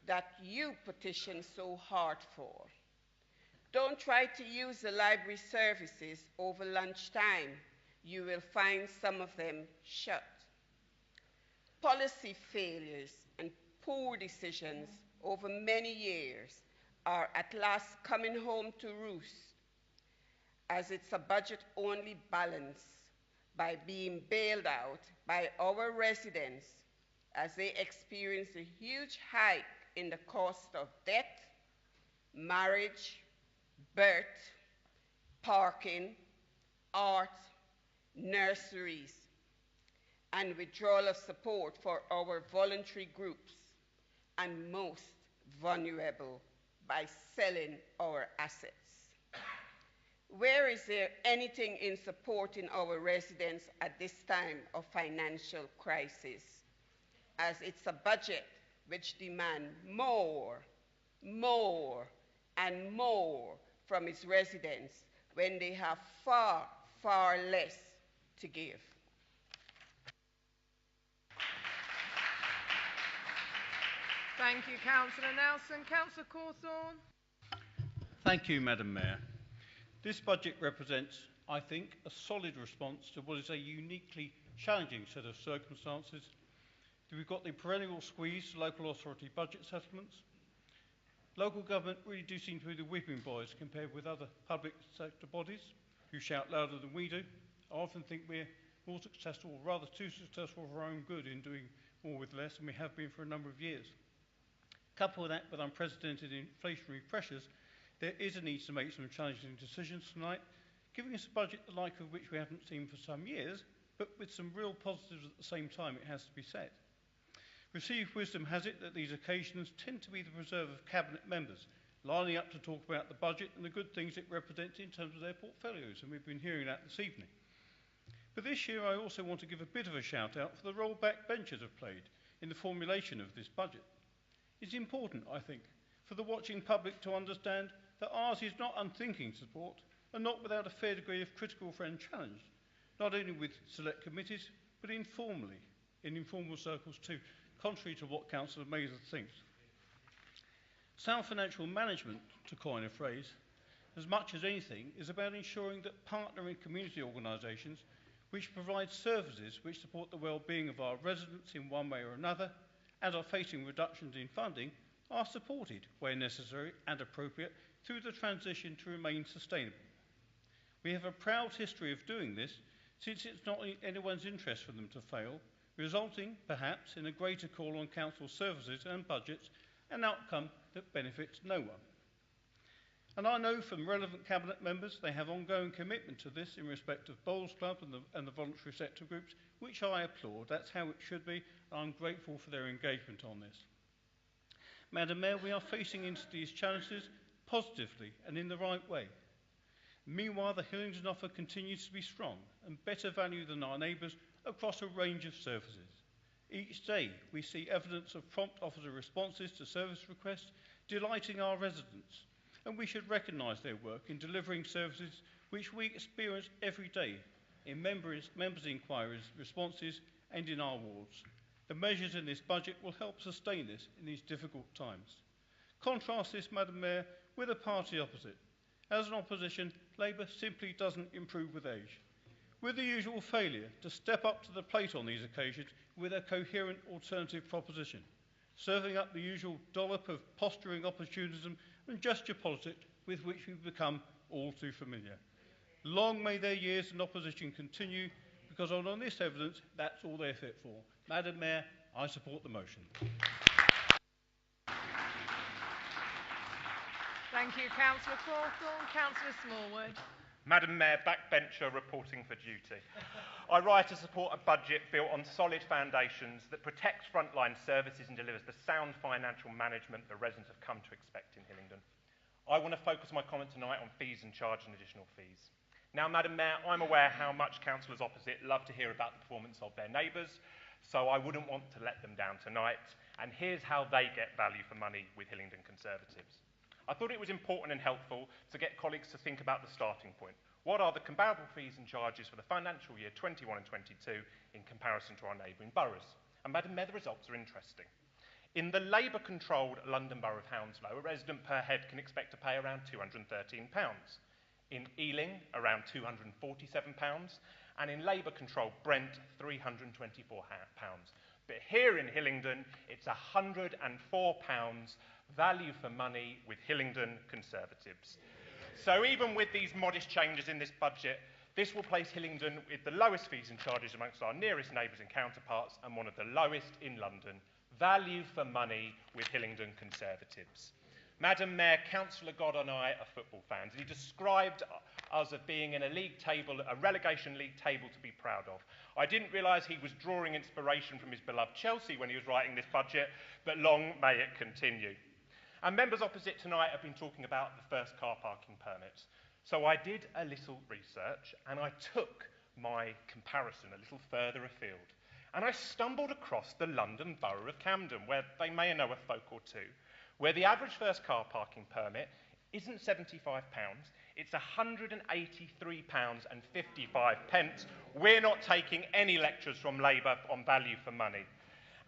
that you petitioned so hard for. Don't try to use the library services over lunchtime. You will find some of them shut. Policy failures and poor decisions over many years are at last coming home to roost, as it's a budget-only balance by being bailed out by our residents as they experience a huge hike in the cost of debt, marriage, birth, parking, art, nurseries, and withdrawal of support for our voluntary groups, and most vulnerable by selling our assets. Where is there anything in supporting our residents at this time of financial crisis, as it's a budget which demands more, and more from its residents when they have far, far less to give. Thank you, Councillor Nelson. Councillor Corthorne. Thank you, Madam Mayor. This budget represents, I think, a solid response to what is a uniquely challenging set of circumstances. We've got the perennial squeeze to local authority budget settlements. Local government really do seem to be the whipping boys compared with other public sector bodies who shout louder than we do. I often think we're more successful, or rather too successful for our own good in doing more with less than we have been for a number of years. Couple that with unprecedented inflationary pressures, there is a need to make some challenging decisions tonight, giving us a budget the like of which we haven't seen for some years, but with some real positives at the same time, it has to be said. Received wisdom has it that these occasions tend to be the preserve of cabinet members, lining up to talk about the budget and the good things it represents in terms of their portfolios, and we've been hearing that this evening. But this year I also want to give a bit of a shout out for the role backbenchers have played in the formulation of this budget. It's important, I think, for the watching public to understand that ours is not unthinking support and not without a fair degree of critical friend challenge, not only with select committees, but informally, in informal circles too, contrary to what Councillor Mathers thinks. Sound financial management, to coin a phrase, as much as anything, is about ensuring that partnering community organisations which provide services which support the well-being of our residents in one way or another and are facing reductions in funding are supported where necessary and appropriate through the transition to remain sustainable. We have a proud history of doing this since it's not in anyone's interest for them to fail, resulting perhaps in a greater call on council services and budgets, an outcome that benefits no one. And I know from relevant cabinet members they have ongoing commitment to this in respect of Bowls Club and the voluntary sector groups, which I applaud. That's how it should be, and I'm grateful for their engagement on this. Madam Mayor, we are facing into these challenges positively and in the right way. Meanwhile, the Hillingdon offer continues to be strong and better value than our neighbours across a range of services. Each day we see evidence of prompt officer responses to service requests, delighting our residents, and we should recognise their work in delivering services which we experience every day in members' inquiries, responses and in our wards. The measures in this budget will help sustain this in these difficult times. Contrast this, Madam Mayor, with a party opposite. As an opposition, Labour simply doesn't improve with age, with the usual failure to step up to the plate on these occasions with a coherent alternative proposition, serving up the usual dollop of posturing opportunism and gesture politics with which we've become all too familiar. Long may their years in opposition continue, because on this evidence, that's all they're fit for. Madam Mayor, I support the motion. Thank you, Councillor Corthorne. Councillor Smallwood. Madam Mayor, backbencher reporting for duty. I rise to support a budget built on solid foundations that protects frontline services and delivers the sound financial management the residents have come to expect in Hillingdon. I want to focus my comment tonight on fees and charge and additional fees. Now, Madam Mayor, I'm aware how much councillors opposite love to hear about the performance of their neighbours, so I wouldn't want to let them down tonight. And here's how they get value for money with Hillingdon Conservatives. I thought it was important and helpful to get colleagues to think about the starting point. What are the comparable fees and charges for the financial year 21 and 22 in comparison to our neighbouring boroughs? And Madam Mayor, the results are interesting. In the Labour-controlled London Borough of Hounslow, a resident per head can expect to pay around £213. In Ealing, around £247, and in Labour-controlled Brent, £324. But here in Hillingdon, it's £104 value for money with Hillingdon Conservatives. So even with these modest changes in this budget, this will place Hillingdon with the lowest fees and charges amongst our nearest neighbours and counterparts and one of the lowest in London. Value for money with Hillingdon Conservatives. Madam Mayor, Councillor Goddard and I are football fans, and he described us as being in a league table, a relegation league table to be proud of. I didn't realise he was drawing inspiration from his beloved Chelsea when he was writing this budget, but long may it continue. And members opposite tonight have been talking about the first car parking permits. So I did a little research, and I took my comparison a little further afield. And I stumbled across the London Borough of Camden, where they may know a folk or two, where the average first car parking permit isn't £75, it's £183.55. We're not taking any lectures from Labour on value for money.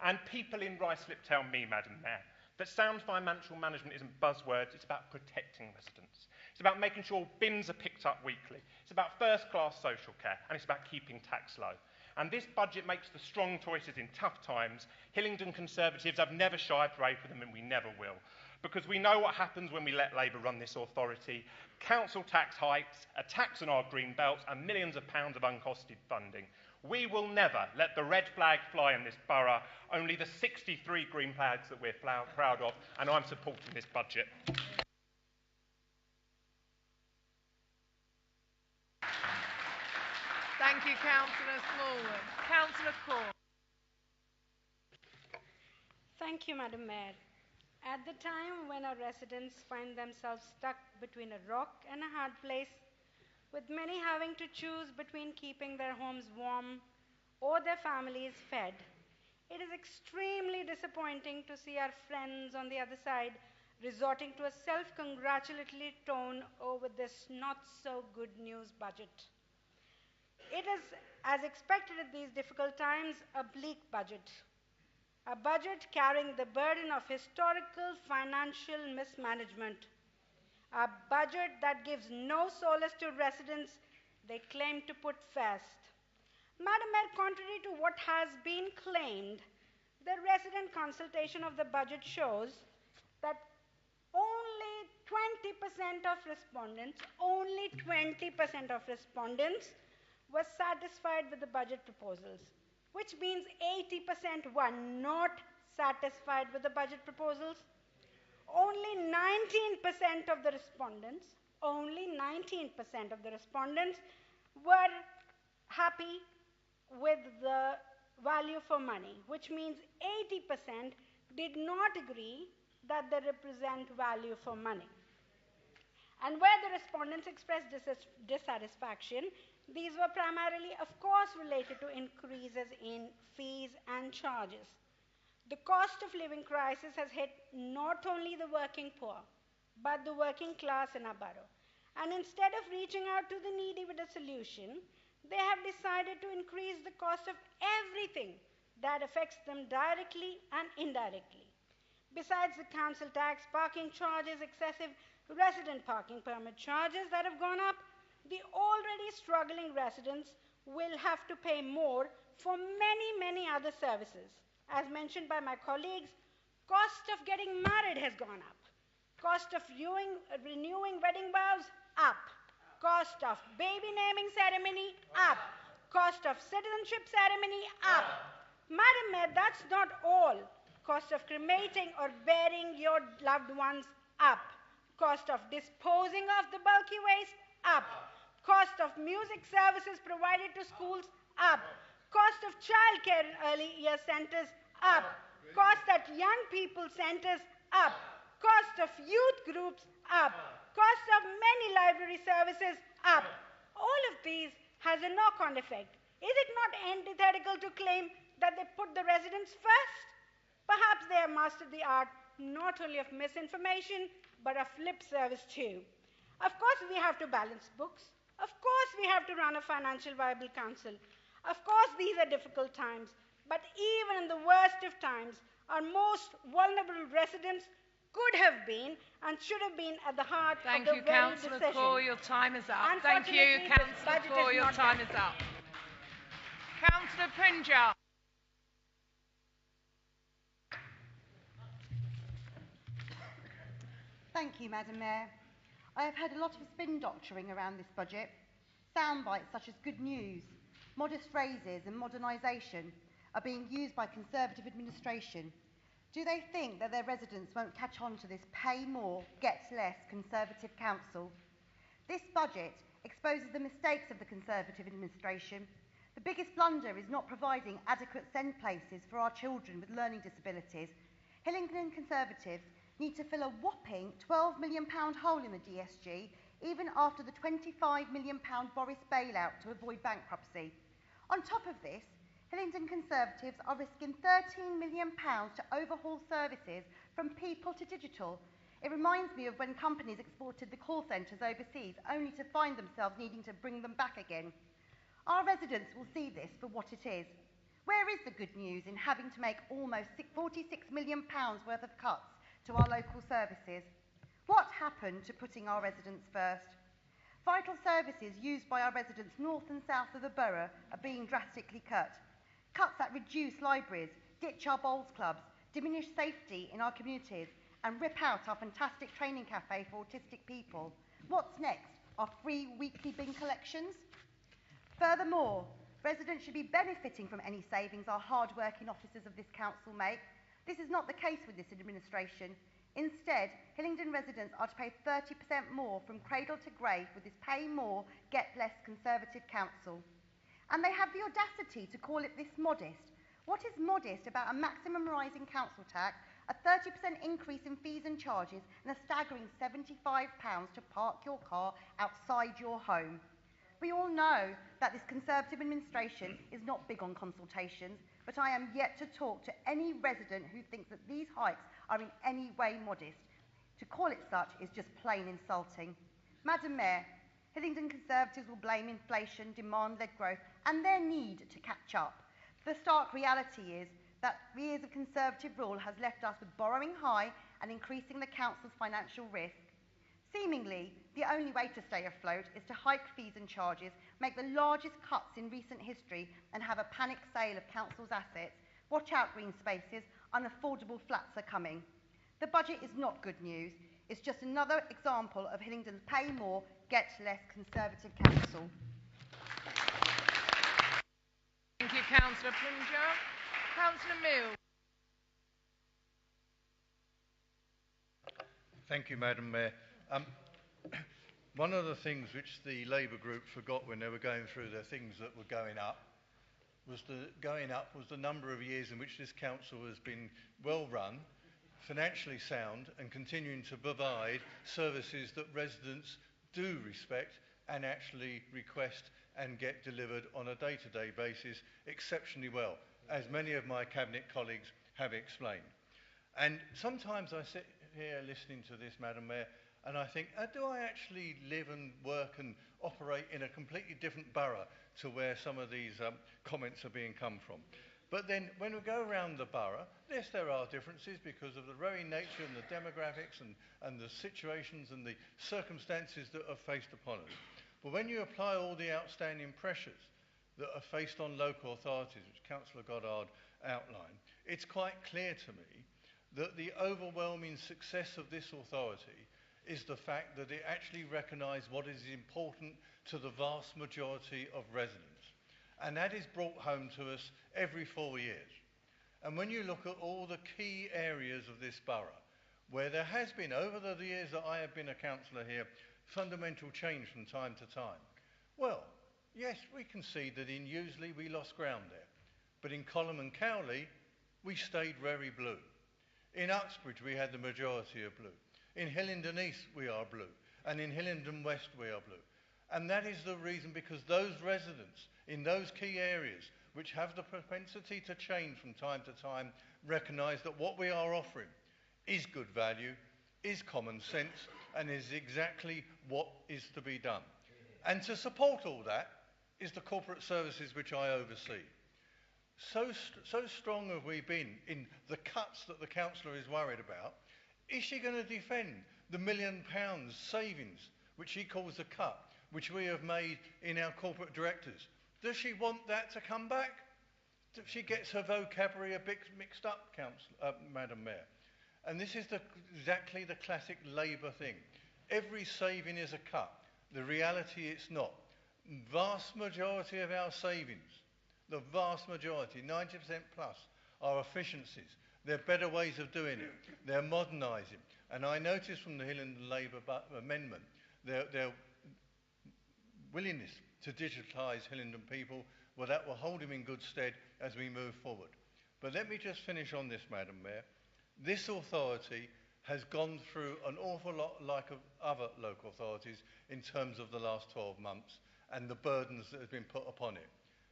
And people in Ruislip tell me, Madam Mayor, that sound financial management isn't buzzwords, it's about protecting residents. It's about making sure bins are picked up weekly. It's about first-class social care, and it's about keeping tax low. And this budget makes the strong choices in tough times. Hillingdon Conservatives have never shied away from them, and we never will. Because we know what happens when we let Labour run this authority. Council tax hikes, a tax on our green belts, and millions of pounds of uncosted funding. We will never let the red flag fly in this borough, only the 63 green flags that we're proud of, and I'm supporting this budget. Thank you, Councillor Smallwood. Councillor Kaur. Thank you, Madam Mayor. At the time when our residents find themselves stuck between a rock and a hard place, with many having to choose between keeping their homes warm or their families fed, it is extremely disappointing to see our friends on the other side resorting to a self-congratulatory tone over this not-so-good news budget. It is, as expected at these difficult times, a bleak budget. A budget carrying the burden of historical financial mismanagement. A budget that gives no solace to residents they claim to put first. Madam Mayor, contrary to what has been claimed, the resident consultation of the budget shows that only 20% of respondents were satisfied with the budget proposals, which means 80% were not satisfied with the budget proposals. Only 19% of the respondents were happy with the value for money, which means 80% did not agree that they represent value for money. And where the respondents expressed dissatisfaction, these were primarily, of course, related to increases in fees and charges. The cost of living crisis has hit not only the working poor, but the working class in our borough. And instead of reaching out to the needy with a solution, they have decided to increase the cost of everything that affects them directly and indirectly. Besides the council tax, parking charges, excessive resident parking permit charges that have gone up, the already struggling residents will have to pay more for many other services. As mentioned by my colleagues, cost of getting married has gone up. Cost of renewing wedding vows, up. Cost of baby naming ceremony, up. Cost of citizenship ceremony, up. Madam Mayor, that's not all. Cost of cremating or burying your loved ones, up. Cost of disposing of the bulky waste, up. Cost of music services provided to schools, up. Cost of childcare in early year centres, up. Cost at young people centres, up. Cost of youth groups, up. Cost of many library services, up. All of these has a knock-on effect. Is it not antithetical to claim that they put the residents first? Perhaps they have mastered the art not only of misinformation, but of lip service too. Of course, we have to balance books. Of course, we have to run a financial viable council. Of course, these are difficult times. But even in the worst of times, our most vulnerable residents could have been and should have been at the heart of the very decision. Thank you, Councillor Kaur. Your time is up. Thank you, Councillor Kaur. Your time is up. Councillor Punja. Thank you, Madam Mayor. I have heard a lot of spin doctoring around this budget. Soundbites such as good news, modest raises and modernisation are being used by Conservative administration. Do they think that their residents won't catch on to this pay more, gets less Conservative council? This budget exposes the mistakes of the Conservative administration. The biggest blunder is not providing adequate SEND places for our children with learning disabilities. Hillingdon Conservatives need to fill a whopping £12 million hole in the DSG, even after the £25 million Boris bailout to avoid bankruptcy. On top of this, Hillingdon Conservatives are risking £13 million to overhaul services from people to digital, It reminds me of when companies exported the call centres overseas, only to find themselves needing to bring them back again. Our residents will see this for what it is. Where is the good news in having to make almost £46 million worth of cuts to our local services? What happened to putting our residents first? Vital services used by our residents north and south of the borough are being drastically cut. Cuts that reduce libraries, ditch our bowls clubs, diminish safety in our communities, and rip out our fantastic training cafe for autistic people. What's next? Our free weekly bin collections? Furthermore, residents should be benefiting from any savings our hard-working officers of this council make. This is not the case with this administration. Instead, Hillingdon residents are to pay 30% more from cradle to grave with this pay more, get less Conservative council. And they have the audacity to call it this modest. What is modest about a maximum rising council tax, a 30% increase in fees and charges, and a staggering £75 to park your car outside your home? We all know that this Conservative administration is not big on consultations, but I am yet to talk to any resident who thinks that these hikes are in any way modest. To call it such is just plain insulting. Madam Mayor, Hillingdon Conservatives will blame inflation, demand-led growth and their need to catch up. The stark reality is that years of Conservative rule has left us with borrowing high and increasing the council's financial risk. Seemingly, the only way to stay afloat is to hike fees and charges, make the largest cuts in recent history and have a panic sale of council's assets. Watch out, green spaces, unaffordable flats are coming. The budget is not good news. It's just another example of Hillingdon's pay more, get less Conservative council. Thank you, Councillor Punja. Councillor Mills. Thank you, Madam Mayor. One of the things which the Labour group forgot when they were going through the things that were going up was the number of years in which this council has been well run, financially sound, and continuing to provide services that residents do respect and actually request and get delivered on a day-to-day basis exceptionally well, as many of my cabinet colleagues have explained. And sometimes I sit here listening to this, Madam Mayor, and I think, do I actually live and work and operate in a completely different borough to where some of these comments are being come from? But then when we go around the borough, yes, there are differences because of the very nature and the demographics and the situations and the circumstances that are faced upon us. But when you apply all the outstanding pressures that are faced on local authorities, which Councillor Goddard outlined, it's quite clear to me that the overwhelming success of this authority is the fact that it actually recognises what is important to the vast majority of residents. And that is brought home to us every 4 years. And when you look at all the key areas of this borough, where there has been, over the years that I have been a councillor here, fundamental change from time to time. Well, yes, we can see that in Useley we lost ground there. But in Colham and Cowley, we stayed very blue. In Uxbridge, we had the majority of blue. In Hillingdon East, we are blue. And in Hillingdon West, we are blue. And that is the reason, because those residents in those key areas, which have the propensity to change from time to time, recognise that what we are offering is good value, is common sense, and is exactly what is to be done. And to support all that is the corporate services which I oversee. So strong have we been in the cuts that the councillor is worried about. Is she going to defend the £1 million savings, which she calls a cut, which we have made in our corporate directors? Does she want that to come back? She gets her vocabulary a bit mixed up, Madam Mayor. And this is exactly the classic Labour thing. Every saving is a cut. The reality, it's not. Vast majority of our savings, the vast majority, 90% plus, are efficiencies. They're better ways of doing it. They're modernising. And I noticed from the Hillingdon Labour amendment their willingness to digitalise Hillingdon people, well, that will hold him in good stead as we move forward. But let me just finish on this, Madam Mayor. This authority has gone through an awful lot like of other local authorities in terms of the last 12 months and the burdens that have been put upon it.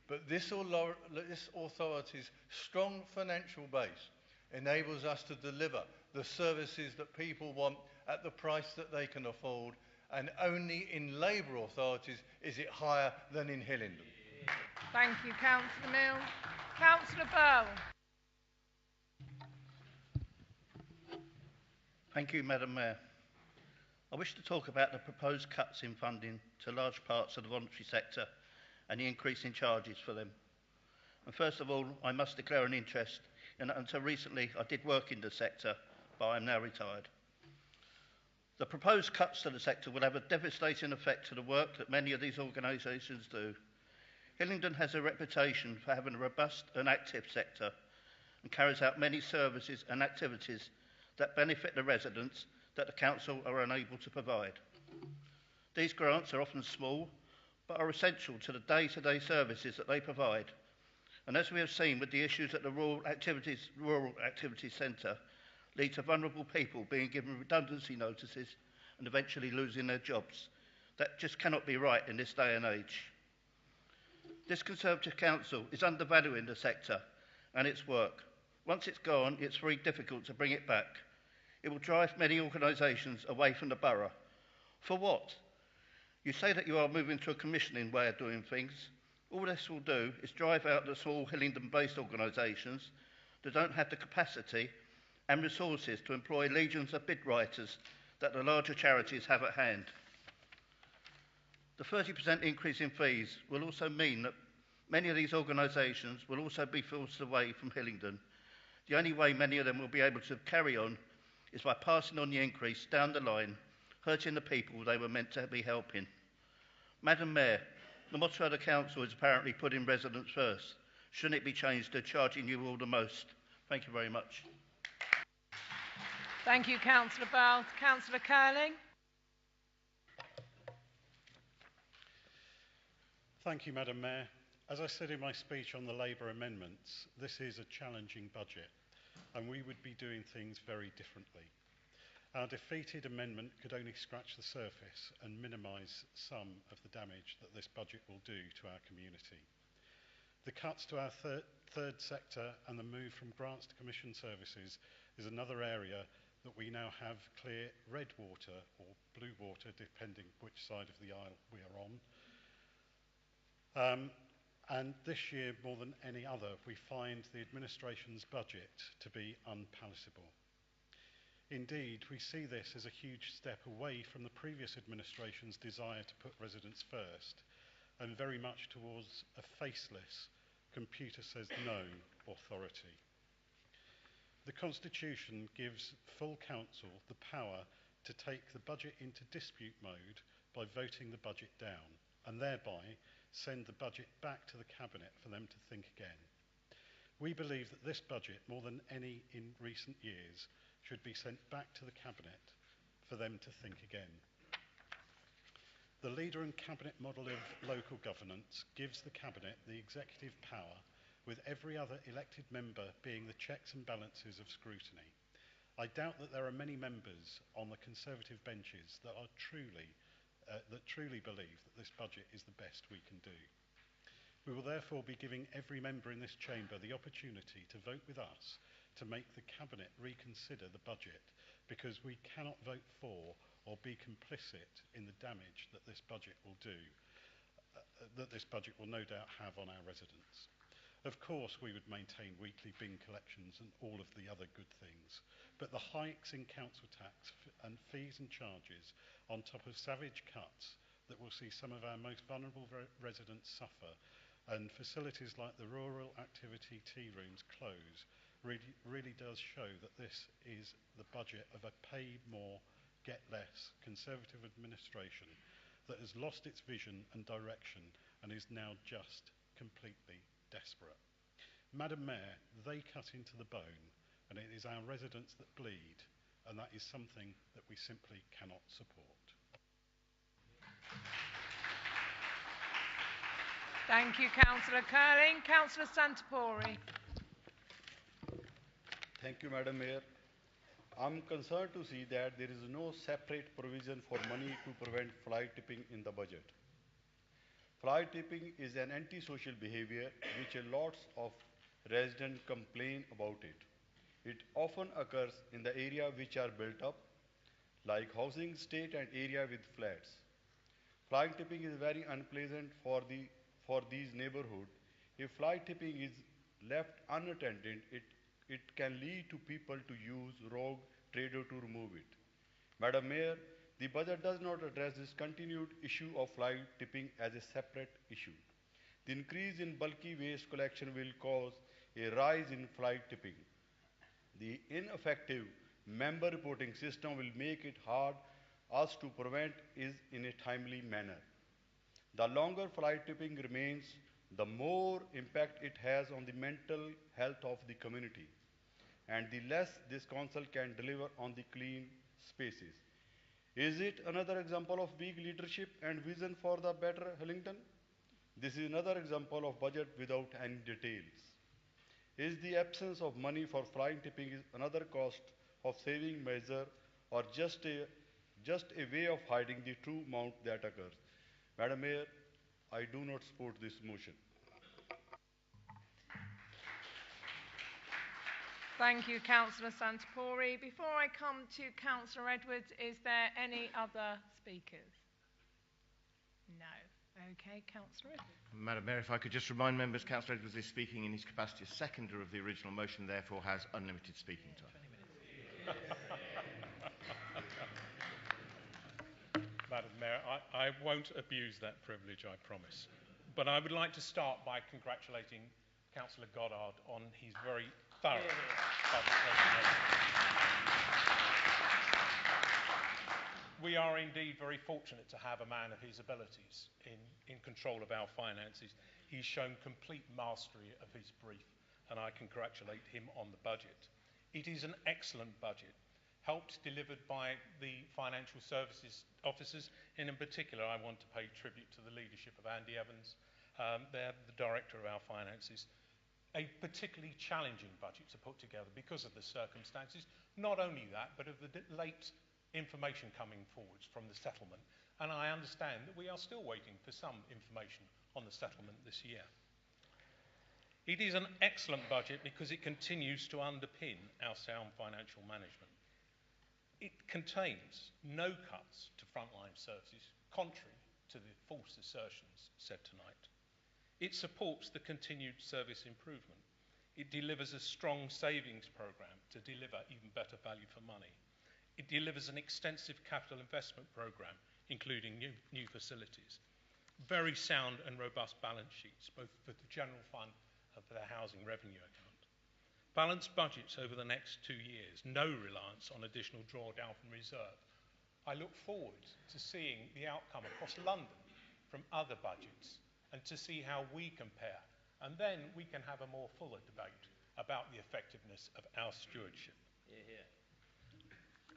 But this authority's strong financial base enables us to deliver the services that people want at the price that they can afford, and only in Labour authorities is it higher than in Hillingdon. Thank you, Councillor Mills. Councillor Burles. Thank you, Madam Mayor. I wish to talk about the proposed cuts in funding to large parts of the voluntary sector and the increase in charges for them. And first of all, I must declare an interest in that until recently I did work in the sector, but I am now retired. The proposed cuts to the sector will have a devastating effect to the work that many of these organisations do. Hillingdon has a reputation for having a robust and active sector and carries out many services and activities that benefit the residents that the council are unable to provide. These grants are often small, but are essential to the day-to-day services that they provide. And as we have seen with the issues at the Rural Activities Centre, lead to vulnerable people being given redundancy notices and eventually losing their jobs. That just cannot be right in this day and age. This Conservative Council is undervaluing the sector and its work. Once it's gone, it's very difficult to bring it back. It will drive many organisations away from the borough. For what? You say that you are moving to a commissioning way of doing things. All this will do is drive out the small Hillingdon-based organisations that don't have the capacity and resources to employ legions of bid writers that the larger charities have at hand. The 30% increase in fees will also mean that many of these organisations will also be forced away from Hillingdon. The only way many of them will be able to carry on is by passing on the increase down the line, hurting the people they were meant to be helping. Madam Mayor, the motto of the council is apparently putting residents first. Shouldn't it be changed to charging you all the most? Thank you very much. Thank you, Councillor Burles. Councillor Curling. Thank you, Madam Mayor. As I said in my speech on the Labour amendments, this is a challenging budget, and we would be doing things very differently. Our defeated amendment could only scratch the surface and minimise some of the damage that this budget will do to our community. The cuts to our third sector and the move from grants to commission services is another area that we now have clear red water or blue water, depending which side of the aisle we are on. And this year, more than any other, we find the administration's budget to be unpalatable. Indeed, we see this as a huge step away from the previous administration's desire to put residents first, and very much towards a faceless, computer says no authority. The Constitution gives full council the power to take the budget into dispute mode by voting the budget down, and thereby send the budget back to the Cabinet for them to think again. We believe that this budget, more than any in recent years, should be sent back to the Cabinet for them to think again. The leader and Cabinet model of local governance gives the Cabinet the executive power, with every other elected member being the checks and balances of scrutiny. I doubt that there are many members on the Conservative benches that are truly believe that this budget is the best we can do. We will therefore be giving every member in this chamber the opportunity to vote with us to make the Cabinet reconsider the budget, because we cannot vote for or be complicit in the damage that this budget will do, that this budget will no doubt have on our residents. Of course, we would maintain weekly bin collections and all of the other good things, but the hikes in council tax and fees and charges, on top of savage cuts that will see some of our most vulnerable residents suffer, and facilities like the rural activity tea rooms close, really does show that this is the budget of a pay more, get less Conservative administration that has lost its vision and direction and is now just completely desperate. Madam Mayor, they cut into the bone, and it is our residents that bleed, and that is something that we simply cannot support. Thank you, Councillor Curling. Councillor Sansapuri. Thank you, Madam Mayor. I'm concerned to see that there is no separate provision for money to prevent fly tipping in the budget. Fly tipping is an antisocial behavior which a lot of residents complain about it. It often occurs in the area which are built up, like housing estate and area with flats. Fly tipping is very unpleasant for these neighborhoods. If fly tipping is left unattended, it can lead to people to use rogue trader to remove it. Madam Mayor, the budget does not address this continued issue of fly tipping as a separate issue. The increase in bulky waste collection will cause a rise in fly tipping. The ineffective member reporting system will make it hard us to prevent it in a timely manner. The longer fly tipping remains, the more impact it has on the mental health of the community, and the less this council can deliver on the clean spaces. Is it another example of weak leadership and vision for the better Hillingdon? This is another example of budget without any details. Is the absence of money for fly tipping another cost of saving measure, or just a way of hiding the true amount that occurs? Madam Mayor, I do not support this motion. Thank you, Councillor Sansapuri. Before I come to Councillor Edwards, is there any other speakers? No. Okay, Councillor Edwards. Madam Mayor, if I could just remind members, Councillor Edwards is speaking in his capacity as seconder of the original motion, therefore has unlimited speaking time. Madam Mayor, I won't abuse that privilege, I promise. But I would like to start by congratulating Councillor Goddard on his very thorough budget presentation. We are indeed very fortunate to have a man of his abilities in control of our finances. He's shown complete mastery of his brief, and I congratulate him on the budget. It is an excellent budget, helped delivered by the financial services officers, and in particular I want to pay tribute to the leadership of Andy Evans. They're the director of our finances. A particularly challenging budget to put together because of the circumstances, not only that, but of the late information coming forwards from the settlement. And I understand that we are still waiting for some information on the settlement this year. It is an excellent budget because it continues to underpin our sound financial management. It contains no cuts to frontline services, contrary to the false assertions said tonight. It supports the continued service improvement. It delivers a strong savings programme to deliver even better value for money. It delivers an extensive capital investment programme, including new facilities. Very sound and robust balance sheets, both for the general fund and for the housing revenue account. Balanced budgets over the next 2 years, no reliance on additional drawdown from reserve. I look forward to seeing the outcome across London from other budgets and to see how we compare. And then we can have a more fuller debate about the effectiveness of our stewardship.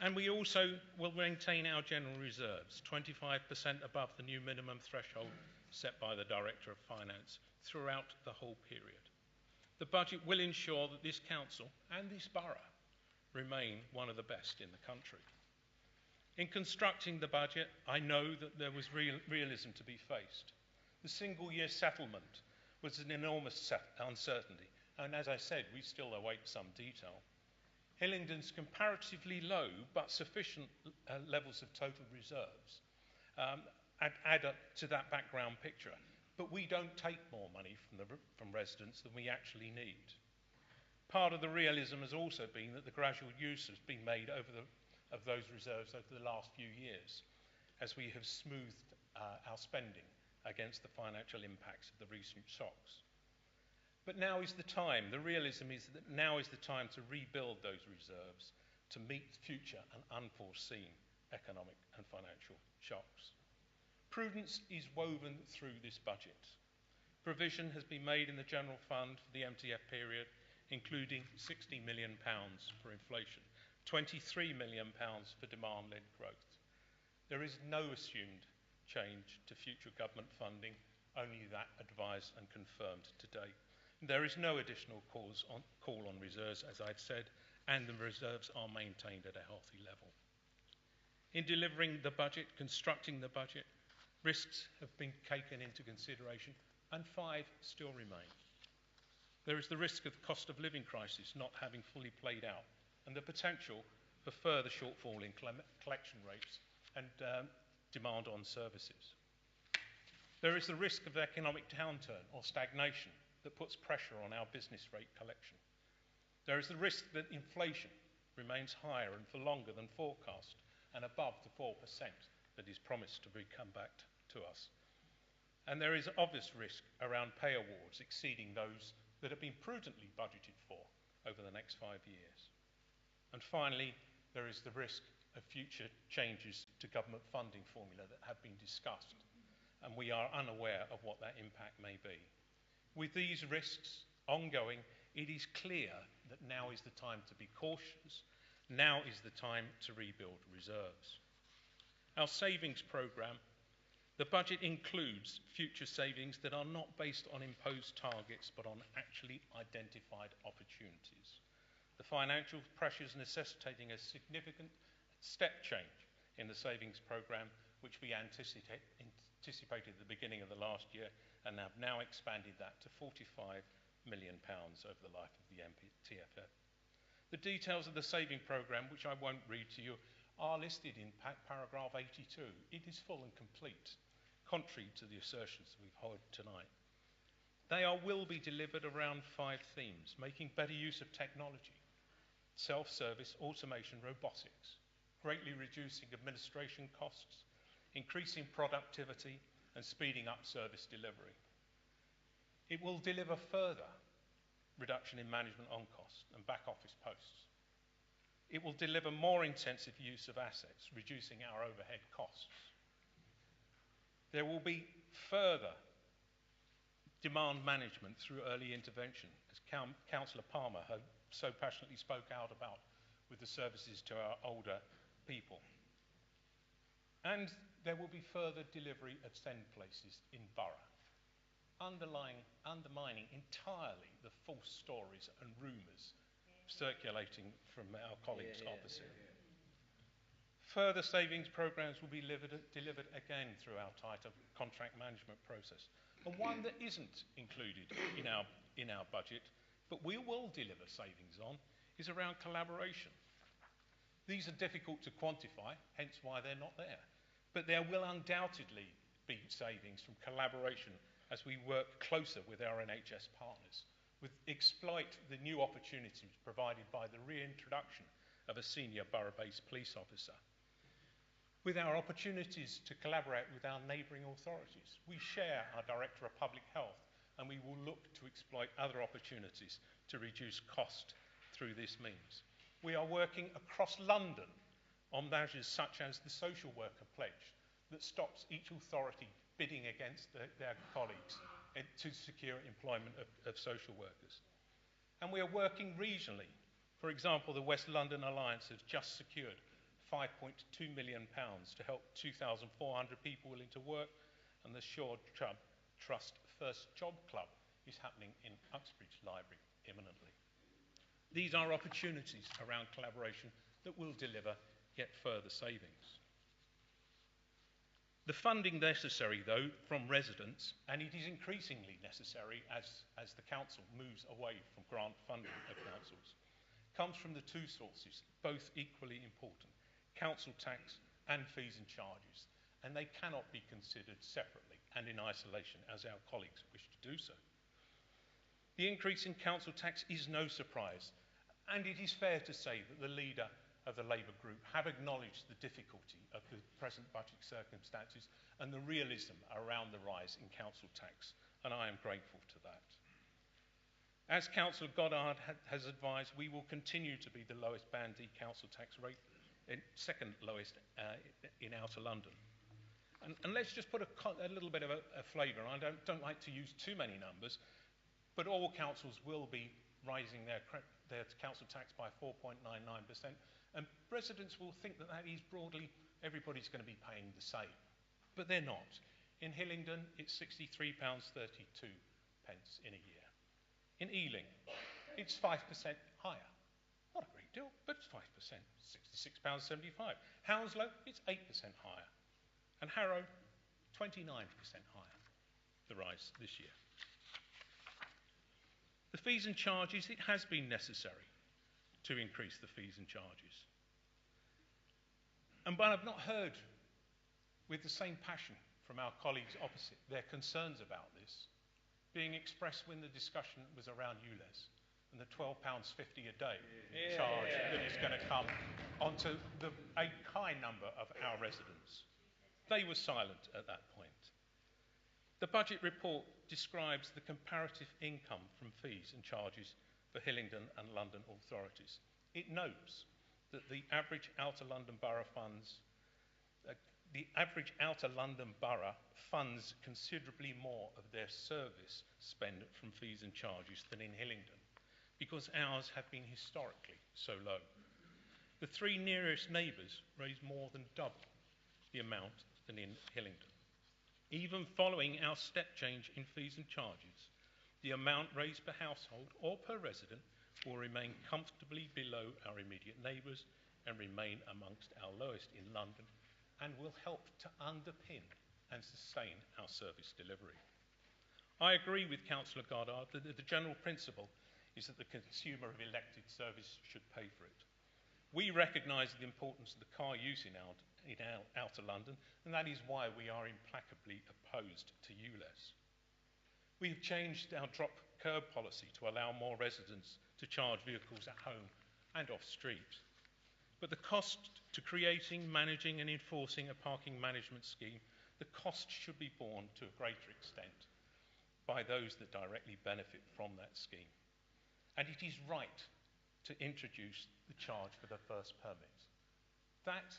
And we also will maintain our general reserves, 25% above the new minimum threshold set by the Director of Finance throughout the whole period. The budget will ensure that this council and this borough remain one of the best in the country. In constructing the budget, I know that there was realism to be faced. The single-year settlement was an enormous uncertainty, and as I said, we still await some detail. Hillingdon's comparatively low but sufficient levels of total reserves add up to that background picture, but we don't take more money from residents than we actually need. Part of the realism has also been that the gradual use has been made of those reserves over the last few years, as we have smoothed our spending against the financial impacts of the recent shocks. But now is the time, the realism is that now is the time to rebuild those reserves to meet future and unforeseen economic and financial shocks. Prudence is woven through this budget. Provision has been made in the General Fund for the MTF period, including £60 million for inflation, £23 million for demand-led growth. There is no assumed change to future government funding, only that advised and confirmed today. There is no additional call on reserves, as I've said, and the reserves are maintained at a healthy level. In delivering the budget, constructing the budget, risks have been taken into consideration, and 5 still remain. There is the risk of the cost of living crisis not having fully played out, and the potential for further shortfall in collection rates and demand on services. There is the risk of economic downturn or stagnation that puts pressure on our business rate collection. There is the risk that inflation remains higher and for longer than forecast and above the 4% that is promised to come back to us. And there is obvious risk around pay awards exceeding those that have been prudently budgeted for over the next 5 years. And finally, there is the risk of future changes to government funding formula that have been discussed, and we are unaware of what that impact may be. With these risks ongoing, it is clear that now is the time to be cautious. Now is the time to rebuild reserves. Our savings programme, the budget includes future savings that are not based on imposed targets but on actually identified opportunities. The financial pressures necessitating a significant step change in the savings programme, which we anticipated at the beginning of the last year and have now expanded that to £45 million over the life of the TFF. The details of the saving programme, which I won't read to you, are listed in paragraph 82. It is full and complete, contrary to the assertions we've heard tonight. They will be delivered around 5 themes: making better use of technology, self-service, automation, robotics, greatly reducing administration costs, increasing productivity and speeding up service delivery. It will deliver further reduction in management on cost and back office posts. It will deliver more intensive use of assets, reducing our overhead costs. There will be further demand management through early intervention, as Councillor Palmer had so passionately spoke out about with the services to our older people. And there will be further delivery of send places in borough, undermining entirely the false stories and rumours circulating from our colleagues opposite. Further savings programmes will be delivered again through our tighter contract management process. And one that isn't included in our budget, but we will deliver savings on, is around collaboration. These are difficult to quantify, hence why they're not there. But there will undoubtedly be savings from collaboration as we work closer with our NHS partners, exploit the new opportunities provided by the reintroduction of a senior borough-based police officer, with our opportunities to collaborate with our neighbouring authorities. We share our Director of Public Health, and we will look to exploit other opportunities to reduce cost through this means. We are working across London on measures such as the social worker pledge that stops each authority bidding against their colleagues to secure employment of social workers. And we are working regionally. For example, the West London Alliance has just secured £5.2 million to help 2,400 people willing to work, and the Shaw Trust First Job Club is happening in Uxbridge Library imminently. These are opportunities around collaboration that will deliver yet further savings. The funding necessary, though, from residents, and it is increasingly necessary as the council moves away from grant funding of councils, comes from the 2 sources, both equally important: council tax and fees and charges, and they cannot be considered separately and in isolation, as our colleagues wish to do so. The increase in council tax is no surprise, and it is fair to say that the leader of the Labour group have acknowledged the difficulty of the present budget circumstances and the realism around the rise in council tax, and I am grateful to that. As Councillor Goddard has advised, we will continue to be the lowest Band D council tax rate, second lowest in Outer London. And let's just put a little bit of a flavour. I don't like to use too many numbers, but all councils will be rising their council tax by 4.99%, and residents will think that is broadly everybody's going to be paying the same, but they're not. In Hillingdon, it's £63.32 in a year. In Ealing, it's 5% higher. Not a great deal, but it's 5%, £66.75. Hounslow, it's 8% higher. And Harrow, 29% higher, the rise this year. The fees and charges, it has been necessary to increase the fees and charges. But I've not heard with the same passion from our colleagues opposite their concerns about this being expressed when the discussion was around ULEZ and the £12.50 a day charge that is going to come onto a high number of our residents. They were silent at that point. The budget report describes the comparative income from fees and charges for Hillingdon and London authorities. It notes that the average Outer London Borough funds considerably more of their service spend from fees and charges than in Hillingdon, because ours have been historically so low. The three nearest neighbours raise more than double the amount than in Hillingdon. Even following our step change in fees and charges, the amount raised per household or per resident will remain comfortably below our immediate neighbours and remain amongst our lowest in London, and will help to underpin and sustain our service delivery. I agree with Councillor Goddard that the general principle is that the consumer of elected service should pay for it. We recognise the importance of the car use in outer London, and that is why we are implacably opposed to ULEZ. We've changed our drop curb policy to allow more residents to charge vehicles at home and off street. But the cost to creating, managing and enforcing a parking management scheme, the cost should be borne to a greater extent by those that directly benefit from that scheme. And it is right to introduce the charge for the first permit. That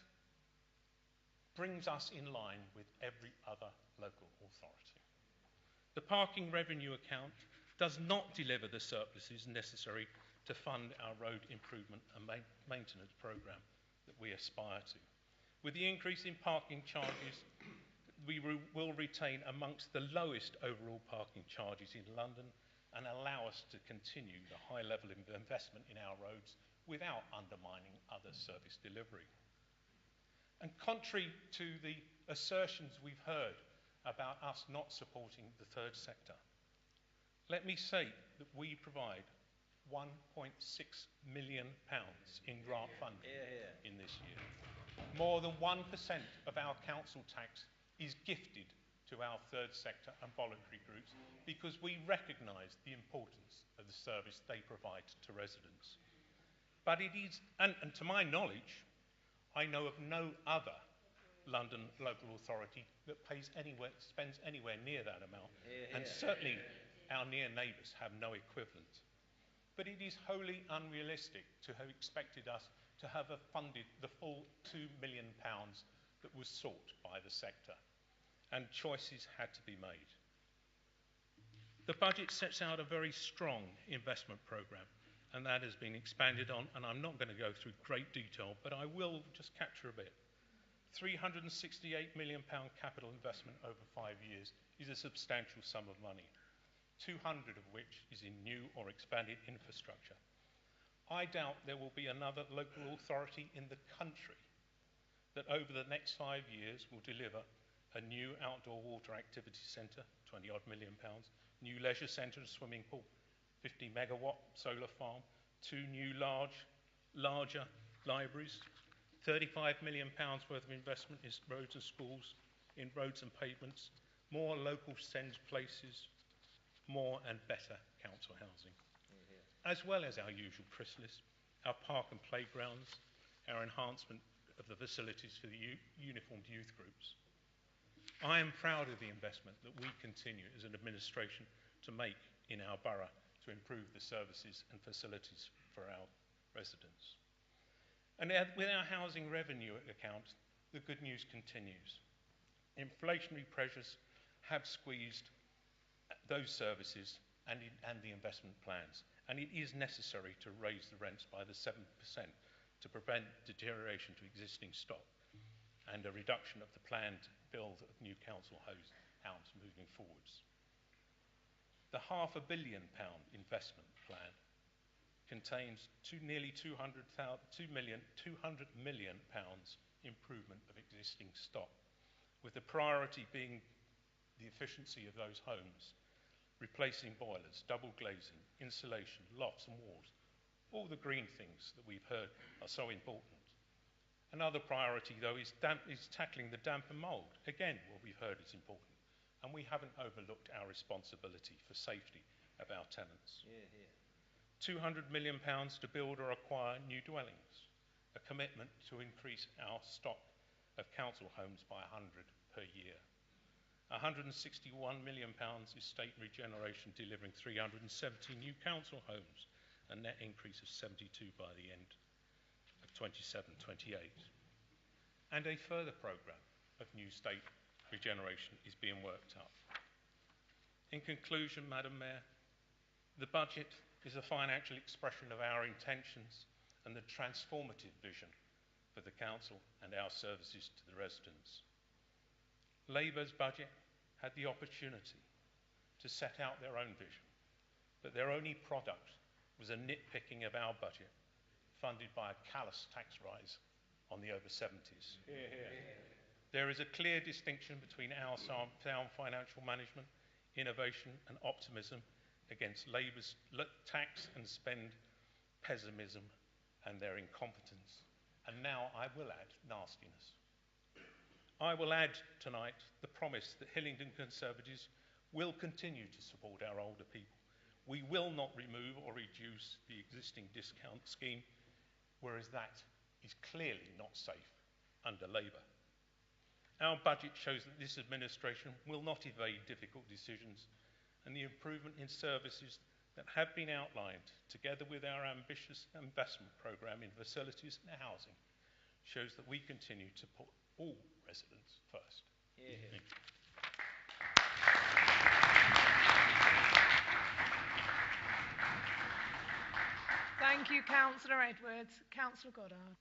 brings us in line with every other local authority. The parking revenue account does not deliver the surpluses necessary to fund our road improvement and maintenance programme that we aspire to. With the increase in parking charges, we will retain amongst the lowest overall parking charges in London and allow us to continue the high level of investment in our roads without undermining other service delivery. And contrary to the assertions we've heard about us not supporting the third sector, let me say that we provide £1.6 million in grant funding in this year. More than 1% of our council tax is gifted to our third sector and voluntary groups because we recognise the importance of the service they provide to residents. But it is, and to my knowledge, I know of no other London local authority that spends anywhere near that amount, and certainly our near neighbours have no equivalent. But it is wholly unrealistic to have expected us to have funded the full £2 million that was sought by the sector, and choices had to be made. The budget sets out a very strong investment programme, and that has been expanded on, and I'm not going to go through great detail, but I will just capture a bit. £368 million capital investment over 5 years is a substantial sum of money, 200 of which is in new or expanded infrastructure. I doubt there will be another local authority in the country that over the next 5 years will deliver a new outdoor water activity centre, £20 odd million, new leisure centre and swimming pool, 50 megawatt solar farm, 2 new larger libraries, £35 million worth of investment in roads and schools, in roads and pavements, more local send places, more and better council housing, as well as our usual chrysalis, our park and playgrounds, our enhancement of the facilities for the uniformed youth groups. I am proud of the investment that we continue as an administration to make in our borough to improve the services and facilities for our residents. And with our housing revenue account, the good news continues. Inflationary pressures have squeezed those services and the investment plans, and it is necessary to raise the rents by the 7% to prevent deterioration to existing stock and a reduction of the planned build of new council homes moving forwards. The £500 million investment plan contains nearly £200 million improvement of existing stock, with the priority being the efficiency of those homes, replacing boilers, double glazing, insulation, lofts and walls, all the green things that we've heard are so important. Another priority, though, is tackling the damp and mould. Again, what we've heard is important. And we haven't overlooked our responsibility for safety of our tenants. £200 million to build or acquire new dwellings, a commitment to increase our stock of council homes by 100 per year. £161 million estate regeneration, delivering 370 new council homes, a net increase of 72 by the end of 27-28. And a further programme of new estate regeneration is being worked up. In conclusion, Madam Mayor, the budget is a financial expression of our intentions and the transformative vision for the council and our services to the residents. Labour's budget had the opportunity to set out their own vision, but their only product was a nitpicking of our budget, funded by a callous tax rise on the over 70s. There is a clear distinction between our sound financial management, innovation and optimism against Labour's tax and spend pessimism and their incompetence. And now I will add nastiness. I will add tonight the promise that Hillingdon Conservatives will continue to support our older people. We will not remove or reduce the existing discount scheme, whereas that is clearly not safe under Labour. Our budget shows that this administration will not evade difficult decisions, and the improvement in services that have been outlined, together with our ambitious investment programme in facilities and housing, shows that we continue to put all residents first. Thank you. Thank you, Councillor Edwards. Councillor Goddard.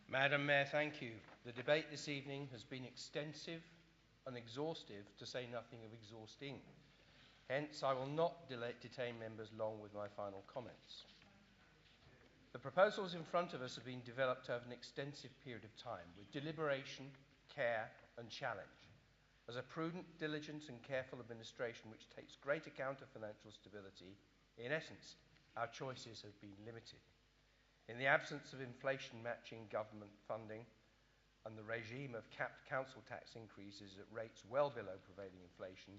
Madam Mayor, thank you. The debate this evening has been extensive and exhaustive, to say nothing of exhausting. Hence, I will not detain members long with my final comments. The proposals in front of us have been developed over an extensive period of time, with deliberation, care and challenge. As a prudent, diligent and careful administration which takes great account of financial stability, in essence, our choices have been limited. In the absence of inflation-matching government funding and the regime of capped council tax increases at rates well below prevailing inflation,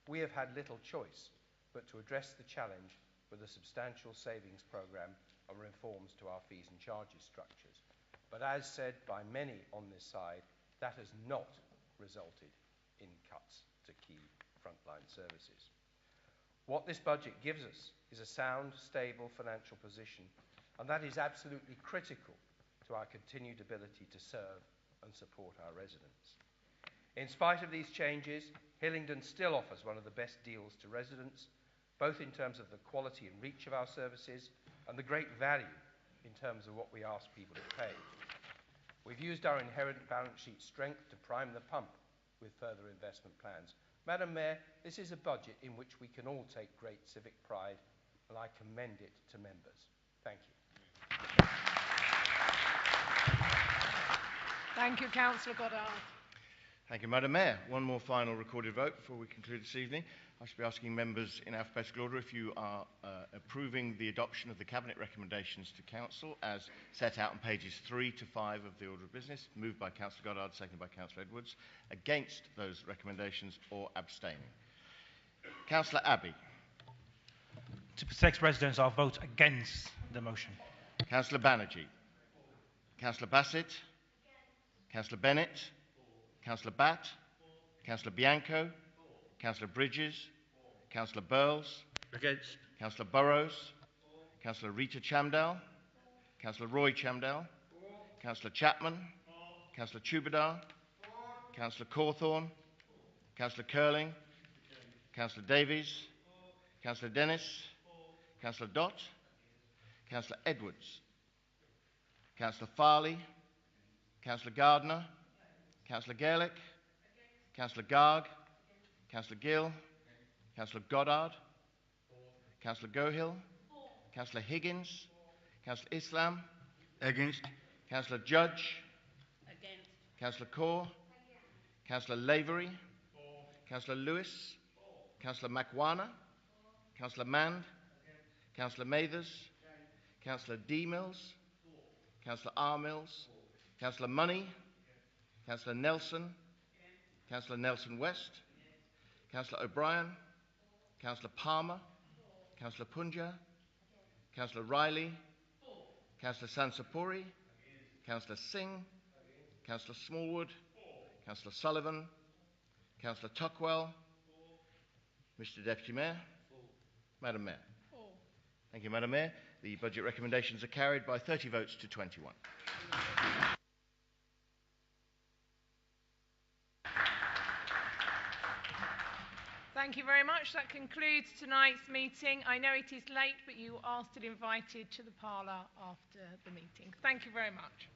we have had little choice but to address the challenge with a substantial savings programme and reforms to our fees and charges structures. But as said by many on this side, that has not resulted in cuts to key frontline services. What this budget gives us is a sound, stable financial position, and that is absolutely critical to our continued ability to serve and support our residents. In spite of these changes, Hillingdon still offers one of the best deals to residents, both in terms of the quality and reach of our services and the great value in terms of what we ask people to pay. We've used our inherent balance sheet strength to prime the pump with further investment plans. Madam Mayor, this is a budget in which we can all take great civic pride, and I commend it to members. Thank you. Thank you, Councillor Goddard. Thank you, Madam Mayor. One more final recorded vote before we conclude this evening. I shall be asking members in alphabetical order if you are approving the adoption of the Cabinet recommendations to Council as set out on pages 3 to 5 of the order of business, moved by Councillor Goddard, seconded by Councillor Edwards, against those recommendations or abstaining. Councillor Abbey. To protect residents, I'll vote against the motion. Councillor Banerjee. Councillor Bassett. Councillor Bennett. Councillor Batt. Councillor Bianco. Councillor Bridges. Councillor Burles. Against. Councillor Burrows. Councillor Rita Chamdal. Councillor Roy Chamdal. Councillor Chapman. Councillor Tubadar. Councillor Corthorne. Councillor Curling. Councillor Davies. Councillor Dennis. Councillor Dott. Councillor Edwards. Councillor Farley. Councillor Gardner. Councillor Gaelic. Councillor Garg. Councillor Gill. Councillor Goddard. Councillor Gohill. Councillor Higgins. Councillor Islam. Against. Councillor Judge. Against. Councillor Kaur. Councillor Lavery. Councillor Lewis. Councillor Makwana. Councillor Mand. Councillor Mathers. Councillor D. Mills. Councillor Armills, Councillor Money, Councillor Nelson, Councillor Nelson West, Councillor O'Brien, Councillor Palmer, Councillor Punja, Councillor Riley, Councillor Sansapuri, Councillor Singh, Councillor Smallwood, Councillor Sullivan, Councillor Tuckwell, Mr Deputy Mayor, Madam Mayor. Thank you, Madam Mayor. The budget recommendations are carried by 30 votes to 21. Thank you very much. That concludes tonight's meeting. I know it is late, but you are still invited to the parlour after the meeting. Thank you very much.